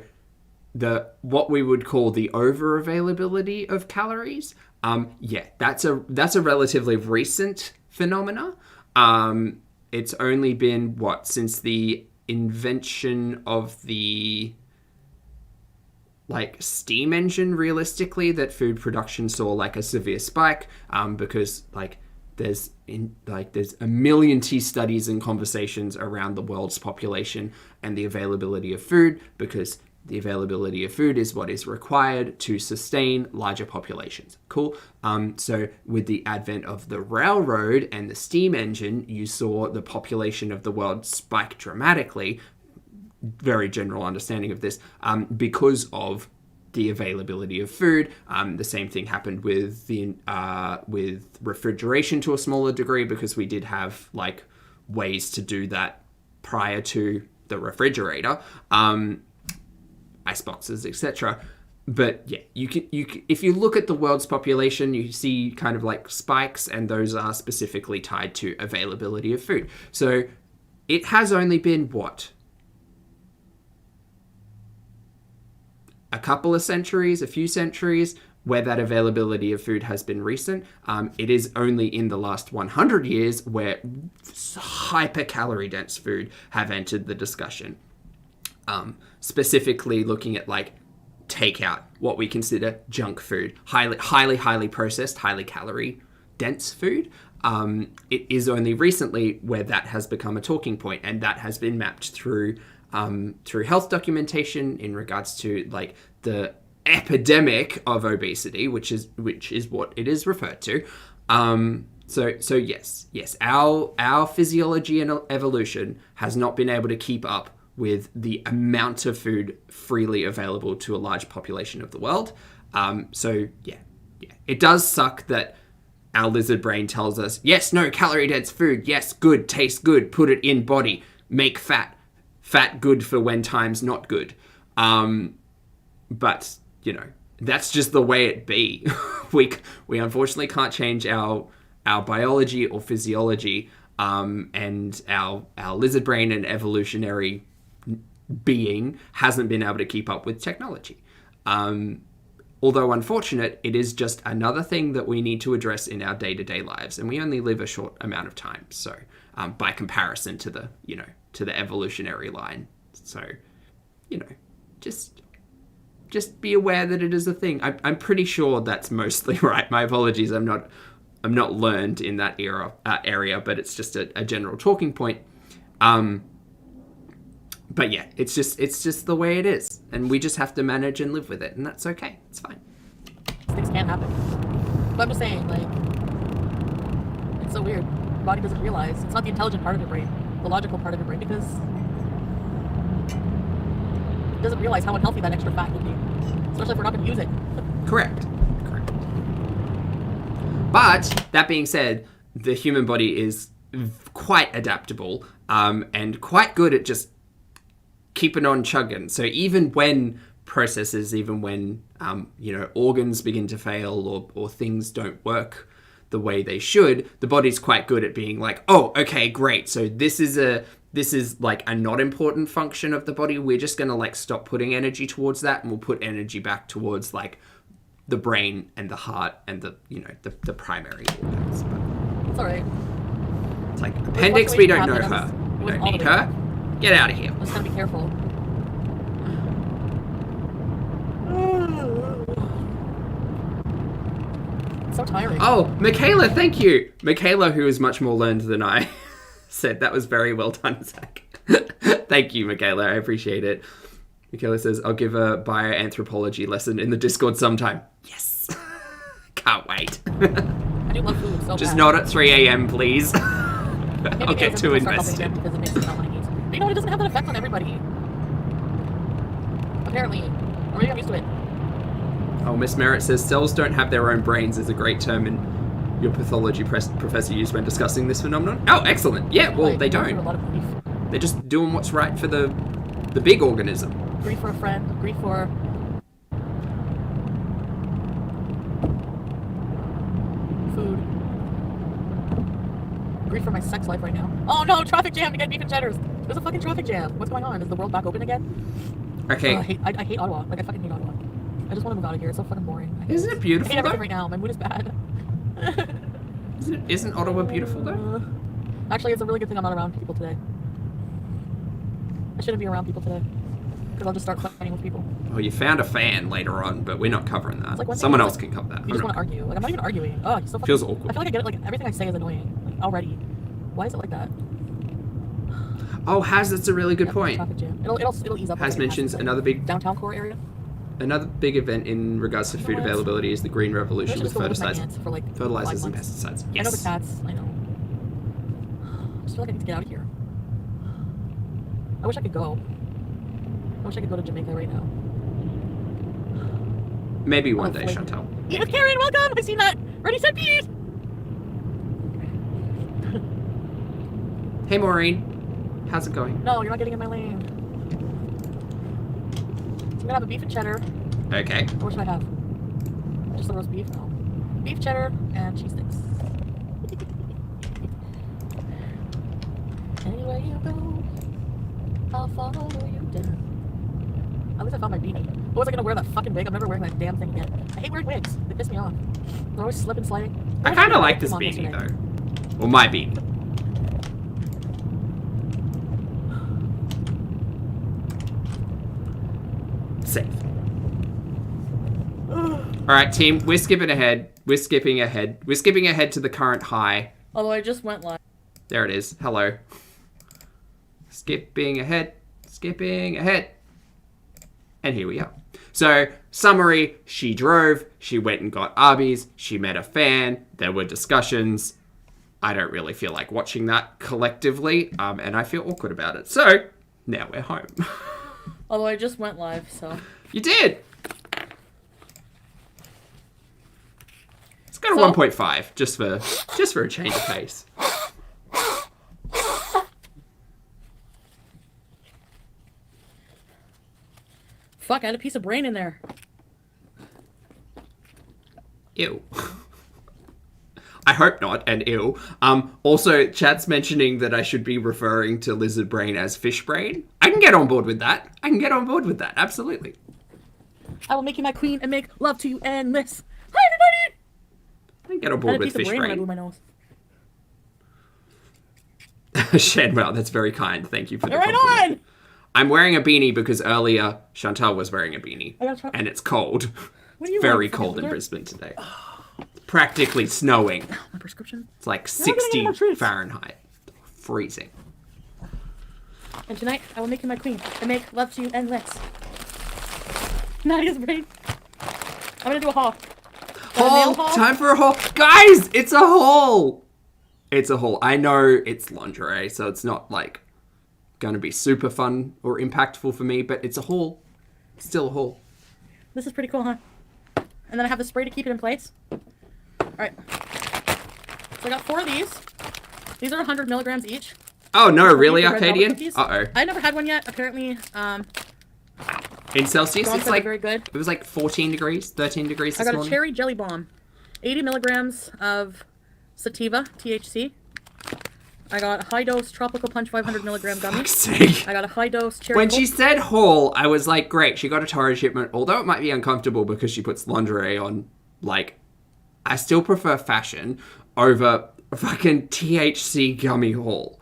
what we would call the over availability of calories, that's a relatively recent phenomena. It's only been since the invention of the steam engine, realistically, that food production saw a severe spike, because there's a million studies and conversations around the world's population and the availability of food, because the availability of food is what is required to sustain larger populations. Cool. So with the advent of the railroad and the steam engine, you saw the population of the world spike dramatically. Very general understanding of this, because of the availability of food. The same thing happened with with refrigeration to a smaller degree, because we did have ways to do that prior to the refrigerator, ice boxes, etc. But yeah, you can if you look at the world's population, you see kind of spikes, and those are specifically tied to availability of food. So it has only been a couple of centuries, a few centuries, where that availability of food has been recent. It is only in the last 100 years where hyper-calorie dense food have entered the discussion. Specifically looking at takeout, what we consider junk food, highly processed, highly calorie dense food. It is only recently where that has become a talking point, and that has been mapped through health documentation in regards to the epidemic of obesity, which is what it is referred to. So yes, our physiology and evolution has not been able to keep up with the amount of food freely available to a large population of the world. So yeah, it does suck that our lizard brain tells us, yes, no, calorie dense food, yes, good, tastes good, put it in body, make fat good for when time's not good. But that's just the way it be. we unfortunately can't change our biology or physiology, and our lizard brain and evolutionary being hasn't been able to keep up with technology. Although unfortunate, it is just another thing that we need to address in our day-to-day lives, and we only live a short amount of time. So, by comparison to the evolutionary line. So, just be aware that it is a thing. I'm pretty sure that's mostly right. My apologies. I'm not learned in that area, but it's just a general talking point. But yeah, it's just the way it is, and we just have to manage and live with it, and that's okay. It's fine. Things can happen. But I'm just saying, it's so weird. Your body doesn't realize. It's not the intelligent part of your brain, the logical part of your brain, because it doesn't realize how unhealthy that extra fat would be, especially if we're not going to use it. Correct. But that being said, the human body is quite adaptable, and quite good at just keeping on chugging. So even when organs begin to fail or things don't work the way they should, the body's quite good at being like, oh, okay, great. So this is a not important function of the body. We're just going to stop putting energy towards that, and we'll put energy back towards the brain and the heart and the primary organs. But it's all right. It's appendix, we don't know her. We don't need her. Get out of here. Just gotta be careful. It's so tiring. Oh, Michaela, thank you. Michaela, who is much more learned than I, said that was very well done, Zach. Thank you, Michaela. I appreciate it. Michaela says, I'll give a bioanthropology lesson in the Discord sometime. Yes. Can't wait. I do love food so Just bad. not at 3 a.m, please. Maybe I'll get days too I'm gonna start invested. helping them because it makes me not want to eat. But you know what? It doesn't have that effect on everybody. Apparently. Or maybe I'm used to it. Oh, Miss Merritt says, cells don't have their own brains is a great term in your pathology professor used when discussing this phenomenon. Oh, excellent. Yeah, well, Like, they going through a don't. lot of grief. They're just doing what's right for the big organism. Grief for a friend. Grief for... food. Grief for my sex life right now. Oh no, traffic jam to get beef and cheddars. There's a fucking traffic jam. What's going on? Is the world back open again? Okay. I hate Ottawa. Like, I fucking hate Ottawa. I just want to move out of here. It's so fucking boring. I hate Isn't it I beautiful, hate everything though? right now. My mood is bad. Isn't Ottawa beautiful, though? Actually, it's a really good thing I'm not around people today. I shouldn't be around people today. Because I'll just start fighting with people. Well, you found a fan later on, but we're not covering that. It's like one thing Someone it's else like, can cover that. You just want to argue. Like, I'm not even arguing. Oh, you're so fucking... Feels awkward. I feel like I get it. Like, everything I say is annoying. Like, already. Why is it like that? Oh, Haz, that's a really good Yeah, point. traffic jam. It'll ease up. Haz when it mentions passes, another big downtown core area. event in regards to food what? availability is the green I revolution should with just go live with my fertilizers, aunt for like fertilizers 5 and months. pesticides. I know the Yes. cats. I know. I just feel like I need to get out of here. I wish I could go. I wish I could go to Jamaica right now. Maybe one Oh, day, wait. Chantal. Yes, Karen, welcome! I seen that! Ready, set, peas! Hey, Maureen. How's it going? No, you're not getting in my lane. So I'm gonna have a beef and cheddar. Okay. Or what should I have? Just the roast beef? No. Beef, cheddar, and cheese sticks. Anywhere you go, I'll follow you down. At least I found my beanie. What was I gonna wear that fucking wig? I'm never wearing that damn thing again. I hate wearing wigs. They piss me off. They're always slipping, sliding. I kind of like this beanie, though. Well, my beanie. Safe. Alright, team, we're skipping ahead. We're skipping ahead. We're skipping ahead to the current high. Although I just went live. There it is. Hello. Skipping ahead. Skipping ahead. And here we are. So, summary, she drove, she went and got Arby's, she met a fan, there were discussions. I don't really feel like watching that collectively, and I feel awkward about it. So, now we're home. Although I just went live, so. You did! Let's go to So- 1.5, just for a change of pace. Fuck, I had a piece of brain in there. Ew. I hope not, and ew. Also, chat's mentioning that I should be referring to lizard brain as fish brain. I can get on board with that. Absolutely. I will make you my queen and make love to you endless. Hi, everybody! I can get on I board had a with piece of fish brain when I blew brain. my nose. Shed, wow, that's very kind. Thank you for the Right compliment. on! I'm wearing a beanie because earlier Chantal was wearing a beanie. I gotta try- And it's cold. What do you Very want? cold in Fucking- Brisbane today. Practically snowing. My prescription? It's like You're not gonna 60 get my treats. Fahrenheit. Freezing. And tonight, I will make you my queen and make love to you endless. Nadia's brain. I'm gonna do a haul. Haul! Time for a haul. Guys, it's a haul! It's a haul. I know it's lingerie, so it's not like going to be super fun or impactful for me, but it's a haul. Still a haul. This is pretty cool, huh? And then I have the spray to keep it in place. Alright. So I got 4 of these. These are 100 milligrams each. Oh no, really, The red velvet Arcadian? cookies. Uh-oh. I never had one yet. Apparently, In Celsius, Dawn it's said like, they're very good. it was like 14 degrees, 13 degrees I this got morning. a cherry jelly bomb. 80 milligrams of sativa, THC. I got a high dose tropical punch 500 milligram gummy. Fuck's sake. I got a high dose cherry. When she said haul, I was like, great, she got a torrid shipment, although it might be uncomfortable because she puts lingerie on, like, I still prefer fashion over a fucking THC gummy haul.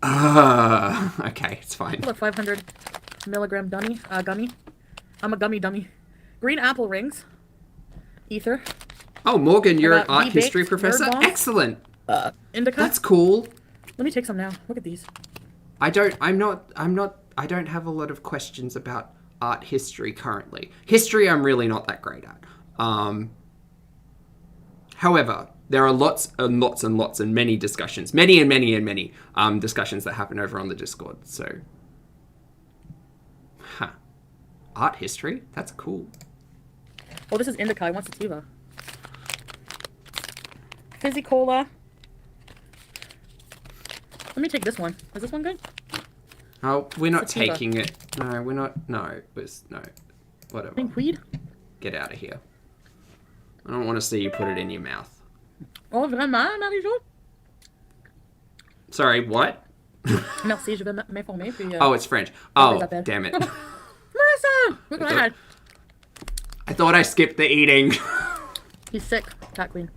Okay, it's fine. A 500 milligram gummy. I'm a gummy dummy. Green apple rings. Ether. Oh, Morgan, you're an got art bee-baked history nerd professor? bombs. Excellent. Indica. That's cool. Let me take some now. Look at these. I'm not I don't have a lot of questions about art history currently. History, I'm really not that great at. However, there are lots and lots and lots and many discussions, many discussions that happen over on the Discord. So, art history? That's cool. Oh, this is indica. I want sativa. Fizzy cola. Let me take this one. Is this one good? Oh, we're not Sativa. taking it. No, we're not. No, no. Whatever. Pink weed? Get out of here. I don't want to see you put it in your mouth. Oh, vraiment, Marie-Jo? Sorry, what? Merci, je vais m'informer. Puis, Oh, it's French. Oh, Oh, is that bad? damn it. Marissa! Look what I had. I thought I skipped the eating. He's sick, cat queen.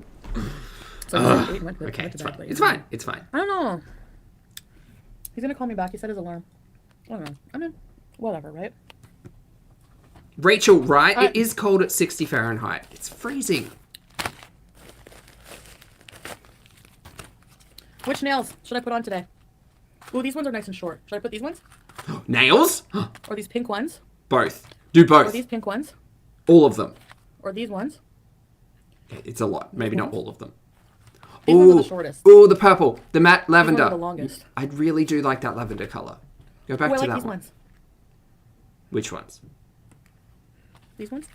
So he went to Okay, bed, it's fine. but It's fine. It's fine. I don't know. He's gonna call me back. He set his alarm. I don't know. I mean, whatever, right? Rachel, right? It is cold at 60 Fahrenheit. It's freezing. Which nails should I put on today? Ooh, these ones are nice and short. Should I put these ones? Nails? Or these pink ones? Both. Do Or both. these pink ones? All of them. Or these ones? It's a lot. Maybe not all of them. These ones are the shortest. Ooh, the purple. The matte These ones lavender. are the longest. I really do like that lavender color. Go back Ooh, I to like that these one. ones. Which ones? These ones?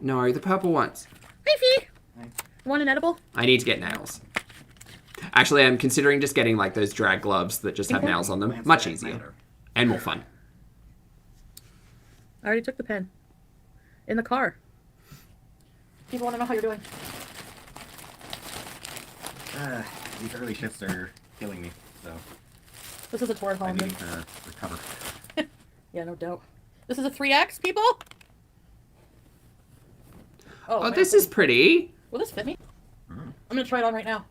No, the purple ones. Beefy! Want an edible? I need to get nails. Actually, I'm considering just getting like those drag gloves that just have Okay. nails on them. Much easier. And more fun. I already took the pen. In the car. People want to know how you're doing. These early shifts are killing me, so This is a torrid I home. need to recover. Yeah, no doubt. This is a 3X, people? Oh, man. this is pretty. Will this fit me? I'm gonna try it on right now.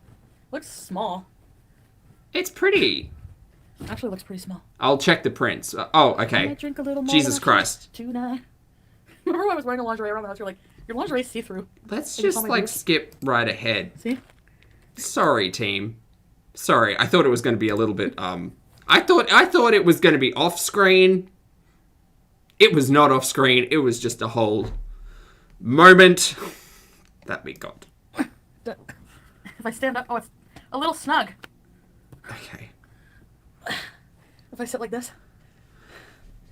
Looks small. It's pretty. Actually, looks pretty small. I'll check the prints. Oh, I okay. might drink a little more Jesus than I Christ. should tonight. Remember when I was wearing a lingerie around the house? You're like, your lingerie's see-through. Let's Can you just tell my like boobs? skip right ahead. See? Sorry, team. Sorry. I thought it was going to be a little bit I thought it was going to be off screen. It was not off screen. It was just a whole moment that we got. If I stand up, oh, it's a little snug. Okay. If I sit like this,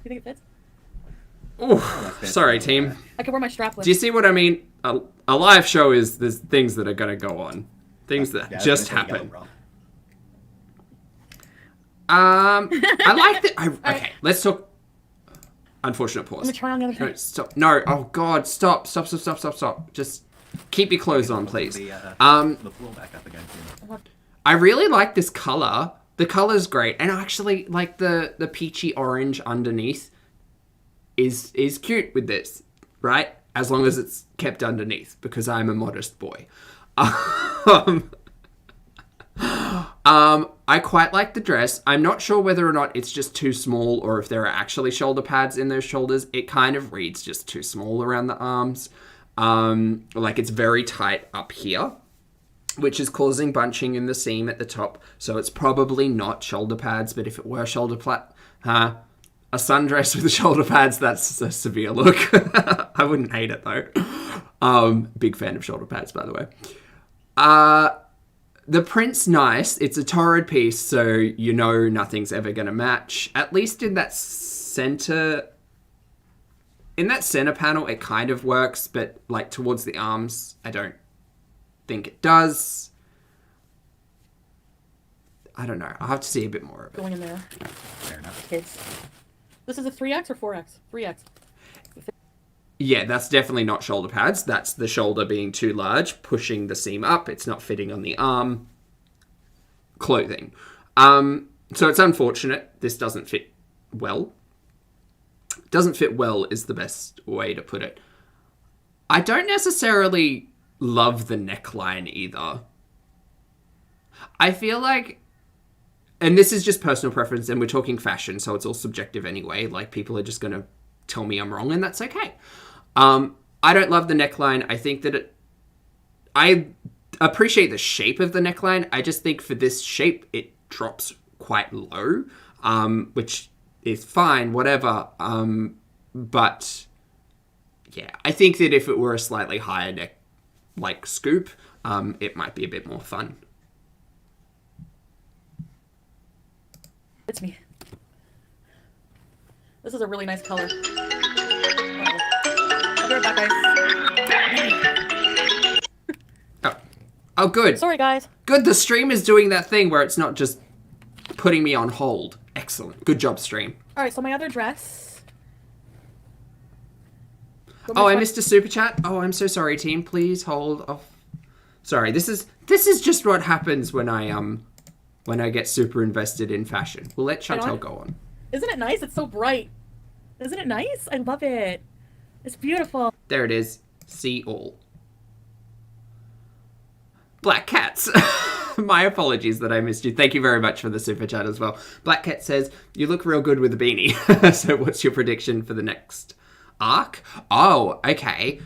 you think it fits? Oh, sorry, team. I could wear my strapless. Do you see what I mean? A live show is there's things that are going to go on. Things that Yeah, just that's gonna happen. go wrong. I like that. Okay, Alright. let's talk. Unfortunate pause. Let me try on the other No, side. stop. No, oh god, stop. Just keep your clothes on, please. The pool back up again soon. I really like this color. The color's great, and actually, like the peachy orange underneath is cute with this, right? As long as it's kept underneath, because I'm a modest boy. I quite like the dress. I'm not sure whether or not it's just too small or if there are actually shoulder pads in those shoulders. It kind of reads just too small around the arms. Like it's very tight up here, which is causing bunching in the seam at the top. So it's probably not shoulder pads, but if it were shoulder a sundress with shoulder pads, that's a severe look. I wouldn't hate it though. Big fan of shoulder pads, by the way. The print's nice. It's a torrid piece, so you know nothing's ever going to match. At least in that center... In that center panel, it kind of works, but like towards the arms, I don't think it does. I don't know. I'll have to see a bit more of it. Going in there, Fair enough. kids. This is a 3X or 4X? 3X. Yeah, that's definitely not shoulder pads. That's the shoulder being too large, pushing the seam up. It's not fitting on the arm. Clothing. So it's unfortunate. This doesn't fit well. Doesn't fit well is the best way to put it. I don't necessarily love the neckline either. I feel like, and this is just personal preference, and we're talking fashion, so it's all subjective anyway. Like, people are just going to tell me I'm wrong, and that's okay. I don't love the neckline. I think that I appreciate the shape of the neckline. I just think for this shape, it drops quite low, which is fine, whatever. But yeah, I think that if it were a slightly higher neck, like scoop, it might be a bit more fun. It's me. This is a really nice color. Uh-oh. I'll be right back, guys. Oh, good. Sorry, guys. Good, the stream is doing that thing where it's not just putting me on hold. Excellent. Good job, stream. All right, so my other dress. Oh, I missed a super chat. Oh, I'm so sorry, team. Please hold off. Sorry, this is just what happens when I get super invested in fashion. We'll let Chantel go on. Isn't it nice? It's so bright. Isn't it nice? I love it. It's beautiful. There it is. See all. Black Cats. My apologies that I missed you. Thank you very much for the super chat as well. Black Cat says, you look real good with a beanie. So what's your prediction for the next arc? Oh, okay.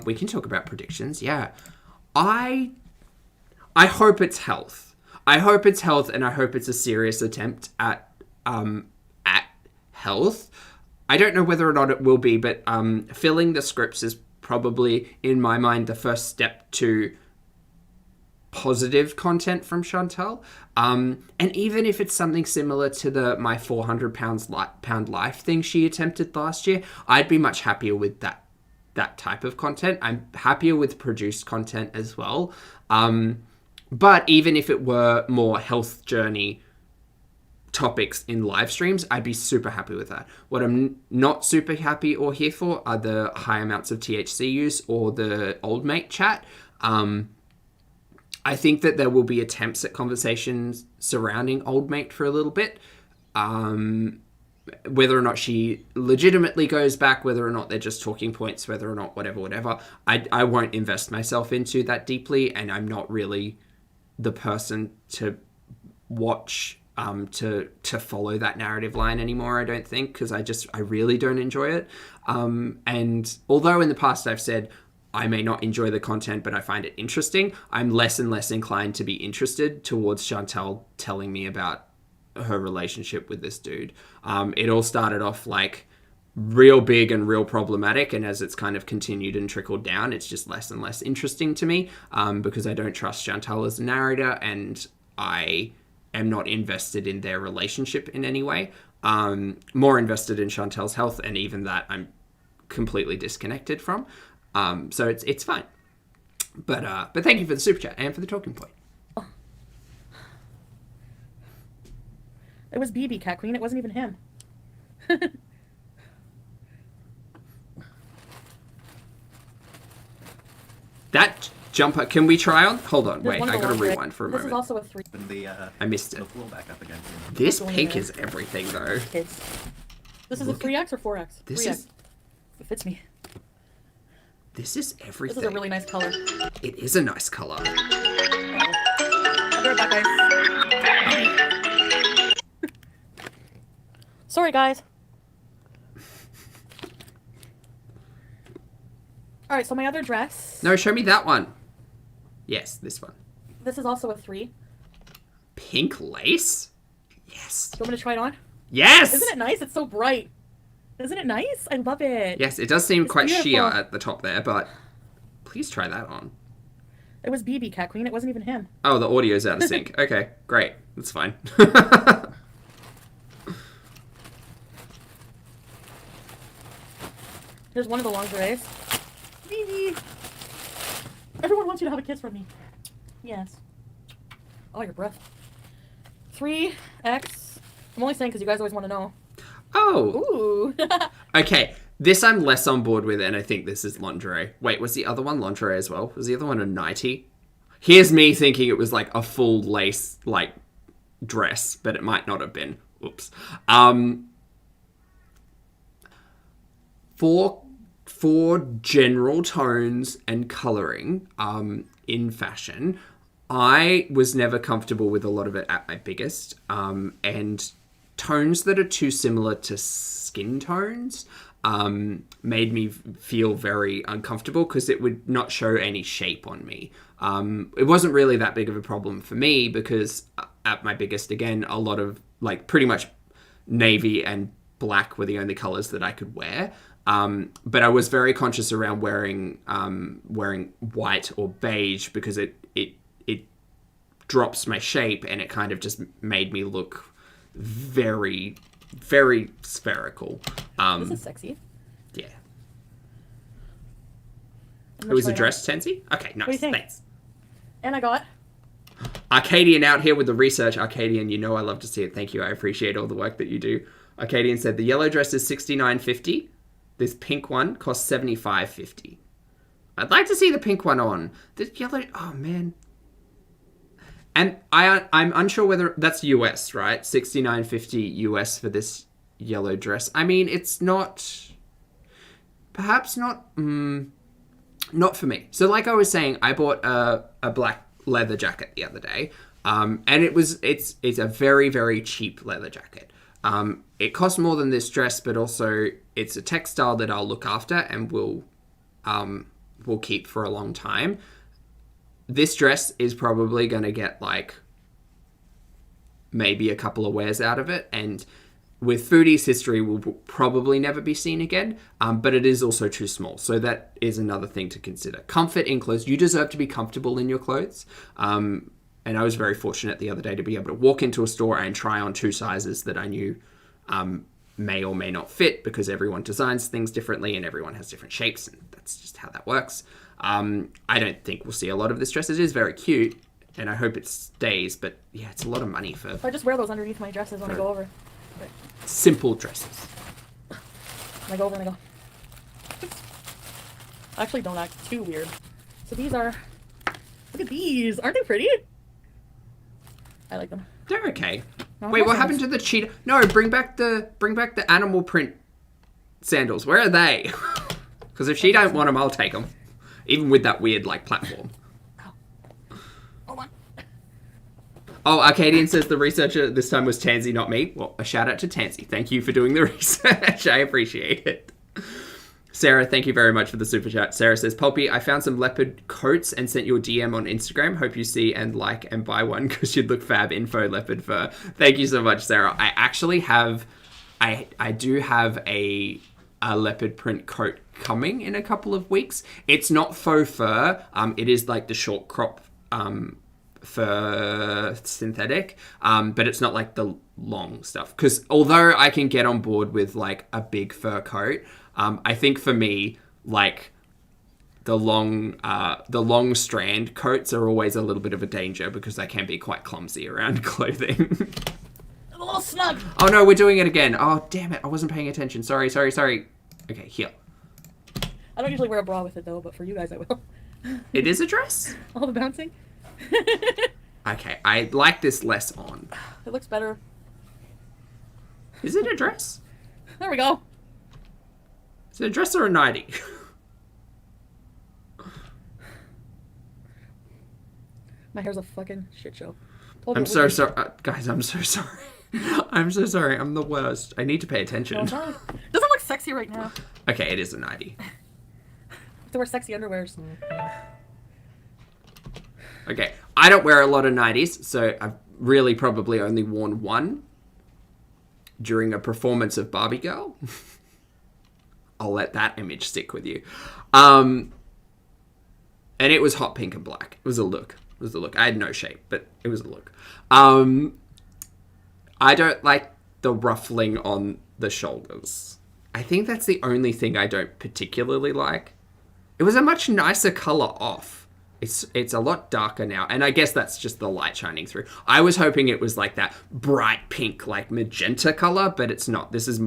We can talk about predictions. Yeah. I hope it's health. I hope it's health, and I hope it's a serious attempt at health. I don't know whether or not it will be, but filling the scripts is probably, in my mind, the first step to positive content from Chantal. And even if it's something similar to the my 400 pound life thing she attempted last year, I'd be much happier with that type of content. I'm happier with produced content as well. But even if it were more health journey topics in live streams, I'd be super happy with that. What I'm not super happy or here for are the high amounts of THC use or the old mate chat. I think that there will be attempts at conversations surrounding old mate for a little bit. Whether or not she legitimately goes back, whether or not they're just talking points, whether or not whatever, I won't invest myself into that deeply, and I'm not really the person to watch, to follow that narrative line anymore, I don't think, because I really don't enjoy it. And although in the past I've said, I may not enjoy the content, but I find it interesting, I'm less and less inclined to be interested towards Chantal telling me about her relationship with this dude. It all started off like real big and real problematic, and as it's kind of continued and trickled down, it's just less and less interesting to me, because I don't trust Chantal as a narrator, and I am not invested in their relationship in any way. More invested in Chantal's health, and even that I'm completely disconnected from. So it's fine. But thank you for the super chat and for the talking point. It was BB, Cat Queen. It wasn't even him. That jumper, can we try on? Hold on, wait, There's one I of the gotta lingerie. rewind for a This moment. is also a 3. I missed it. The flow back up again. This pink is everything, though. Kids. This is a 3X or 4X? This 3X. is- It fits me. This is everything. This is a really nice color. It is a nice color. I'll be right back, guys. Sorry, guys. Alright, so my other dress. No, show me that one. Yes, this one. This is also a 3. Pink lace? Yes. Do you want me to try it on? Yes! Isn't it nice? It's so bright. Isn't it nice? I love it. Yes, it does seem It's quite beautiful. sheer at the top there, but please try that on. It was BB, Cat Queen. It wasn't even him. Oh, the audio's out of sync. Okay, great. That's fine. Here's one of the lingeries. BB. Everyone wants you to have a kiss from me. Yes. Oh, your breath. 3X. I'm only saying because you guys always want to know. Oh. Ooh. Okay, this I'm less on board with, and I think this is lingerie. Wait, was the other one lingerie as well? Was the other one a nightie? Here's me thinking it was like a full lace, like, dress, but it might not have been. Oops. For general tones and colouring in fashion, I was never comfortable with a lot of it at my biggest, and tones that are too similar to skin tones made me feel very uncomfortable because it would not show any shape on me. It wasn't really that big of a problem for me because at my biggest, again, a lot of, like, pretty much navy and black were the only colors that I could wear. But I was very conscious around wearing white or beige because it drops my shape and it kind of just made me look very, very spherical. This is sexy. Yeah. It was a dress, Tensi? Okay, nice. What do you think? Thanks. And I got... Arcadian out here with the research. Arcadian, you know I love to see it. Thank you. I appreciate all the work that you do. Arcadian said the yellow dress is $69.50. This pink one costs $75.50. I'd like to see the pink one on. The yellow... Oh, man. And I'm unsure whether... That's US, right? $69.50 US for this yellow dress. I mean, it's not... Perhaps not... not for me. So like I was saying, I bought a black leather jacket the other day. And it's a very, very cheap leather jacket. It costs more than this dress, but also it's a textile that I'll look after and will keep for a long time. This dress is probably going to get like maybe a couple of wears out of it. And with Foodie's history will probably never be seen again, but it is also too small. So that is another thing to consider. Comfort in clothes. You deserve to be comfortable in your clothes. And I was very fortunate the other day to be able to walk into a store and try on 2 sizes that I knew may or may not fit because everyone designs things differently and everyone has different shapes, and that's just how that works. I don't think we'll see a lot of this dress. It is very cute, and I hope it stays, but yeah, it's a lot of money for... I just wear those underneath my dresses when I go over. But simple dresses. I go over and I go... I actually don't act too weird. So these are... Look at these! Aren't they pretty? I like them. They're okay. No, Wait, what happened to the cheetah? No, bring back the animal print sandals. Where are they? Because if she don't want them, I'll take them. Even with that weird, like, platform. Hold on. Oh, Arcadian says the researcher this time was Tansy, not me. Well, a shout out to Tansy. Thank you for doing the research. I appreciate it. Sarah, thank you very much for the super chat. Sarah says, Pulpy, I found some leopard coats and sent you a DM on Instagram. Hope you see and like and buy one because you'd look fab. Info leopard fur. Thank you so much, Sarah. I actually have, I do have a leopard print coat coming in a couple of weeks. It's not faux fur. It is like the short crop fur synthetic, but it's not like the long stuff. Because although I can get on board with like a big fur coat, I think for me, like the long strand coats are always a little bit of a danger because they can be quite clumsy around clothing. I'm a little snug. Oh no, we're doing it again. Oh damn it, I wasn't paying attention. Sorry. Okay, here. I don't usually wear a bra with it though, but for you guys I will. It is a dress? All the bouncing. Okay, I like this less on. It looks better. Is it a dress? There we go. Is it a dress or a nightie? My hair's a fucking shit show. I'm so sorry. Guys, I'm so sorry. I'm so sorry. I'm the worst. I need to pay attention. No, doesn't look sexy right now. Okay, it is a nightie. To wear sexy underwears. Okay, I don't wear a lot of nighties, so I've really probably only worn one during a performance of Barbie Girl. I'll let that image stick with you. And it was hot pink and black. It was a look. I had no shape, but it was a look. I don't like the ruffling on the shoulders. I think that's the only thing I don't particularly like. It was a much nicer color off. It's a lot darker now, and I guess that's just the light shining through. I was hoping it was like that bright pink, like magenta color, but it's not. This is,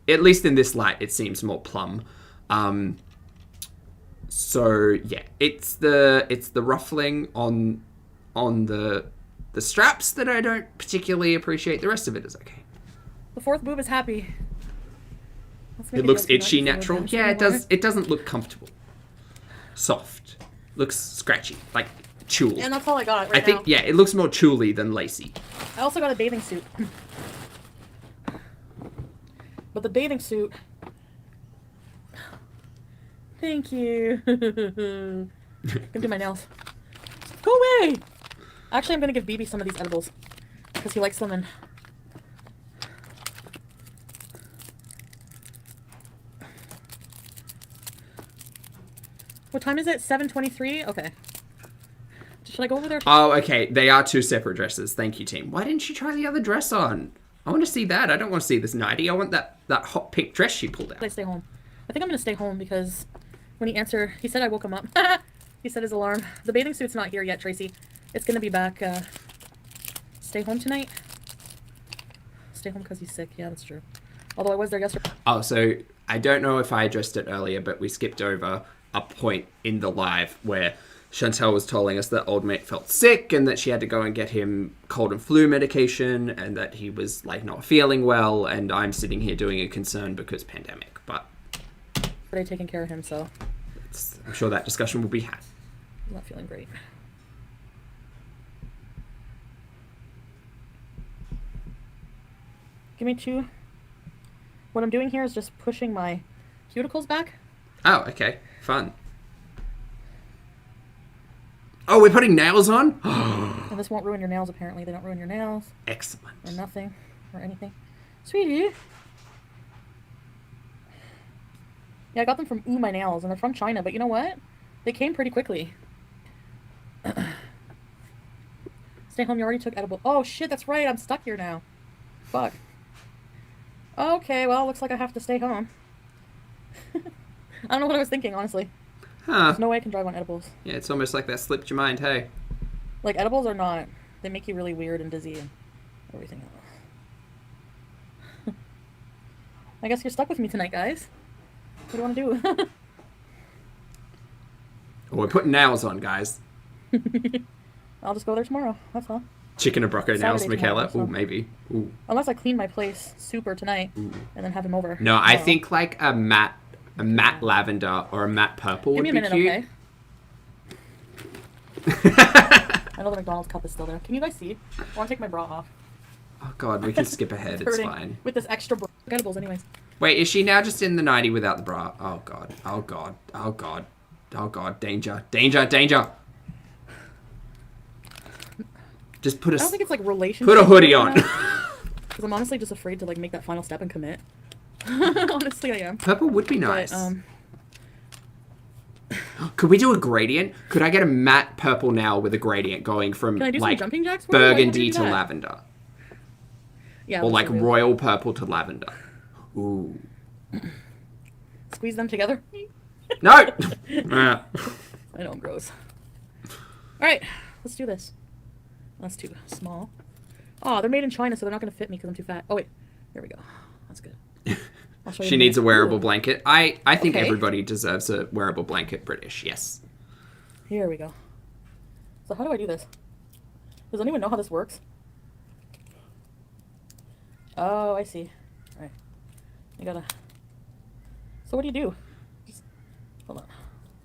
at least in this light, it seems more plum. So yeah, it's the ruffling on the straps that I don't particularly appreciate. The rest of it is okay. The fourth boob is happy. It looks itchy natural. Yeah, it does. It doesn't look comfortable. Soft. Looks scratchy, like tulle. And that's all I got right I think, now. yeah, it looks more tulle than lacy. I also got a bathing suit. But the bathing suit... Thank you. Gonna do my nails. Go away! Actually, I'm gonna give BB some of these edibles. Because he likes them and... What time is it? 7:23? Okay. Should I go over there? Oh, okay. They are two separate dresses. Thank you, team. Why didn't she try the other dress on? I want to see that. I don't want to see this nightie. I want that hot pink dress she pulled out. I stay home. I think I'm gonna stay home because when he answered, he said I woke him up. He said his alarm. The bathing suit's not here yet, Tracy. It's gonna be back. Stay home tonight? Stay home because he's sick. Yeah, that's true. Although I was there yesterday. Oh, so I don't know if I addressed it earlier, but we skipped over a point in the live where Chantel was telling us that old mate felt sick and that she had to go and get him cold and flu medication and that he was like not feeling well, and I'm sitting here doing a concern because pandemic, but But I taking care of him, so I'm sure that discussion will be had. I'm not feeling great. Give me 2. What I'm doing here is just pushing my cuticles back. Oh, okay. Fun. Oh, we're putting nails on? And this won't ruin your nails, apparently. They don't ruin your nails. Excellent. Or nothing. Or anything. Sweetie. Yeah, I got them from Ooh My Nails, and they're from China, but you know what? They came pretty quickly. Stay home, you already took edible. Oh, shit, that's right. I'm stuck here now. Fuck. Okay, well, looks like I have to stay home. I don't know what I was thinking, honestly. Huh. There's no way I can drive on edibles. Yeah, it's almost like that slipped your mind, hey? Like, edibles are not... They make you really weird and dizzy and everything else. I guess you're stuck with me tonight, guys. What do you want to do? Oh, we're putting nails on, guys. I'll just go there tomorrow. That's all. Chicken and broccoli nails, Saturday Michaela. tomorrow, Ooh, so. maybe. Ooh. Unless I clean my place super tonight and then have him over. No, I tomorrow. think like a matte lavender or a matte purple Give would me a be minute, cute. okay? I know the McDonald's cup is still there. Can you guys see? I want to take my bra off. Oh god, we can skip ahead. It's hurting fine. with this extra bra. Edibles, anyways. Wait, is she now just in the 90 without the bra? Oh god. Oh god. Oh god. Oh god. Danger. Danger. Danger. Just put I don't think it's like relationship. put a hoodie on. Because I'm honestly just afraid to like make that final step and commit. Honestly, I am. Purple would be nice. But, Could we do a gradient? Could I get a matte purple now with a gradient going from Can I do some like jumping jacks for you? Why can't burgundy you do to that? lavender? Yeah. Or let's like do it. royal purple to lavender. Ooh. Squeeze them together. No! Ah. I know I'm gross. Alright, let's do this. That's too small. Oh, they're made in China, so they're not going to fit me because I'm too fat. Oh, wait. There we go. That's good. I'll show you She in needs a minute. wearable Ooh. blanket. I think Okay. everybody deserves a wearable blanket, British, yes. Here we go. So how do I do this? Does anyone know how this works? Oh, I see. Alright. I gotta... So what do you do? Just... Hold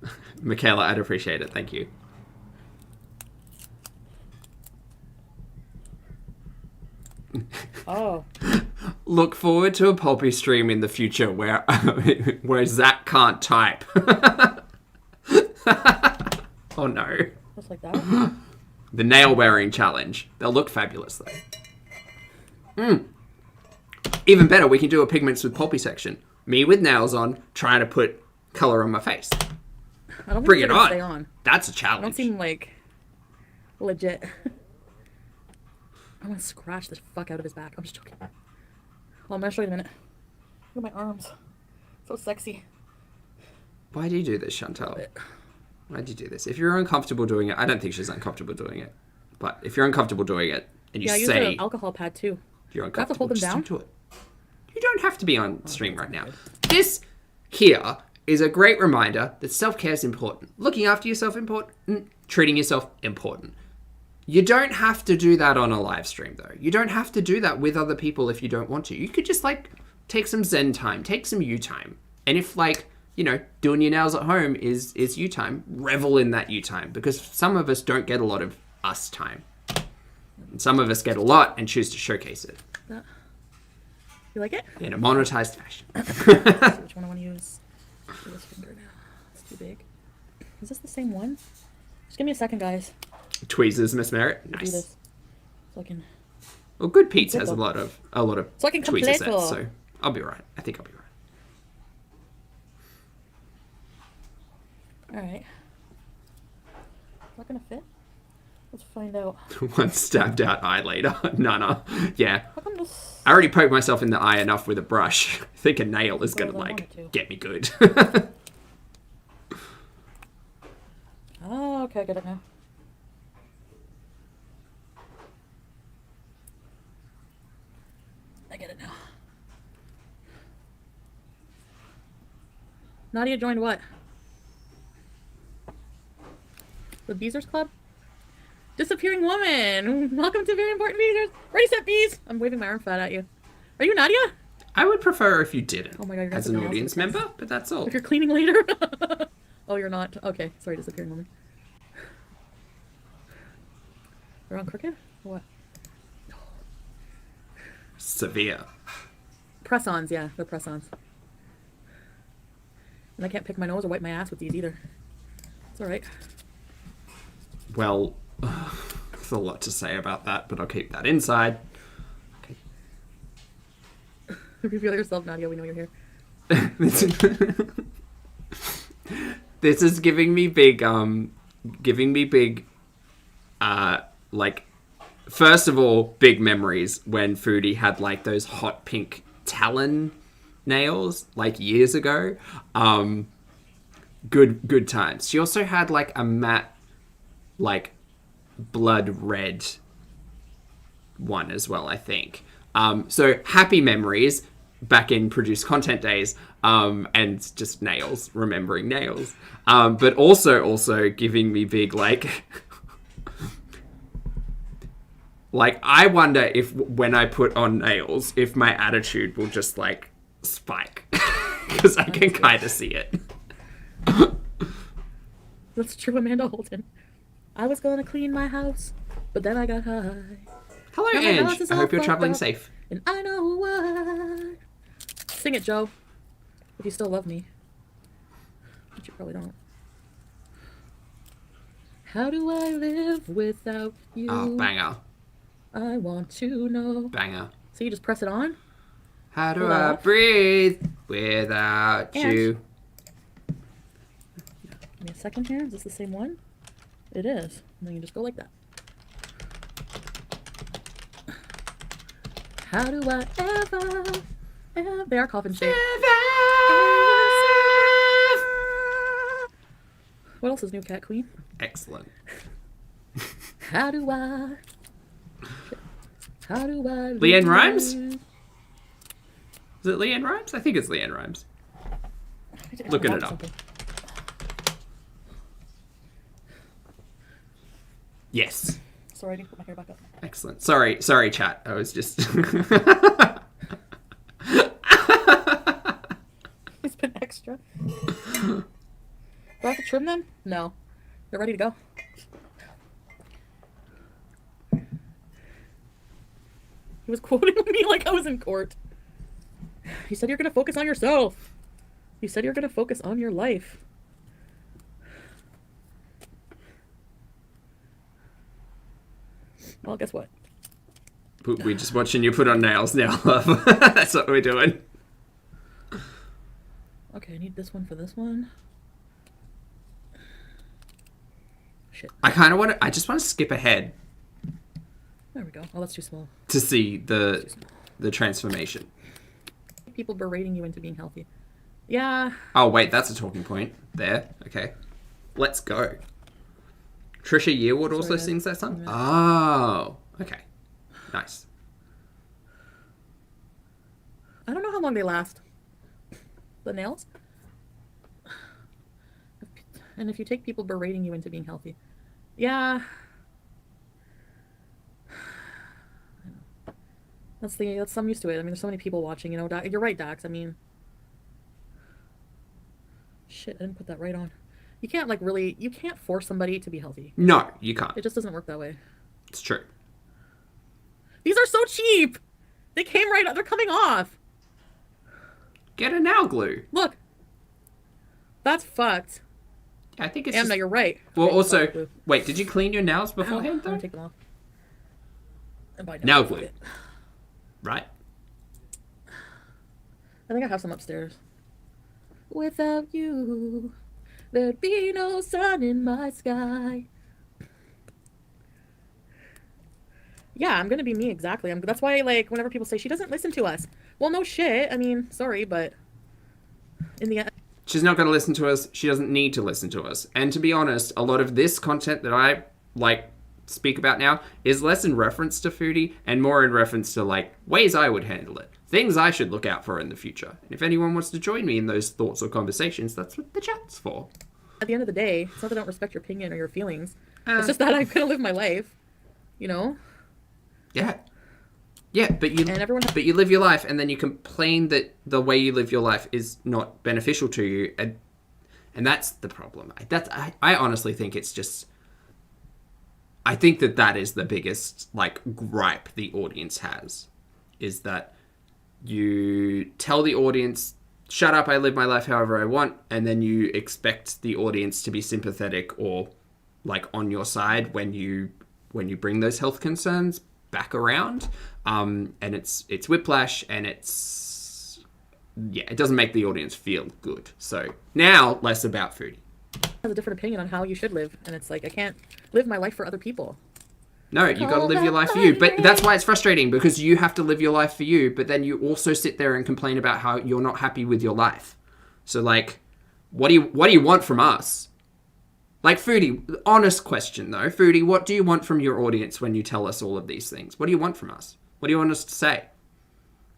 on. Michaela, I'd appreciate it. Thank you. Oh. Look forward to a Pulpy stream in the future where where Zach can't type. Oh no. Just like that? The nail wearing challenge. They'll look fabulous though. Even better, we can do a pigments with Pulpy section. Me with nails on, trying to put colour on my face. I don't Bring think it it's gonna on. Stay on. That's a I don't challenge. seem like legit. I want to scratch the fuck out of his back. I'm just joking. Well, I'm gonna show you in a minute. Look at my arms. So sexy. Why do you do this, Chantal? Why do you do this? If you're uncomfortable doing it, I don't think she's uncomfortable doing it. But if you're uncomfortable doing it, and you Yeah, I use say an alcohol pad too. you're Do I have to uncomfortable, hold them just down? don't do it. You don't have to be on stream right now. This here is a great reminder that self-care is important. Looking after yourself important. Treating yourself important. You don't have to do that on a live stream though. You don't have to do that with other people if you don't want to. You could just like take some Zen time, take some you time. And if like, you know, doing your nails at home is you time, revel in that you time, because some of us don't get a lot of us time. And some of us get a lot and choose to showcase it You like it? in a monetized fashion. See which one I want to use. Do this finger now. It's too big. Is this the same one? Just give me a second, guys. Tweezers, Miss Merritt. Do Nice. this. So I can... Well, Good Pete's has a Completo. lot of So I can tweezer sets, completo. so I'll be right. I think I'll be right. Alright. Is that gonna fit? Let's find out. One stabbed out eye later. Nana. Yeah. How come this... I already poked myself in the eye enough with a brush. I think a nail is gonna, Well, I want like, it to. get me good. Oh, okay, I get it now. I get it now. Nadia joined what? The Beezers Club? Disappearing woman! Welcome to Very Important Beezers! Ready, set, bees! I'm waving my arm flat at you. Are you Nadia? I would prefer if you didn't. Oh my god, you're gonna as put an the mouse audience in the face. member, but that's all. If you're cleaning later? Oh, you're not. Okay, sorry, disappearing woman. They're on crooked? Or what? Severe. Press-ons, yeah, they're press-ons. And I can't pick my nose or wipe my ass with these either. It's alright. Well, there's a lot to say about that, but I'll keep that inside. Okay. Reveal yourself, Nadia, we know you're here. This is giving me big, like, first of all, big memories when Foodie had, like, those hot pink talon nails, like, years ago. Good times. She also had, like, a matte, like, blood red one as well, I think. So happy memories back in produced content days, and just nails, remembering nails. But also giving me big, like, like, I wonder if when I put on nails, if my attitude will just, like, spike. Because I can kind of see it. That's true, Amanda Holton. I was gonna clean my house, but then I got high. Hello, Now my Ange. house is I all hope you're fucked traveling up, safe. And I know why. Sing it, Joe. If you still love me. But you probably don't. How do I live without you? Oh, banger. I want to know. Banger. So you just press it on? How do Hold I on. breathe without Ange. you? Give me a second here. Is this the same one? It is. And then you just go like that. How do I ever... They are coffin shaped. What else is new, Cat Queen? Excellent. How do I... How do I... Leanne live? Rimes? Is it Leanne Rimes? I think it's Leanne Rimes. Looking it up. Something. Yes. Sorry, I need to put my hair back up. Excellent. Sorry, chat. I was just... It's been extra. Do I have to trim them? No. They're ready to go. He was quoting me like I was in court. He said you're going to focus on yourself. You said you're going to focus on your life. Well, guess what? We're just watching you put on nails now, love. That's what we're doing. Okay, I need this one for this one. Shit. I just want to skip ahead There we go. Oh, that's too small. to see the transformation. People berating you into being healthy. Yeah. Oh, wait, that's a talking point. There. Okay. Let's go. Trisha Yearwood also Sorry, sings that song? yeah. Oh. Okay. Nice. I don't know how long they last. The nails? And if you take people berating you into being healthy. Yeah. That's I'm used to it. I mean, there's so many people watching, you know. You're right, Dax. I mean, shit, I didn't put that right on. You can't you can't force somebody to be healthy. No, you can't. It just doesn't work that way. It's true. These are so cheap. They came right up. They're coming off. Get a nail glue. Look. That's fucked. I think it's Amna, just... you're right. Well, Okay, also... glue. Wait, did you clean your nails Ow, beforehand, I'm though? gonna take them off. And buy Nail fuck glue. it. Right? I think I have some upstairs. Without you, there'd be no sun in my sky. Yeah, I'm gonna be me exactly. That's why, like, whenever people say she doesn't listen to us, well, no shit. I mean, sorry, but in the end, She's not going to listen to us. She doesn't need to listen to us. And to be honest, a lot of this content that I, like, speak about now is less in reference to Foodie and more in reference to, like, ways I would handle it. Things I should look out for in the future. And if anyone wants to join me in those thoughts or conversations, that's what the chat's for. at the end of the day, it's not that I don't respect your opinion or your feelings. It's just that I'm gonna live my life, you know? Yeah. Yeah, but you And everyone... but you live your life and then you complain that the way you live your life is not beneficial to you, and that's the problem. I honestly think it's just, I think that is the biggest, like, gripe the audience has, is that you tell the audience, shut up, I live my life however I want, and then you expect the audience to be sympathetic or, like, on your side when you bring those health concerns back around. And it's whiplash, and it doesn't make the audience feel good. So now, less about Foodie. has a different opinion on how you should live, and it's like, I can't live my life for other people. No, you got to live your life for you. But that's why it's frustrating, because you have to live your life for you, but then you also sit there and complain about how you're not happy with your life. So, like, what do you want from us? Like, Foodie, honest question though. Foodie, what do you want from your audience when you tell us all of these things? What do you want from us? What do you want us to say?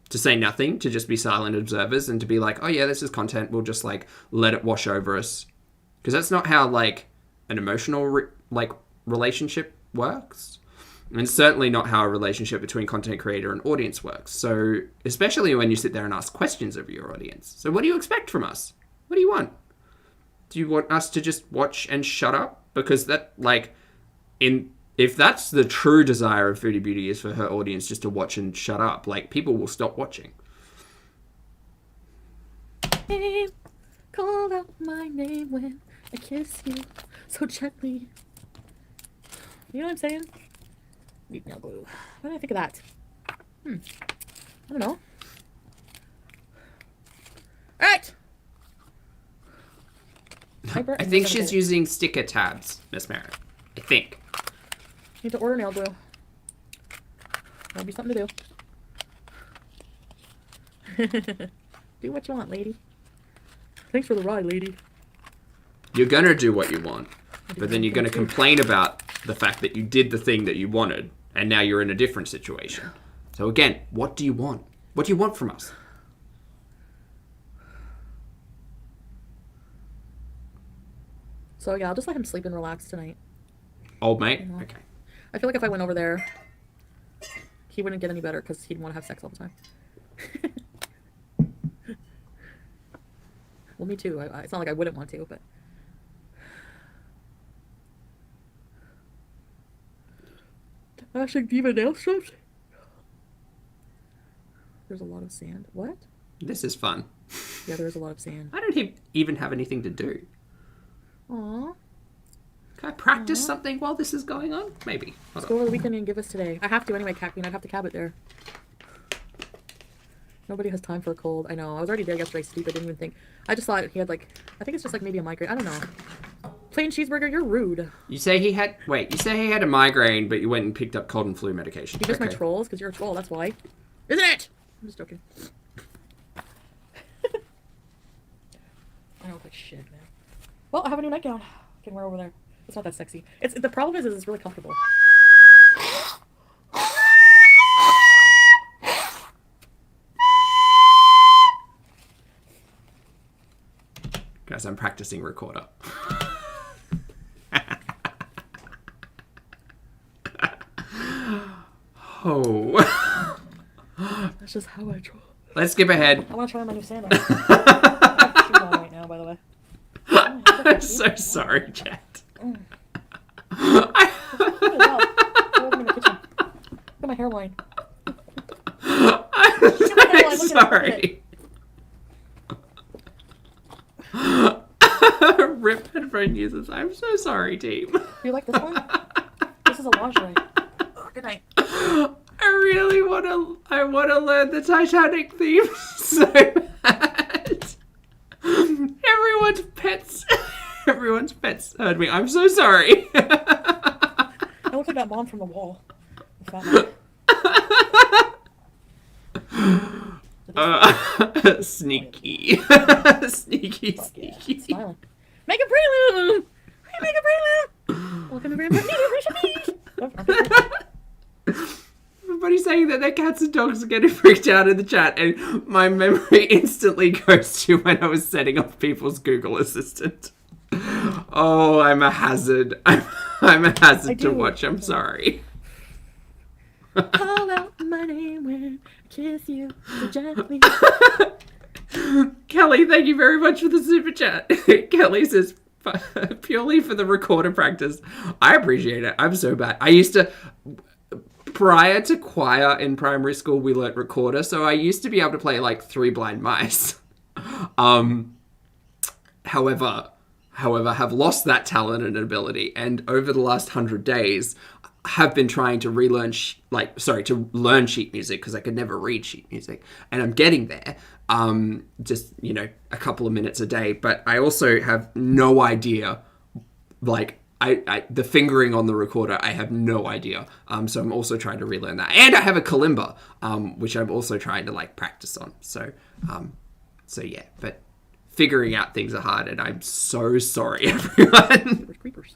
To say nothing? To just be silent observers and to be like, oh yeah, this is content. We'll just, like, let it wash over us. Because that's not how, like, an emotional, relationship works. And certainly not how a relationship between content creator and audience works. So, especially when you sit there and ask questions of your audience. So what do you expect from us? What do you want? Do you want us to just watch and shut up? Because that, like, if that's the true desire of Foodie Beauty, is for her audience just to watch and shut up, like, people will stop watching. Call out my name when I kiss you so gently. You know what I'm saying? Neat nail glue. What do I think of that? I don't know. Alright! I think she's using sticker tabs, Miss Merritt. I think. Need to order nail glue. That'll be something to do. Do what you want, lady. Thanks for the ride, lady. You're gonna do what you want, but then you're gonna complain about the fact that you did the thing that you wanted, and now you're in a different situation. So again, what do you want? What do you want from us? So yeah, I'll just let him sleep and relax tonight. Old mate? You know. Okay. I feel like if I went over there, he wouldn't get any better because he'd want to have sex all the time. Well, me too. It's not like I wouldn't want to, but... Hashtag Diva nail strips? There's a lot of sand. What? This is fun. Yeah, there is a lot of sand. I don't even have anything to do. Aww. Can I practice something while this is going on? Maybe. Let's go over the weekend and give us today. I have to anyway, Cat Queen. I'd have to cab it there. Nobody has time for a cold. I know. I was already there yesterday, sleep. I didn't even think. I just thought he had, like... I think it's just, like, maybe a migraine. I don't know. Plain cheeseburger, you're rude. You say he had a migraine, but you went and picked up cold and flu medication. You just my trolls, because you're a troll, that's why. Isn't it? I'm just joking. I look like shit, man. Well, I have a new nightgown. I can wear over there. It's not that sexy. The problem is it's really comfortable. Guys, I'm practicing recorder. Oh. That's just how I troll. Let's skip ahead. I want to try on my new sandals. I have shoes on right now, by the way. I'm so sorry, Chad. Look at my hairline. I'm so sorry. Rip headphone users. I'm so sorry, team. You like this one? This is a lingerie. Good night. I want to learn the Titanic theme so bad. Everyone's pets Everyone's pets heard me. I'm so sorry. I look like that mom from The Wall. The fat mom. Sneaky. Sneaky, Fuck yeah. sneaky. Smiling. Make a prelude! Make a prelude! Welcome to Grand Everybody's saying that their cats and dogs are getting freaked out in the chat, and my memory instantly goes to when I was setting up people's Google Assistant. Oh, I'm a hazard. I'm a hazard to watch. I'm sorry. Call out my name when I kiss you so gently. Kelly, thank you very much for the super chat. Kelly says, purely for the recorder practice. I appreciate it. I'm so bad. I used to... Prior to choir in primary school, we learnt recorder, so I used to be able to play like Three Blind Mice. However, have lost that talent and ability, and over the last 100 days, have been trying to learn sheet music because I could never read sheet music, and I'm getting there. Just a couple of minutes a day, but I also have no idea, like. The fingering on the recorder, I have no idea. So I'm also trying to relearn that. And I have a kalimba, which I'm also trying to like practice on. So yeah, but figuring out things are hard, and I'm so sorry, everyone. Creepers.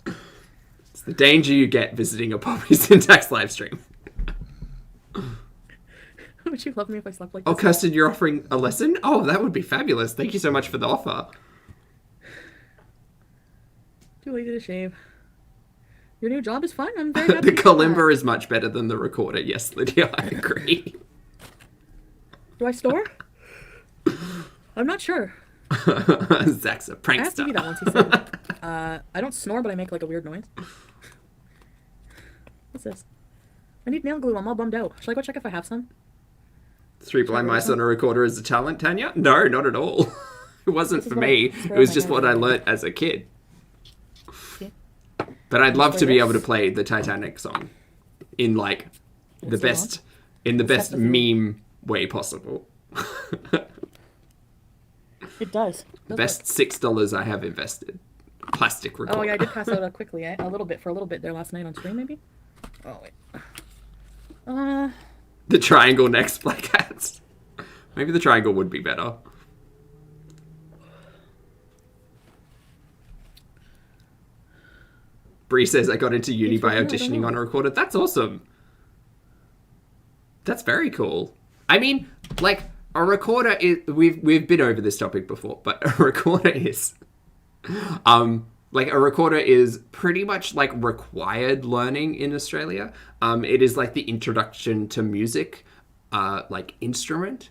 It's the danger you get visiting a Pulpy Syntax live stream. Would you love me if I slept like this? Oh, Kirsten, you're offering a lesson? Oh, that would be fabulous. Thank you so much for the offer. Too lazy to shave. Your new job is fun. I'm very happy. The kalimba is much better than the recorder. Yes, Lydia, I agree. Do I snore? I'm not sure. Zach's a prankster. I have to be that once, he said. I don't snore, but I make like a weird noise. What's this? I need nail glue. I'm all bummed out. Should I go check if I have some? Three blind mice on a recorder is a talent, Tanya? No, not at all. It wasn't for me. It was just what I learnt as a kid. But I'd love to be able to play the Titanic song in like the best meme way possible. It does. The best $6 I have invested. Plastic recorder. Oh yeah, I did pass out quickly. A little bit there last night on stream, maybe. Oh wait. The triangle next, Black Hats. Maybe the triangle would be better. Bree says, I got into uni by auditioning on a recorder. That's awesome. That's very cool. I mean, like, a recorder is... We've been over this topic before, but a recorder is... a recorder is pretty much, like, required learning in Australia. It is, like, the introduction to music, instrument.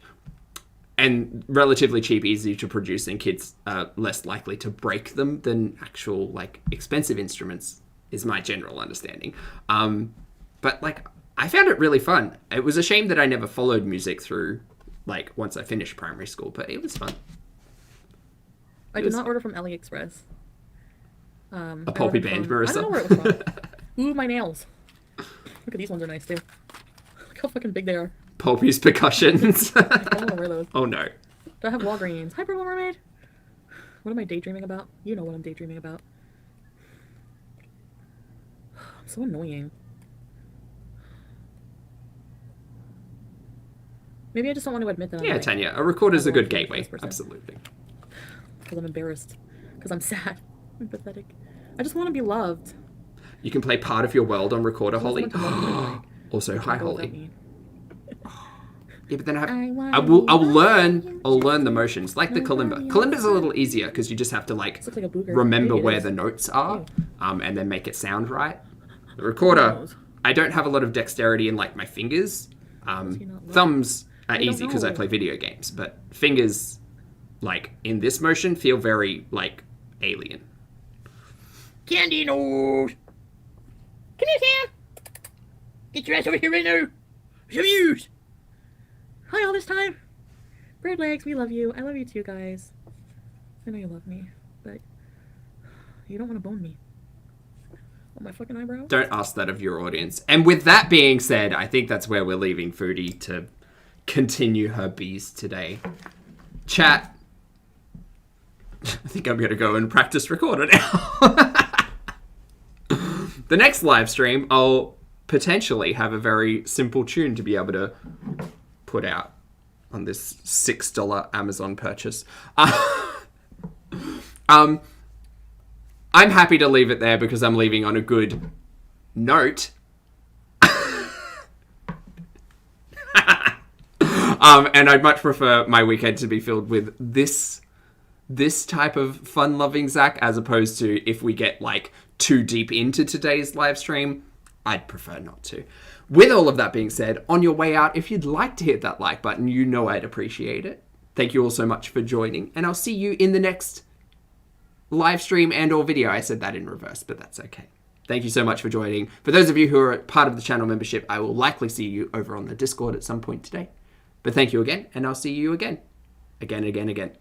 And relatively cheap, easy to produce, and kids are less likely to break them than actual, like, expensive instruments, is my general understanding. But, like, I found it really fun. It was a shame that I never followed music through, like, once I finished primary school, but it was fun. I did not order from AliExpress. A Pulpy band, Marissa. I don't know where it was from. Ooh, my nails. Look at these ones are nice, too. Look how fucking big they are. Pulpy's percussions. I don't know where those. Oh, no. Do I have Walgreens? Hi, Purple Mermaid. What am I daydreaming about? You know what I'm daydreaming about. I'm so annoying. Maybe I just don't want to admit that. Yeah, Tanya, a recorder's a good gateway. Absolutely. Because I'm embarrassed. Because I'm sad. I'm pathetic. I just want to be loved. You can play part of your world on recorder, Holly. Like, Also, hi, Holly. Yeah, but then I'll learn the motions, like the kalimba. Kalimba's a little easier because you just have to like remember where the notes are, and then make it sound right. The recorder, I don't have a lot of dexterity in like my fingers. Thumbs are easy because I play video games, but fingers, like in this motion, feel very like alien. Candy nose. Come here, Sam. Get your ass over here right now. Some news. Hi, all this time. Bird legs, we love you. I love you too, guys. I know you love me, but you don't want to bone me. On my fucking eyebrow? Don't ask that of your audience. And with that being said, I think that's where we're leaving Foodie to continue her bees today. Chat. I think I'm going to go and practice recorder now. The next live stream, I'll potentially have a very simple tune to be able to put out on this $6 Amazon purchase. I'm happy to leave it there because I'm leaving on a good note. And I'd much prefer my weekend to be filled with this type of fun-loving Zach, as opposed to if we get like too deep into today's live stream. I'd prefer not to. With all of that being said, on your way out, if you'd like to hit that like button, you know I'd appreciate it. Thank you all so much for joining, and I'll see you in the next live stream and or video. I said that in reverse, but that's okay. Thank you so much for joining. For those of you who are part of the channel membership, I will likely see you over on the Discord at some point today. But thank you again, and I'll see you again. Again.